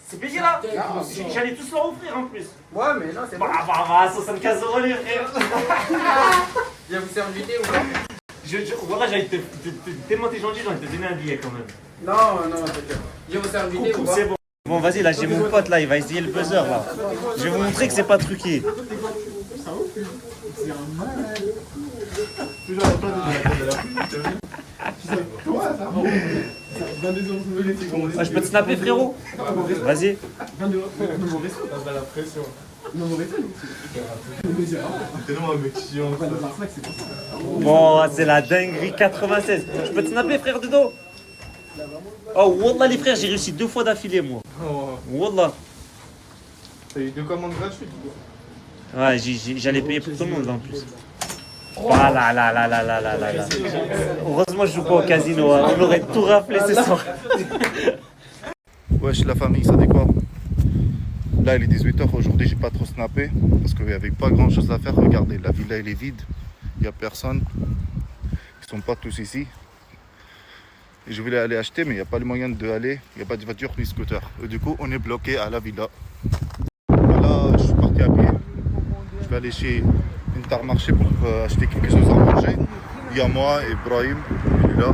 R: c'est payé là? J'allais tous leur offrir en plus.
C: Ouais, mais non, c'est
R: Bah, 75 € les frères.
C: Viens vous servir ou pas?
R: Voilà, j'allais tellement t'es gentil, j'ai envie de te donner un billet quand même.
C: Non, t'inquiète. Viens vous servir ou pas?
R: C'est bon. Bon, vas-y, là, j'ai mon pote là, il va essayer le buzzer là. Je vais vous montrer que c'est pas truqué. Ah, je peux te snapper, frérot? Vas-y. Bon, c'est la dinguerie 96. Je peux te snapper, frère de dos? Oh, wallah, les frères, j'ai réussi 2 fois d'affilée, moi. Wallah.
S: T'as eu 2 commandes gratuites ou quoi?
R: Ouais, j'allais payer pour tout le monde là, en plus. Voilà, là. Heureusement, je joue pas au casino, hein. On aurait tout raflé ce soir.
J: Wesh la famille, ça dit quoi? Là il est 18h, aujourd'hui j'ai pas trop snappé parce qu'il n'y avait pas grand chose à faire. Regardez, la villa elle est vide, il n'y a personne, ils sont pas tous ici. Et je voulais aller acheter mais il n'y a pas le moyen d'aller, il n'y a pas de voiture ni scooter. Et du coup on est bloqué à la villa. Voilà, je suis parti à pied, je vais aller chez Intermarché pour acheter quelque chose à manger. Il y a moi et Brahim, il est là.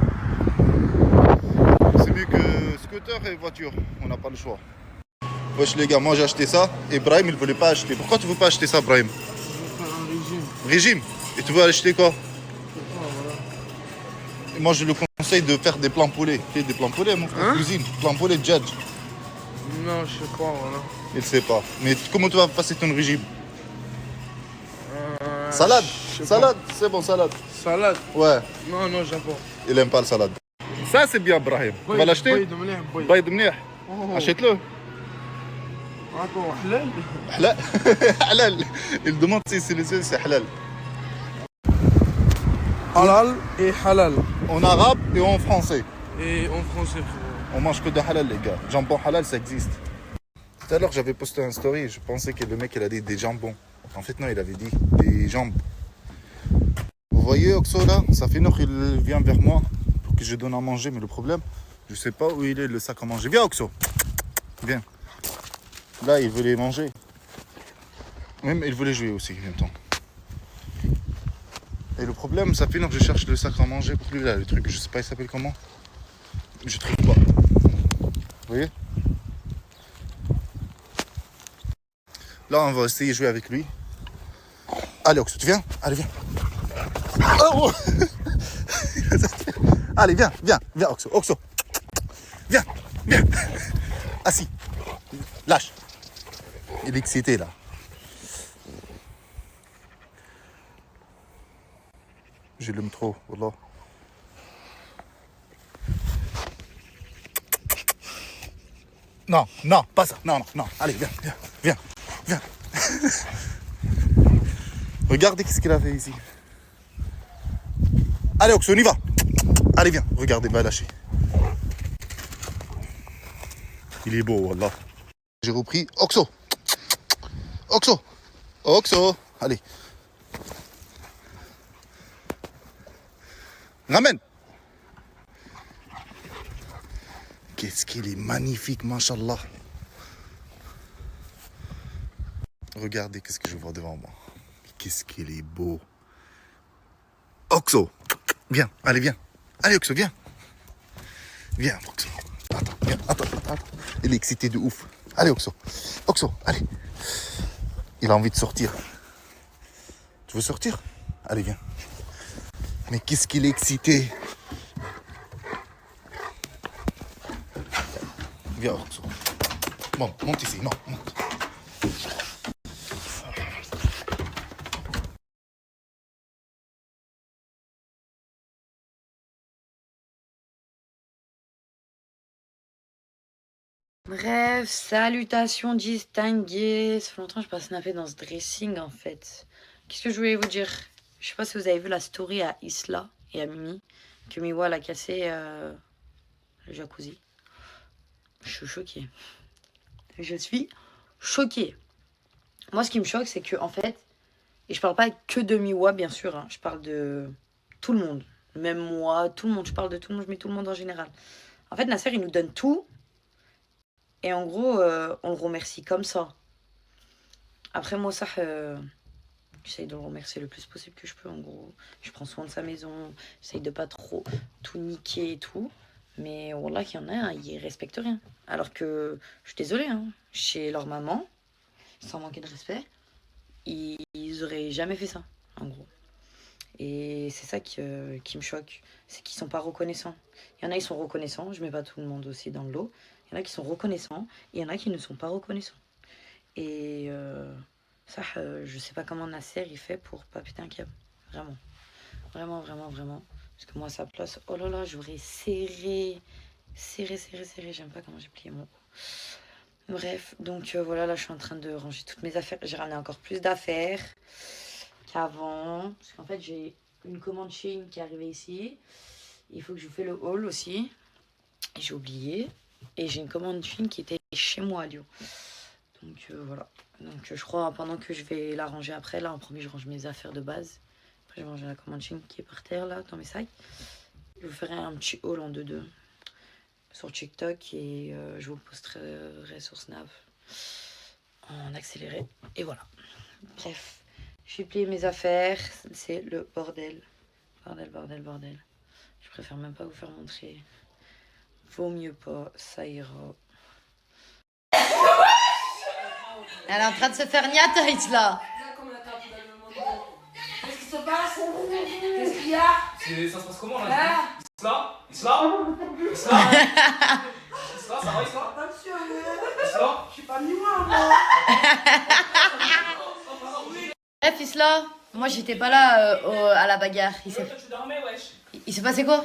J: C'est mieux que scooter et voiture, on n'a pas le choix. Wesh les gars, moi j'ai acheté ça et Brahim il voulait pas acheter. Pourquoi tu veux pas acheter ça, Brahim?
K: Un régime.
J: Régime? Et tu veux acheter quoi? Et moi je le conseille de faire des plans poulets. Tu sais, des plans poulets mon frère, cuisine, plans poulets judge.
K: Non, je sais pas, voilà.
J: Il sait pas. Mais comment tu vas passer ton régime? Salade? Salade, c'est bon, salade.
K: Salade?
J: Ouais.
K: Non, j'aime pas.
J: Il aime pas la salade. Ça c'est bien Brahim. Tu vas l'acheter? Baïd mnih. Achète-le.
K: Attends, halal?
J: Halal. Halal. Il demande si c'est halal.
K: Halal et halal.
J: En arabe et en français.
K: Et en français.
J: On mange que de halal les gars. Jambon halal ça existe. Tout à l'heure j'avais posté un story, je pensais que le mec il a dit des jambons. En fait non, il avait dit des jambes. Vous voyez Oxo là, ça fait une heure qu'il vient vers moi pour que je donne à manger, mais le problème, je sais pas où il est le sac à manger. Viens Oxo. Viens. Là il voulait manger. Même il voulait jouer aussi en même temps. Et le problème, ça fait une heure que je cherche le sac à manger pour lui là, le truc, je sais pas il s'appelle comment. Je trouve pas. Vous voyez? Là on va essayer de jouer avec lui. Allez Oxo, tu viens? Allez viens. Oh allez viens Oxo, Oxo. Viens. Assis. Lâche. Il est excité là. Je l'aime trop, wallah. Non, pas ça. Non. Allez, viens. Regardez ce qu'il a fait ici. Allez, Oxo, on y va. Allez, viens. Regardez, va lâcher. Il est beau, wallah. J'ai repris Oxo. Oxo. Oxo. Allez. Ramène. Qu'est-ce qu'il est magnifique, mashallah. Regardez qu'est-ce que je vois devant moi. Qu'est-ce qu'il est beau. Oxo. Viens, allez, viens. Allez, Oxo, viens. Viens, Oxo. Attends, viens, attends. Il est excité de ouf. Allez, Oxo. Oxo, allez. Il a envie de sortir. Tu veux sortir? Allez, viens. Mais qu'est-ce qu'il est excité. Viens, Oxo. Bon, monte ici. Non, monte.
U: Bref, salutations distinguées. Ça fait longtemps que je n'ai pas snappé dans ce dressing en fait. Qu'est-ce que je voulais vous dire? Je sais pas si vous avez vu la story à Isla et à Mimi, que Miwa l'a cassé le jacuzzi. Je suis choquée. Je suis choquée. Moi, ce qui me choque, c'est que en fait, et je parle pas que de Miwa, bien sûr, hein, je parle de tout le monde. Même moi, tout le monde, je parle de tout le monde, je mets tout le monde en général. En fait, Nasser, il nous donne tout. Et en gros, on le remercie comme ça. Après, moi, ça, j'essaye de le remercier le plus possible que je peux, en gros. Je prends soin de sa maison, j'essaye de pas trop tout niquer et tout. Mais voilà qu'il y en a, ils respectent rien. Alors que, je suis désolée, hein, chez leur maman, sans manquer de respect, ils auraient jamais fait ça, en gros. Et c'est ça qui me choque, c'est qu'ils sont pas reconnaissants. Il y en a, ils sont reconnaissants, je mets pas tout le monde aussi dans le lot. Il y en a qui sont reconnaissants, et il y en a qui ne sont pas reconnaissants. Et ça, je sais pas comment Nasser il fait pour pas péter un câble. Vraiment. Vraiment, vraiment, vraiment. Parce que moi, à sa place, oh là là, j'aurais serré. J'aime pas comment j'ai plié mon cou. Bref, donc voilà, là, je suis en train de ranger toutes mes affaires. J'ai ramené encore plus d'affaires qu'avant. Parce qu'en fait, j'ai une commande Shein qui est arrivée ici. Il faut que je vous fasse le haul aussi. Et j'ai oublié. Et j'ai une commande Shein qui était chez moi à Lyon. Donc voilà. Donc je crois, pendant que je vais la ranger après, là, en premier, je range mes affaires de base. Après, je vais ranger la commande Shein qui est par terre, là, dans mes sacs. Je vous ferai un petit haul en 2-2 sur TikTok et je vous posterai sur Snap en accéléré. Et voilà. Bref, j'ai plié mes affaires. C'est le bordel. Bordel. Je préfère même pas vous faire montrer. Vaut mieux pas, ça ira. Elle est en train de se faire niatage là.
B: Qu'est-ce qui se passe? Qu'est-ce qu'il y a?
C: Ça se passe comment là? Isla, ça va Isla?
B: Attention,
C: Isla?
B: je suis pas Miwa, moi.
U: Bref, Isla, moi j'étais pas là à la bagarre.
B: Tu dormais, wesh.
U: Il s'est passé quoi?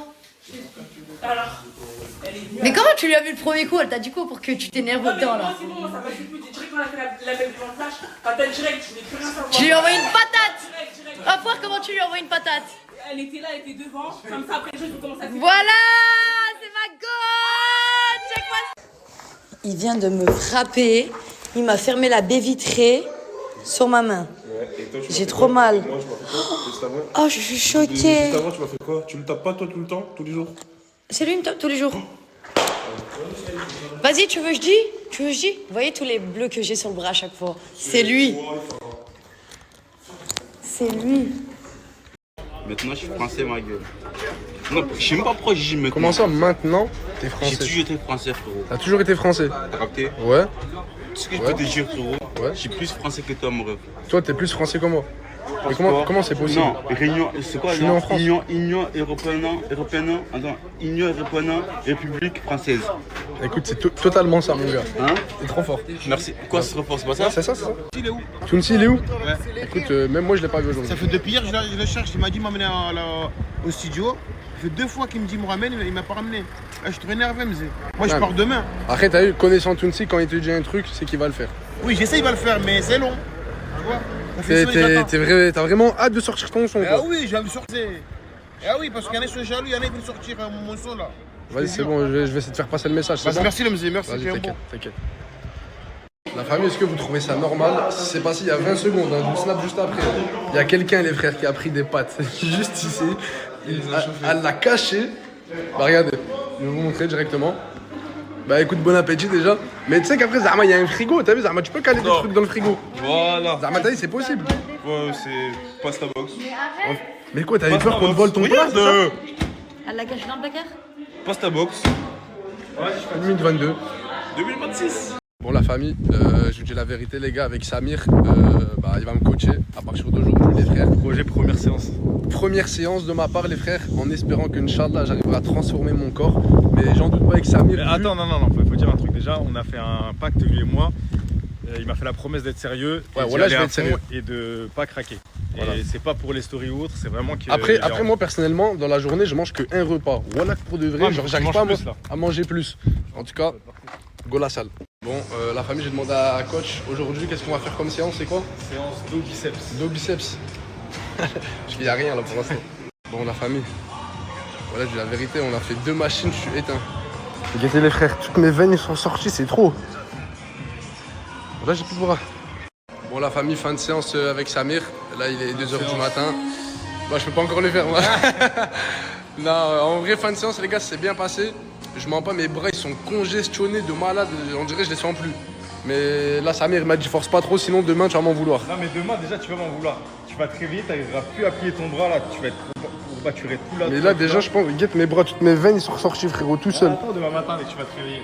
B: Alors, elle est venue.
U: Mais comment tu lui as vu le premier coup? Elle t'a dit quoi pour que tu t'énerves autant là?
B: Moi, c'est bon, moi, ça m'a suffi. Direct, on a fait la belle devant le flash. Patate direct, je voulais plus rien savoir.
U: Tu lui as envoyé une patate.
B: Direct.
U: Va voir comment tu lui as envoyé une patate.
B: Elle était là, elle était devant. Comme ça, après, je vais commencer à faire.
U: Voilà, c'est ma gosse. Check-moi. Il vient de me frapper. Il m'a fermé la baie vitrée sur ma main. J'ai trop mal. Oh, je suis choquée.
T: Juste avant, tu m'as fait quoi? Tu me tapes pas toi tout le temps, tous les jours?
U: C'est lui, il me tape tous les jours. Vas-y, tu veux que je dise? Vous voyez tous les bleus que j'ai sur le bras à chaque fois? C'est lui. C'est lui.
F: Maintenant, je suis français, ma gueule. Non, je sais même pas pourquoi je dis maintenant.
A: Comment ça, maintenant, t'es français?
F: J'ai toujours été français, frérot.
A: T'as toujours été français?
F: T'as capté?
A: Ouais.
F: Ce que je peux te dire, frérot, je suis plus français que toi, mon rêve.
A: Toi, t'es plus français que moi. Mais comment c'est possible?
F: Non, Réunion, c'est quoi?
A: Je suis né en France.
F: Union européenne, Union européenne, République française.
A: Écoute, c'est totalement ça, mon gars.
F: Hein?
A: T'es trop fort.
F: Merci. Quoi, c'est trop fort, c'est pas ça?
A: Ouais, c'est ça.
S: Il est où?
A: Tounsi, il est où?
S: Ouais.
A: Écoute, même moi, je l'ai pas vu aujourd'hui.
S: Ça fait depuis hier, je le cherche. Il m'a dit de m'amener au studio. Ça fait 2 fois qu'il me dit me ramène, il m'a pas ramené. Je suis trop énervé, Mzé. Moi, je pars demain.
A: Après, t'as eu, connaissant Tounsi, quand il te dit un truc, c'est qu'il va le faire.
S: Oui, j'essaie, il va le faire, mais c'est long. Tu vois?
A: T'as vraiment hâte de sortir ton son,
S: Ah
A: quoi.
S: oui, j'ai envie de sortir. Ah oui, parce qu'il y en a qui sont jaloux, il y en a qui veulent sortir mon son là.
A: Vas-y, c'est bon, je vais essayer de faire passer le message.
J: Vas-y,
A: Bon
J: merci le musée, merci.
A: Vas-y,
J: c'est
A: t'inquiète,
J: bon.
A: t'inquiète. La famille, est-ce que vous trouvez ça normal? C'est passé il y a 20 secondes, hein, je vous snap juste après. Il y a quelqu'un, les frères, qui a pris des pâtes juste ici. Elle l'a caché. Bah regardez, je vais vous montrer directement. Bah écoute, bon appétit déjà. Mais tu sais qu'après, Zama, il y a un frigo, t'as vu, Zama, tu peux caler des trucs dans le frigo.
H: Voilà.
A: Zama, t'as dit, c'est possible.
H: Ouais, c'est pasta box.
A: Mais quoi, t'avais peur qu'on te vole ton plat?
L: Elle l'a caché dans le placard?
H: Pasta box.
A: Ouais, 2022.
H: 2026.
A: Bon la famille, je vous dis la vérité les gars, avec Samir, bah, il va me coacher à partir d'aujourd'hui les frères.
H: Projet première séance.
A: Première séance de ma part les frères, en espérant qu'Inch'Allah j'arriverai à transformer mon corps. Mais j'en doute pas avec Samir.
H: Mais attends, non, faut dire un truc déjà, on a fait un pacte lui et moi. Il m'a fait la promesse d'être sérieux,
A: ouais, voilà, je vais être sérieux
H: et de pas craquer.
A: Voilà.
H: Et c'est pas pour les stories ou autres, c'est vraiment que.
A: Après moi personnellement, dans la journée, je mange que un repas. Voilà que pour de vrai,
H: Ouais,
A: genre
H: tu
A: j'arrive
H: manges
A: pas
H: plus, là.
A: à manger plus. En tout cas, go la salle. Bon, la famille, j'ai demandé à coach aujourd'hui, qu'est-ce qu'on va faire comme séance, c'est quoi?
H: Séance dos biceps.
A: Dos biceps. Parce qu'il n'y a rien là pour l'instant. Bon, la famille, voilà, je dis la vérité, on a fait 2 machines, je suis éteint. Regardez les frères, toutes mes veines sont sorties, c'est trop. Là, j'ai plus de bras. Bon, la famille, fin de séance avec Samir. Là, il est 2h du matin. Bah, je peux pas encore le faire, moi. Non, en vrai, fin de séance, les gars, c'est bien passé. Je mens pas, mes bras, ils sont congestionnés de malade. On dirait que je les sens plus. Mais là, Samir m'a dit, force pas trop, sinon demain, tu vas m'en vouloir.
H: Non, mais demain, déjà, tu vas m'en vouloir. Tu vas te réveiller, tu n'arriveras plus à plier ton bras, là. Tu vas être courbaturé tout là.
A: Mais là, déjà, je pense, guette mes bras, toutes mes veines, ils sont ressortis, frérot, tout seul.
H: Attends, demain matin, mais tu vas te réveiller.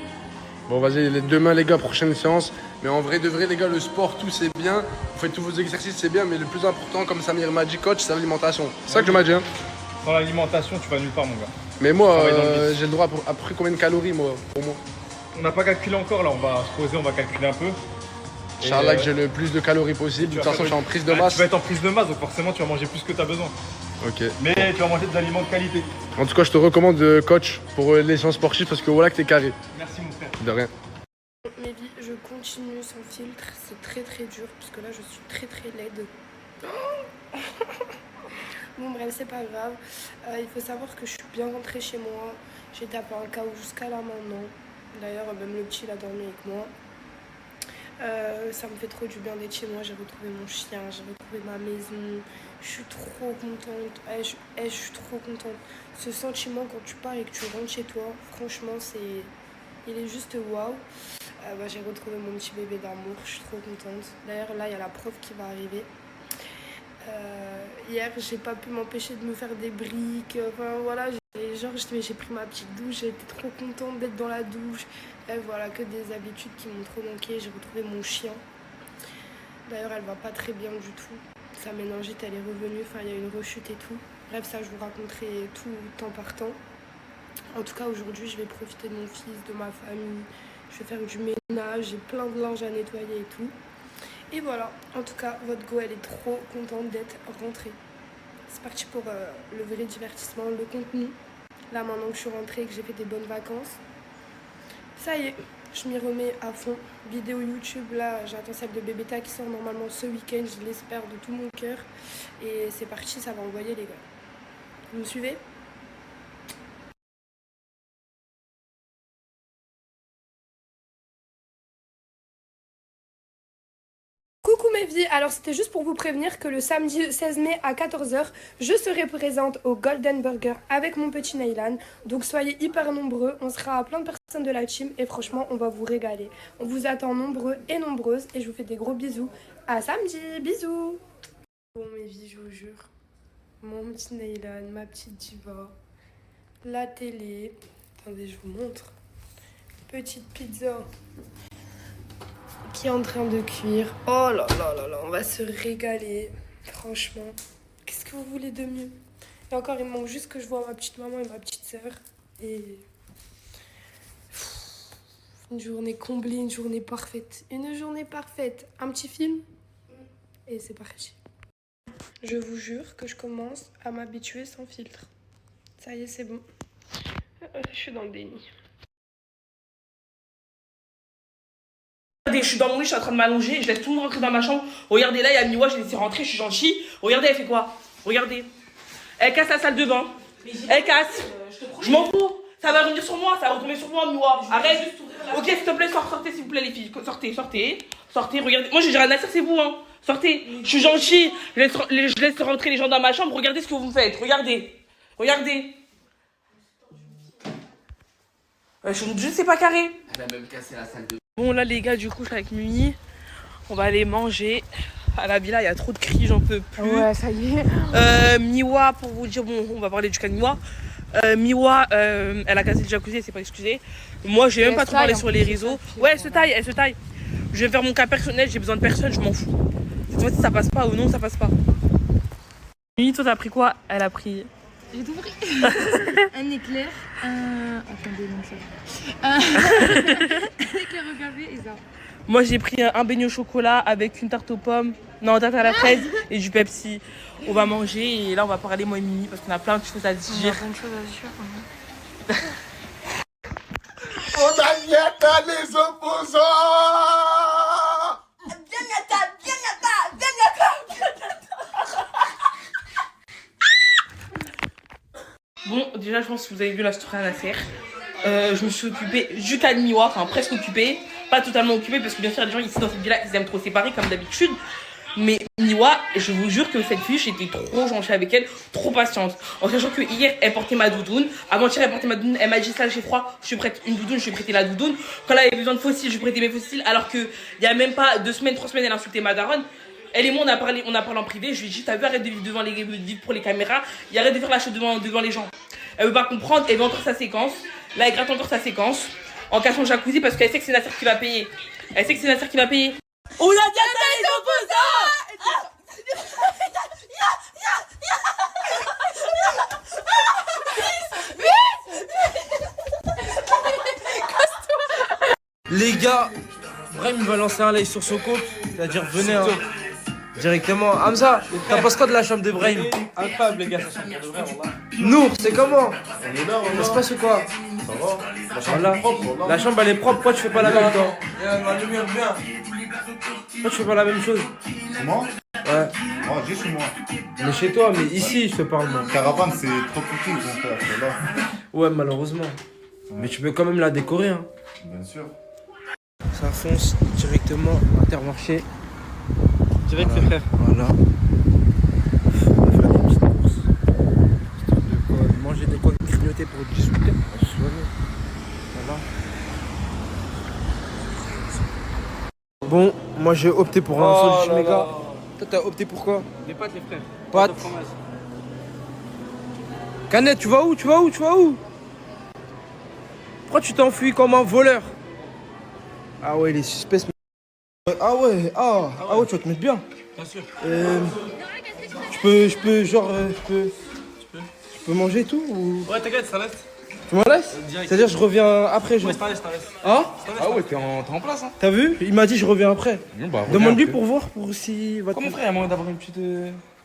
A: Bon, vas-y, demain, les gars, prochaine séance. Mais en vrai, de vrai, les gars, le sport, tout, c'est bien. Vous faites tous vos exercices, c'est bien. Mais le plus important, comme Samir m'a dit, coach, c'est l'alimentation. C'est ça que je m'as dit, hein.
H: Sans l'alimentation, tu vas nulle part, mon gars.
A: Mais moi, j'ai le droit après combien de calories, moi, pour moi?
H: On n'a pas calculé encore, là. On va se poser, on va calculer un peu.
A: Inch'Allah que j'ai le plus de calories possible. De toute façon, je suis en prise de masse.
H: Tu vas être en prise de masse, donc forcément, tu vas manger plus que tu as besoin.
A: Ok.
H: Mais tu vas manger de l'aliments de qualité.
A: En tout cas, je te recommande, coach, pour les séances sportives, parce que voilà que t'es carré.
H: Merci, mon frère.
A: De rien.
D: Mes vies, je continue sans filtre, c'est très très dur parce que là je suis très très laide. Bon bref, c'est pas grave. Il faut savoir que je suis bien rentrée chez moi. J'ai tapé un KO jusqu'à là maintenant. D'ailleurs, même le petit il a dormi avec moi. Ça me fait trop du bien d'être chez moi. J'ai retrouvé mon chien, j'ai retrouvé ma maison. Je suis trop contente. Je suis trop contente. Ce sentiment quand tu pars et que tu rentres chez toi, franchement, il est juste waouh. J'ai retrouvé mon petit bébé d'amour, je suis trop contente. D'ailleurs, là, il y a la prof qui va arriver. Hier, j'ai pas pu m'empêcher de me faire des briques. Enfin, voilà, j'ai pris ma petite douche, j'ai été trop contente d'être dans la douche. Et voilà, que des habitudes qui m'ont trop manqué. J'ai retrouvé mon chien. D'ailleurs, elle va pas très bien du tout. Sa méningite, elle est revenue. Enfin, il y a une rechute et tout. Bref, ça, je vous raconterai tout temps par temps. En tout cas, aujourd'hui, je vais profiter de mon fils, de ma famille. Je vais faire du ménage, j'ai plein de linge à nettoyer et tout. Et voilà, en tout cas, votre go, elle est trop contente d'être rentrée. C'est parti pour le vrai divertissement, le contenu. Là, maintenant que je suis rentrée et que j'ai fait des bonnes vacances, ça y est, je m'y remets à fond. Vidéo YouTube, là, j'attends celle de Bébéta qui sort normalement ce week-end, je l'espère de tout mon cœur. Et c'est parti, ça va envoyer les gars. Vous me suivez ? Coucou mes vies, alors c'était juste pour vous prévenir que le samedi 16 mai à 14h, je serai présente au Golden Burger avec mon petit Naylan. Donc soyez hyper nombreux, on sera plein de personnes de la team et franchement on va vous régaler. On vous attend nombreux et nombreuses et je vous fais des gros bisous. À samedi, bisous. Bon mes vies, je vous jure, mon petit Naylan, ma petite diva, la télé, attendez je vous montre, petite pizza qui est en train de cuire. Oh là là là là, on va se régaler. Franchement, qu'est-ce que vous voulez de mieux? Et encore, il me manque juste que je vois ma petite maman et ma petite sœur. Et une journée comblée, une journée parfaite. Une journée parfaite. Un petit film et c'est parti. Je vous jure que je commence à m'habituer sans filtre. Ça y est, c'est bon. Je suis dans le déni.
B: Je suis dans mon lit, je suis en train de m'allonger, je laisse tout le monde rentrer dans ma chambre. Regardez là, il y a Miwa, je l'ai laissé rentrer, je suis gentille. Regardez, elle fait quoi? Regardez. Elle casse la salle de bain. Elle casse. Je m'en fous. Ça va revenir sur moi, ça va retomber sur moi, Miwa. Arrête. Ok, s'il te plaît, sortez, s'il vous plaît, les filles. Sortez, regardez. Moi, j'ai rien à faire, c'est vous, hein. Sortez. Je suis gentil. Je laisse rentrer les gens dans ma chambre. Regardez ce que vous me faites. Regardez. Je sais pas carré.
P: Elle a même cassé la salle de...
B: Bon, là, les gars, du coup, je suis avec Muni. On va aller manger. À la villa, il y a trop de cris, j'en peux plus.
D: Ouais, ça y est.
B: Miwa, pour vous dire, bon, on va parler du cas de Miwa. Miwa, elle a cassé le jacuzzi, elle s'est pas excusée. Moi, j'ai même pas trop parlé sur les réseaux. Ouais, elle se taille. Je vais faire mon cas personnel, j'ai besoin de personne, je m'en fous. Cette fois, si ça passe pas ou non, ça passe pas. Muni, toi, t'as pris quoi? Elle a pris.
D: J'ai tout pris. Un éclair, attendez, non, ça. Un éclair au café et ça.
B: Moi, j'ai pris un beignet au chocolat avec une tarte aux pommes, non, tarte à la fraise et du Pepsi. On va manger et là, on va parler, moi et Mimi, parce qu'on a plein de choses à dire.
D: On a plein de choses à dire.
H: On a niette les opposants.
B: Bon, déjà, je pense que vous avez vu la story à la faire. Je me suis occupée du cas de Miwa, enfin presque occupée. Pas totalement occupée parce que bien sûr, il y a des gens ici dans cette villa qui aiment trop séparer comme d'habitude. Mais Miwa, je vous jure que cette fille, j'étais trop gentille avec elle, trop patiente. En sachant que hier, elle portait ma doudoune. Avant-hier, elle portait ma doudoune. Elle m'a dit ça, j'ai froid, je suis prête une doudoune, je lui ai prêté la doudoune. Quand elle avait besoin de fossiles, je lui ai prêté mes fossiles. Alors qu'il y a même pas 2 semaines, 3 semaines, elle insultait ma daronne. Elle et moi, on a parlé en privé. Je lui ai dit, t'as vu, arrête de vivre pour les caméras et arrête de faire la chose devant les gens. Elle veut pas comprendre, elle veut encore sa séquence. Là, elle gratte encore sa séquence en cachant le jacuzzi parce qu'elle sait que c'est Nasser qui va payer. On a dit les opposants.
N: Les gars, Brahim va lancer un live sur son compte, c'est-à-dire venez hein, directement. Hamza, t'as pensé quoi de la chambre de Brahim?
C: Incroyable les gars, ça chambre de vrai, wallah.
N: Nour, c'est comment?
H: On est là,
N: Ça se passe ou quoi?
H: Ça va. La chambre
N: Voilà.
H: est propre, wallah.
N: La chambre elle est propre, pourquoi tu fais pas la même toi?
C: La lumière bien.
N: Pourquoi tu fais pas la même chose?
J: Moi
N: Ouais.
J: Moi, j'ai chez moi.
N: Mais chez toi, mais ici je te parle moi.
J: Caravane, c'est trop petit, mon frère, c'est là.
N: Ouais, malheureusement. Mais tu peux quand même la décorer hein.
J: Bien sûr.
N: Ça fonce directement à Intermarché.
C: Direct les frères.
N: Voilà. On va faire des petites courses. Manger des quoi grignoter pour 18 h. Voilà. Bon, moi j'ai opté pour un sandwich méga. Toi t'as opté pour quoi?
C: Les pâtes les frères.
N: Pâtes. Canette, tu vas où? Pourquoi tu t'enfuis comme un voleur? Ah ouais, les suspects. Ah ouais, tu vas te mettre bien.
C: Bien sûr.
N: Je peux manger et tout ou...
C: Ouais, t'inquiète, ça laisse.
N: Tu m'en laisses?
C: Direct.
N: C'est-à-dire je reviens après genre.
C: Ouais, je t'en laisse.
N: Hein?
C: Ah ouais, t'es en place hein.
N: T'as vu? Il m'a dit je reviens après.
C: Non, bah,
N: Demande-lui pour voir pour si...
C: Comment frère, il y a moyen d'avoir une petite...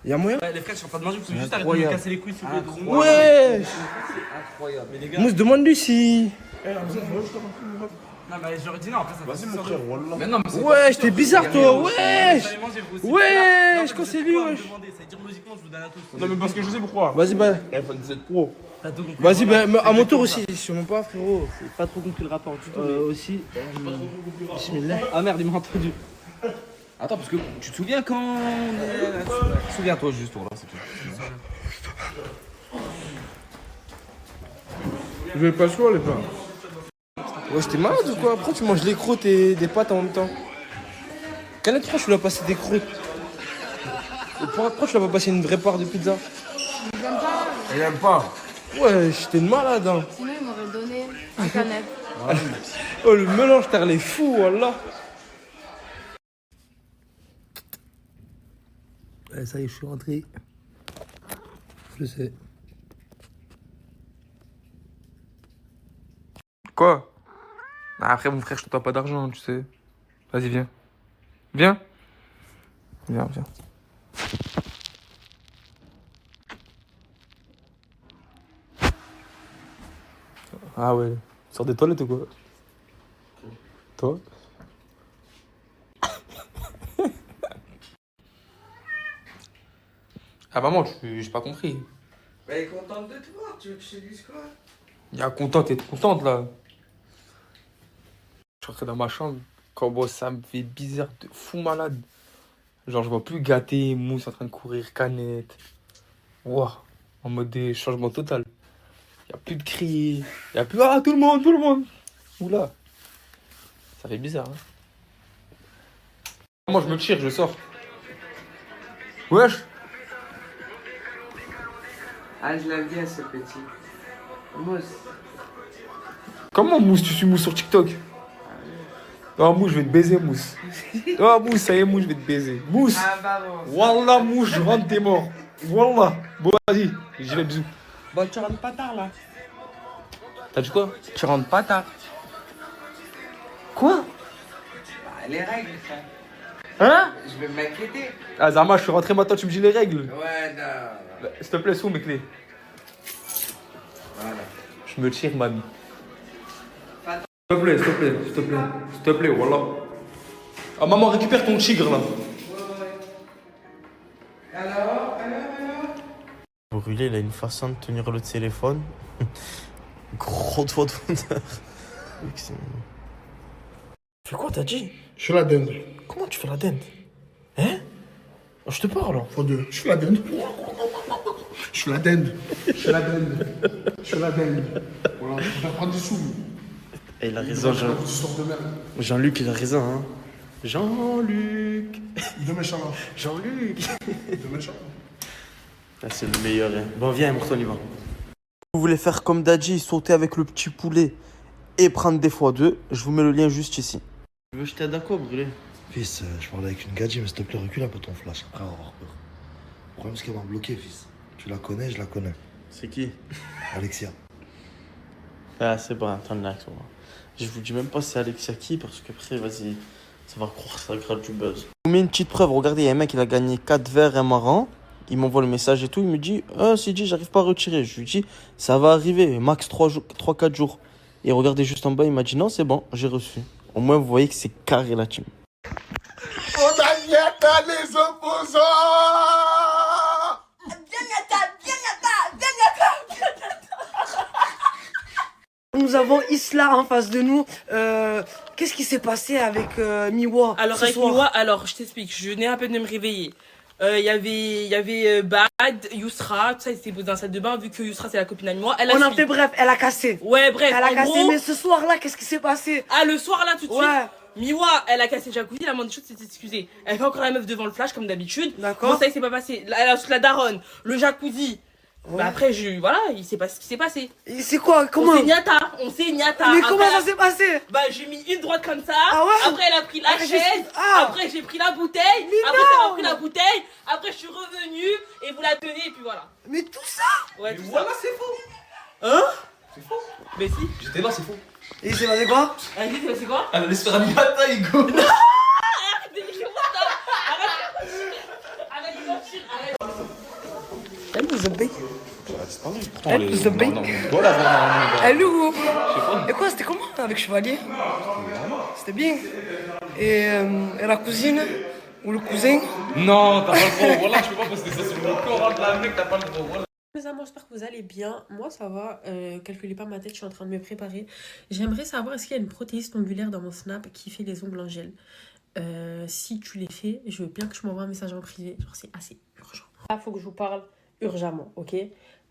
N: Y'a moyen?
C: Ouais, les frères, je suis en train de manger, vous pouvez juste arrêter de me casser les couilles s'il vous plaît.
N: Ouais!
C: Incroyable. Mais les gars...
N: Mousse, demande-lui si...
C: Non mais j'aurais dit non, après ça
J: Vas-y, mon frère, wallah.
C: Mais non, mais c'est
N: Ouais, t'es bizarre toi, wesh!
C: Ouais,
N: Wesh, quand c'est lui, wesh!
C: Ça veut dire logiquement, je vous donne à tous.
H: Non, mais parce que je sais pourquoi.
N: Vas-y, bah.
H: iPhone 17 Pro.
N: Vas-y, bah, à mon tour aussi, je suis mon pas, frérot.
C: J'ai pas trop compris le rapport du tout.
N: Aussi. Bismillah.
C: Ah merde, il m'a entendu. Attends, parce que tu te souviens quand... Souviens-toi juste, voilà, c'est tout.
N: Je vais pas le choix, les gars. Ouais, j'étais malade ou quoi? Pourquoi tu manges les croûtes et des pâtes en même temps? Canette, pourquoi tu lui as passé des croûtes? Pourquoi tu lui as pas passé une vraie part de pizza?
H: Il aime pas.
N: Ouais, j'étais une malade, hein.
D: Sinon, il m'aurait donné un canette.
N: Oh, le mélange, t'as les fous, voilà. Ouais, ça y est, je suis rentré. Je sais.
O: Quoi? Après, mon frère, je te dois pas d'argent, tu sais. Vas-y, viens. Viens. Viens. Ah ouais. Tu sors des toilettes ou quoi? Toi? Ah maman, j'ai pas compris.
P: Elle est contente de te voir, tu veux que je te dise quoi?
O: Il y a contente et contente là. Je suis rentré dans ma chambre. Quand bon, ça me fait bizarre de fou malade. Genre, je vois plus Gâté, Mousse en train de courir, Canette. Ouah, en mode des changements total. Il n'y a plus de cris. Il n'y a plus. Ah, tout le monde, tout le monde. Oula. Ça fait bizarre, hein. Moi, je me tire, je sors. Wesh.
P: Ah, je l'aime bien ce petit. Mousse.
O: Comment Mousse, tu suis Mousse sur TikTok? Oh Mousse, je vais te baiser, Mousse. Oh Mousse, ça y est, Mousse, je vais te baiser. Mousse.
P: Ah, bah bon.
O: Wallah, Mousse, je rentre, t'es mort. Wallah. Bon, vas-y, j'y vais, bisous.
P: Bon, tu rentres pas tard là.
O: T'as dit quoi?
P: Tu rentres pas tard.
O: Quoi?
P: Bah, les règles, frère.
O: Hein?
P: Je vais m'inquiéter.
O: Ah, Zama, je suis rentré maintenant, tu me dis les règles.
P: Ouais, non.
O: S'il te plaît, sous mes clés.
P: Voilà.
O: Je me tire, mamie. S'il te plaît, s'il te plaît, s'il te plaît. S'il te plaît, voilà. Ah, maman, récupère ton tigre là.
P: Alors.
K: Brûlé, il a une façon de tenir le téléphone. Gros doigt de honneur.
A: Fais quoi, t'as dit? Je fais la dinde.
K: Comment tu fais la dinde? Hein? Je te parle.
A: Faut deux. Je fais la dinde. Je fais la dinde. Je fais la dinde. Je fais la dinde. Voilà, je vais prendre des sous.
K: Et il a raison, Jean-Luc, il a raison, hein. Jean-Luc.
A: De méchant là.
K: Jean-Luc.
A: De méchant.
K: Ah, c'est le meilleur, hein. Bon, viens, Morton, on y va. Vous voulez faire comme Dadji, sauter avec le petit poulet et prendre des x2, je vous mets le lien juste ici. Tu veux que je t'aide à quoi, brûler?
G: Fils, je parlais avec une gadji, mais s'il te plaît, recule un peu ton flash. Après avoir peur. Le problème, c'est qu'elle m'a bloqué, fils. Tu la connais, je la connais.
K: C'est qui?
G: Alexia.
K: Ah, c'est bon, attends là, moi. Je vous dis même pas c'est Alexia qui, parce qu'après, vas-y, ça va croire que ça grave du buzz. Je vous mets une petite preuve. Regardez, il y a un mec, il a gagné 4 verres, un marrant. Il m'envoie le message et tout. Il me dit, ah, CJ, j'arrive pas à retirer. Je lui dis, ça va arriver, max 3-4 jours. Et regardez juste en bas, il m'a dit, non, c'est bon, j'ai reçu. Au moins, vous voyez que c'est carré la team.
A: On a Niata les opposants.
Q: Nous avons Isla en face de nous. Qu'est-ce qui s'est passé avec Miwa
B: Alors
Q: ce
B: avec
Q: soir?
B: Miwa, alors je t'explique, je venais à peine de me réveiller. Il y avait Bad, Yousra, tout ça, ils étaient posés dans la salle de bain, vu que Yousra c'est la copine à Miwa.
Q: On a fait bref, elle a cassé.
B: Ouais, bref,
Q: Elle a
B: en
Q: cassé,
B: gros...
Q: mais ce soir-là, qu'est-ce qui s'est passé?
B: Ah, le soir là, tout de
Q: Ouais.
B: suite Miwa, elle a cassé le jacuzzi, la moindre des choses, c'est de s'excuser. Elle fait encore la meuf devant le flash, comme d'habitude.
Q: D'accord.
B: Bon, ça, il s'est pas passé. Elle a la daronne, le jacuzzi. Ouais. Bah après, voilà, il s'est pas ce qui s'est passé.
Q: C'est quoi? Comment?
B: On s'est niata.
Q: Mais comment ça s'est passé?
B: Bah, j'ai mis une droite comme ça.
Q: Ah ouais?
B: Après, elle a pris la chaise. Après, j'ai pris la bouteille.
Q: Mais
B: après,
Q: non.
B: elle a pris la bouteille. Après, je suis revenue et vous la tenez et puis voilà.
Q: Mais tout ça?
B: Ouais, tout
C: Voilà,
B: ça.
C: c'est faux.
B: Hein?
C: C'est faux.
B: Mais si.
C: J'étais là, c'est faux.
Q: Et c'est passé quoi?
B: C'est quoi?
C: Elle allait se faire un niata, Hugo.
B: Arrête de dire ça. Arrête de mentir. Arrête.
Q: Elle nous a payé.
C: Pourtant,
Q: Elle nous a payé.
C: Doit l'avoir normalement.
Q: Elle est où?
C: Je sais pas.
Q: Et quoi, c'était comment avec Chevalier? C'était bien. Et la cousine? Ou le cousin?
C: Non, t'as pas le droit. Voilà, je peux pas poster ça sur le corps de la mec, t'as pas le droit. Voilà.
W: Les amis, j'espère que vous allez bien. Moi, ça va. Calculez pas ma tête, je suis en train de me préparer. J'aimerais savoir, est-ce qu'il y a une prothèse ongulaire dans mon Snap qui fait les ongles en gel? Si tu les fais, je veux bien que tu m'envoies un message en privé. Genre, c'est assez urgent. Là, faut que je vous parle urgemment, ok?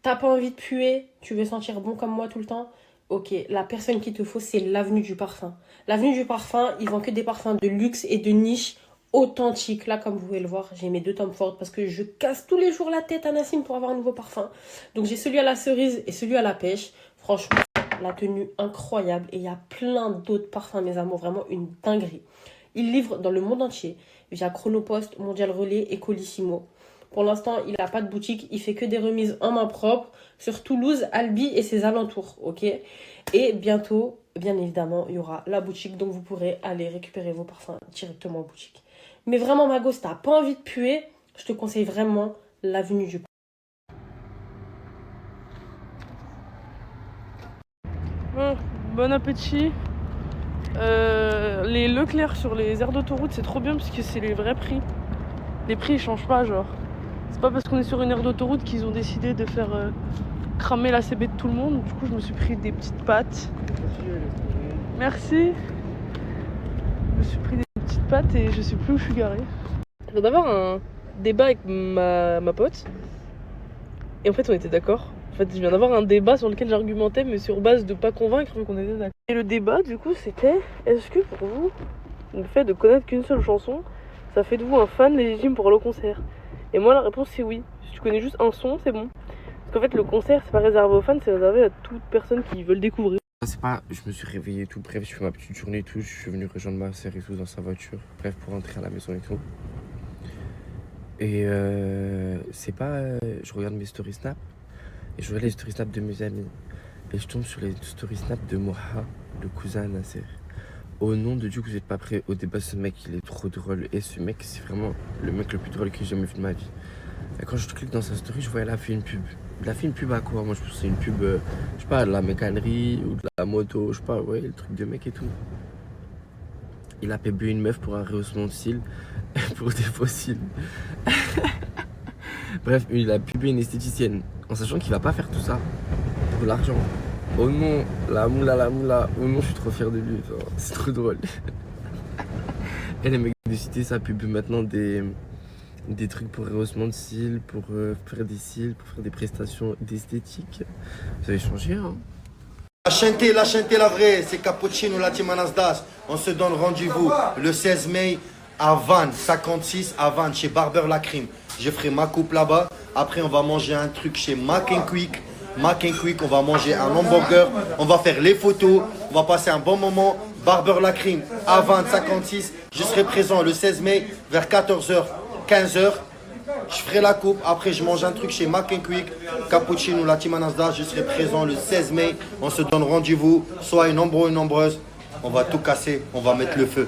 W: T'as pas envie de puer? Tu veux sentir bon comme moi tout le temps? Ok, la personne qu'il te faut, c'est l'Avenue du Parfum. L'Avenue du Parfum, ils vendent que des parfums de luxe et de niche authentique. Là, comme vous pouvez le voir, j'ai mes 2 Tom Ford parce que je casse tous les jours la tête à Nassim pour avoir un nouveau parfum. Donc j'ai celui à la cerise et celui à la pêche. Franchement, la tenue incroyable. Et il y a plein d'autres parfums, mes amours, vraiment une dinguerie. Il livre dans le monde entier via Chronopost, Mondial Relais et Colissimo. Pour l'instant, il n'a pas de boutique, il fait que des remises en main propre sur Toulouse, Albi et ses alentours, ok? Et bientôt, bien évidemment, il y aura la boutique, donc vous pourrez aller récupérer vos parfums directement en boutique. Mais vraiment, ma gosse, t'as pas envie de puer, je te conseille vraiment l'Avenue du
B: Bon appétit. Les Leclerc sur les aires d'autoroute, c'est trop bien parce que c'est les vrais prix. Les prix ils changent pas, genre. C'est pas parce qu'on est sur une aire d'autoroute qu'ils ont décidé de faire cramé la CB de tout le monde. Du coup, je me suis pris des petites pâtes. Merci. Je me suis pris des petites pâtes et je sais plus où je suis garée. Je viens d'avoir un débat avec ma pote. Et en fait, on était d'accord. En fait, je viens d'avoir un débat sur lequel j'argumentais, mais sur base de pas convaincre, vu qu'on était d'accord. Et le débat, du coup, c'était: est-ce que pour vous, le fait de connaître qu'une seule chanson, ça fait de vous un fan légitime pour aller au concert? Et moi, la réponse, c'est oui. Si tu connais juste un son, c'est bon. Parce qu'en fait, le concert, c'est pas réservé aux fans, c'est réservé à toute personne qui veut le découvrir.
O: C'est pas, je me suis réveillé et tout, bref, je fais ma petite journée et tout, je suis venu rejoindre ma sœur et tout dans sa voiture, bref, pour rentrer à la maison et tout. Et c'est pas, je regarde mes stories Snap, et je regarde les stories Snap de mes amis, et je tombe sur les stories Snap de Moha, le cousin à Nasser. Au nom de Dieu que vous êtes pas prêts au débat, ce mec il est trop drôle, et ce mec c'est vraiment le mec le plus drôle que j'ai jamais vu de ma vie. Et quand je clique dans sa story, je vois elle a fait une pub. Il a fait une pub à quoi? Moi je pense que c'est une pub, je sais pas, de la mécanerie ou de la moto, je sais pas, ouais, le truc de mec et tout. Il a payé une meuf pour un rehaussement de cils, pour des faux cils. Bref, il a pubé une esthéticienne, en sachant qu'il va pas faire tout ça pour l'argent. Oh non, la moula, oh non, je suis trop fier de lui, enfin, c'est trop drôle. Et les mecs de citer sa pub maintenant des trucs pour rehaussement de cils, pour faire des cils, pour faire des prestations d'esthétique. Ça avait changé, hein.
G: La chanté, la vraie, c'est Cappuccino, la team Anasdas. On se donne rendez-vous le 16 mai à Vannes, 56 à Vannes, chez Barber La Crime. Je ferai ma coupe là-bas. Après, on va manger un truc chez Mac & Quick. On va manger un hamburger. On va faire les photos. On va passer un bon moment. Barber La Crime à Vannes, 56. Je serai présent le 16 mai vers 14h, 15h. Je ferai la coupe, après je mange un truc chez Mac & Quick, Cappuccino, la team Anasdas. Je serai présent le 16 mai, on se donne rendez-vous, soit nombreux ou nombreuses, on va tout casser, on va mettre le feu.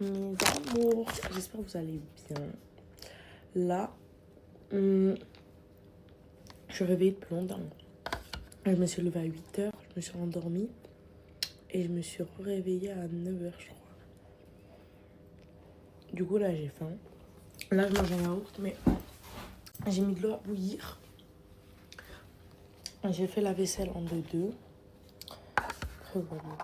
B: Mes amours, j'espère que vous allez bien. Là, je suis réveillée depuis longtemps. Je me suis levée à 8h, je me suis endormie et je me suis réveillée à 9h je crois. Du coup là j'ai faim. Là, je mange un yaourt, mais j'ai mis de l'eau à bouillir. J'ai fait la vaisselle en 2-2. Voilà.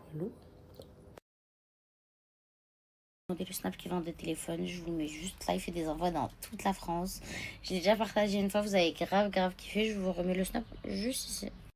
L: Le Snap qui vend des téléphones, je vous mets juste là, il fait des envois dans toute la France. J'ai déjà partagé une fois, vous avez grave kiffé, je vous remets le Snap juste ici.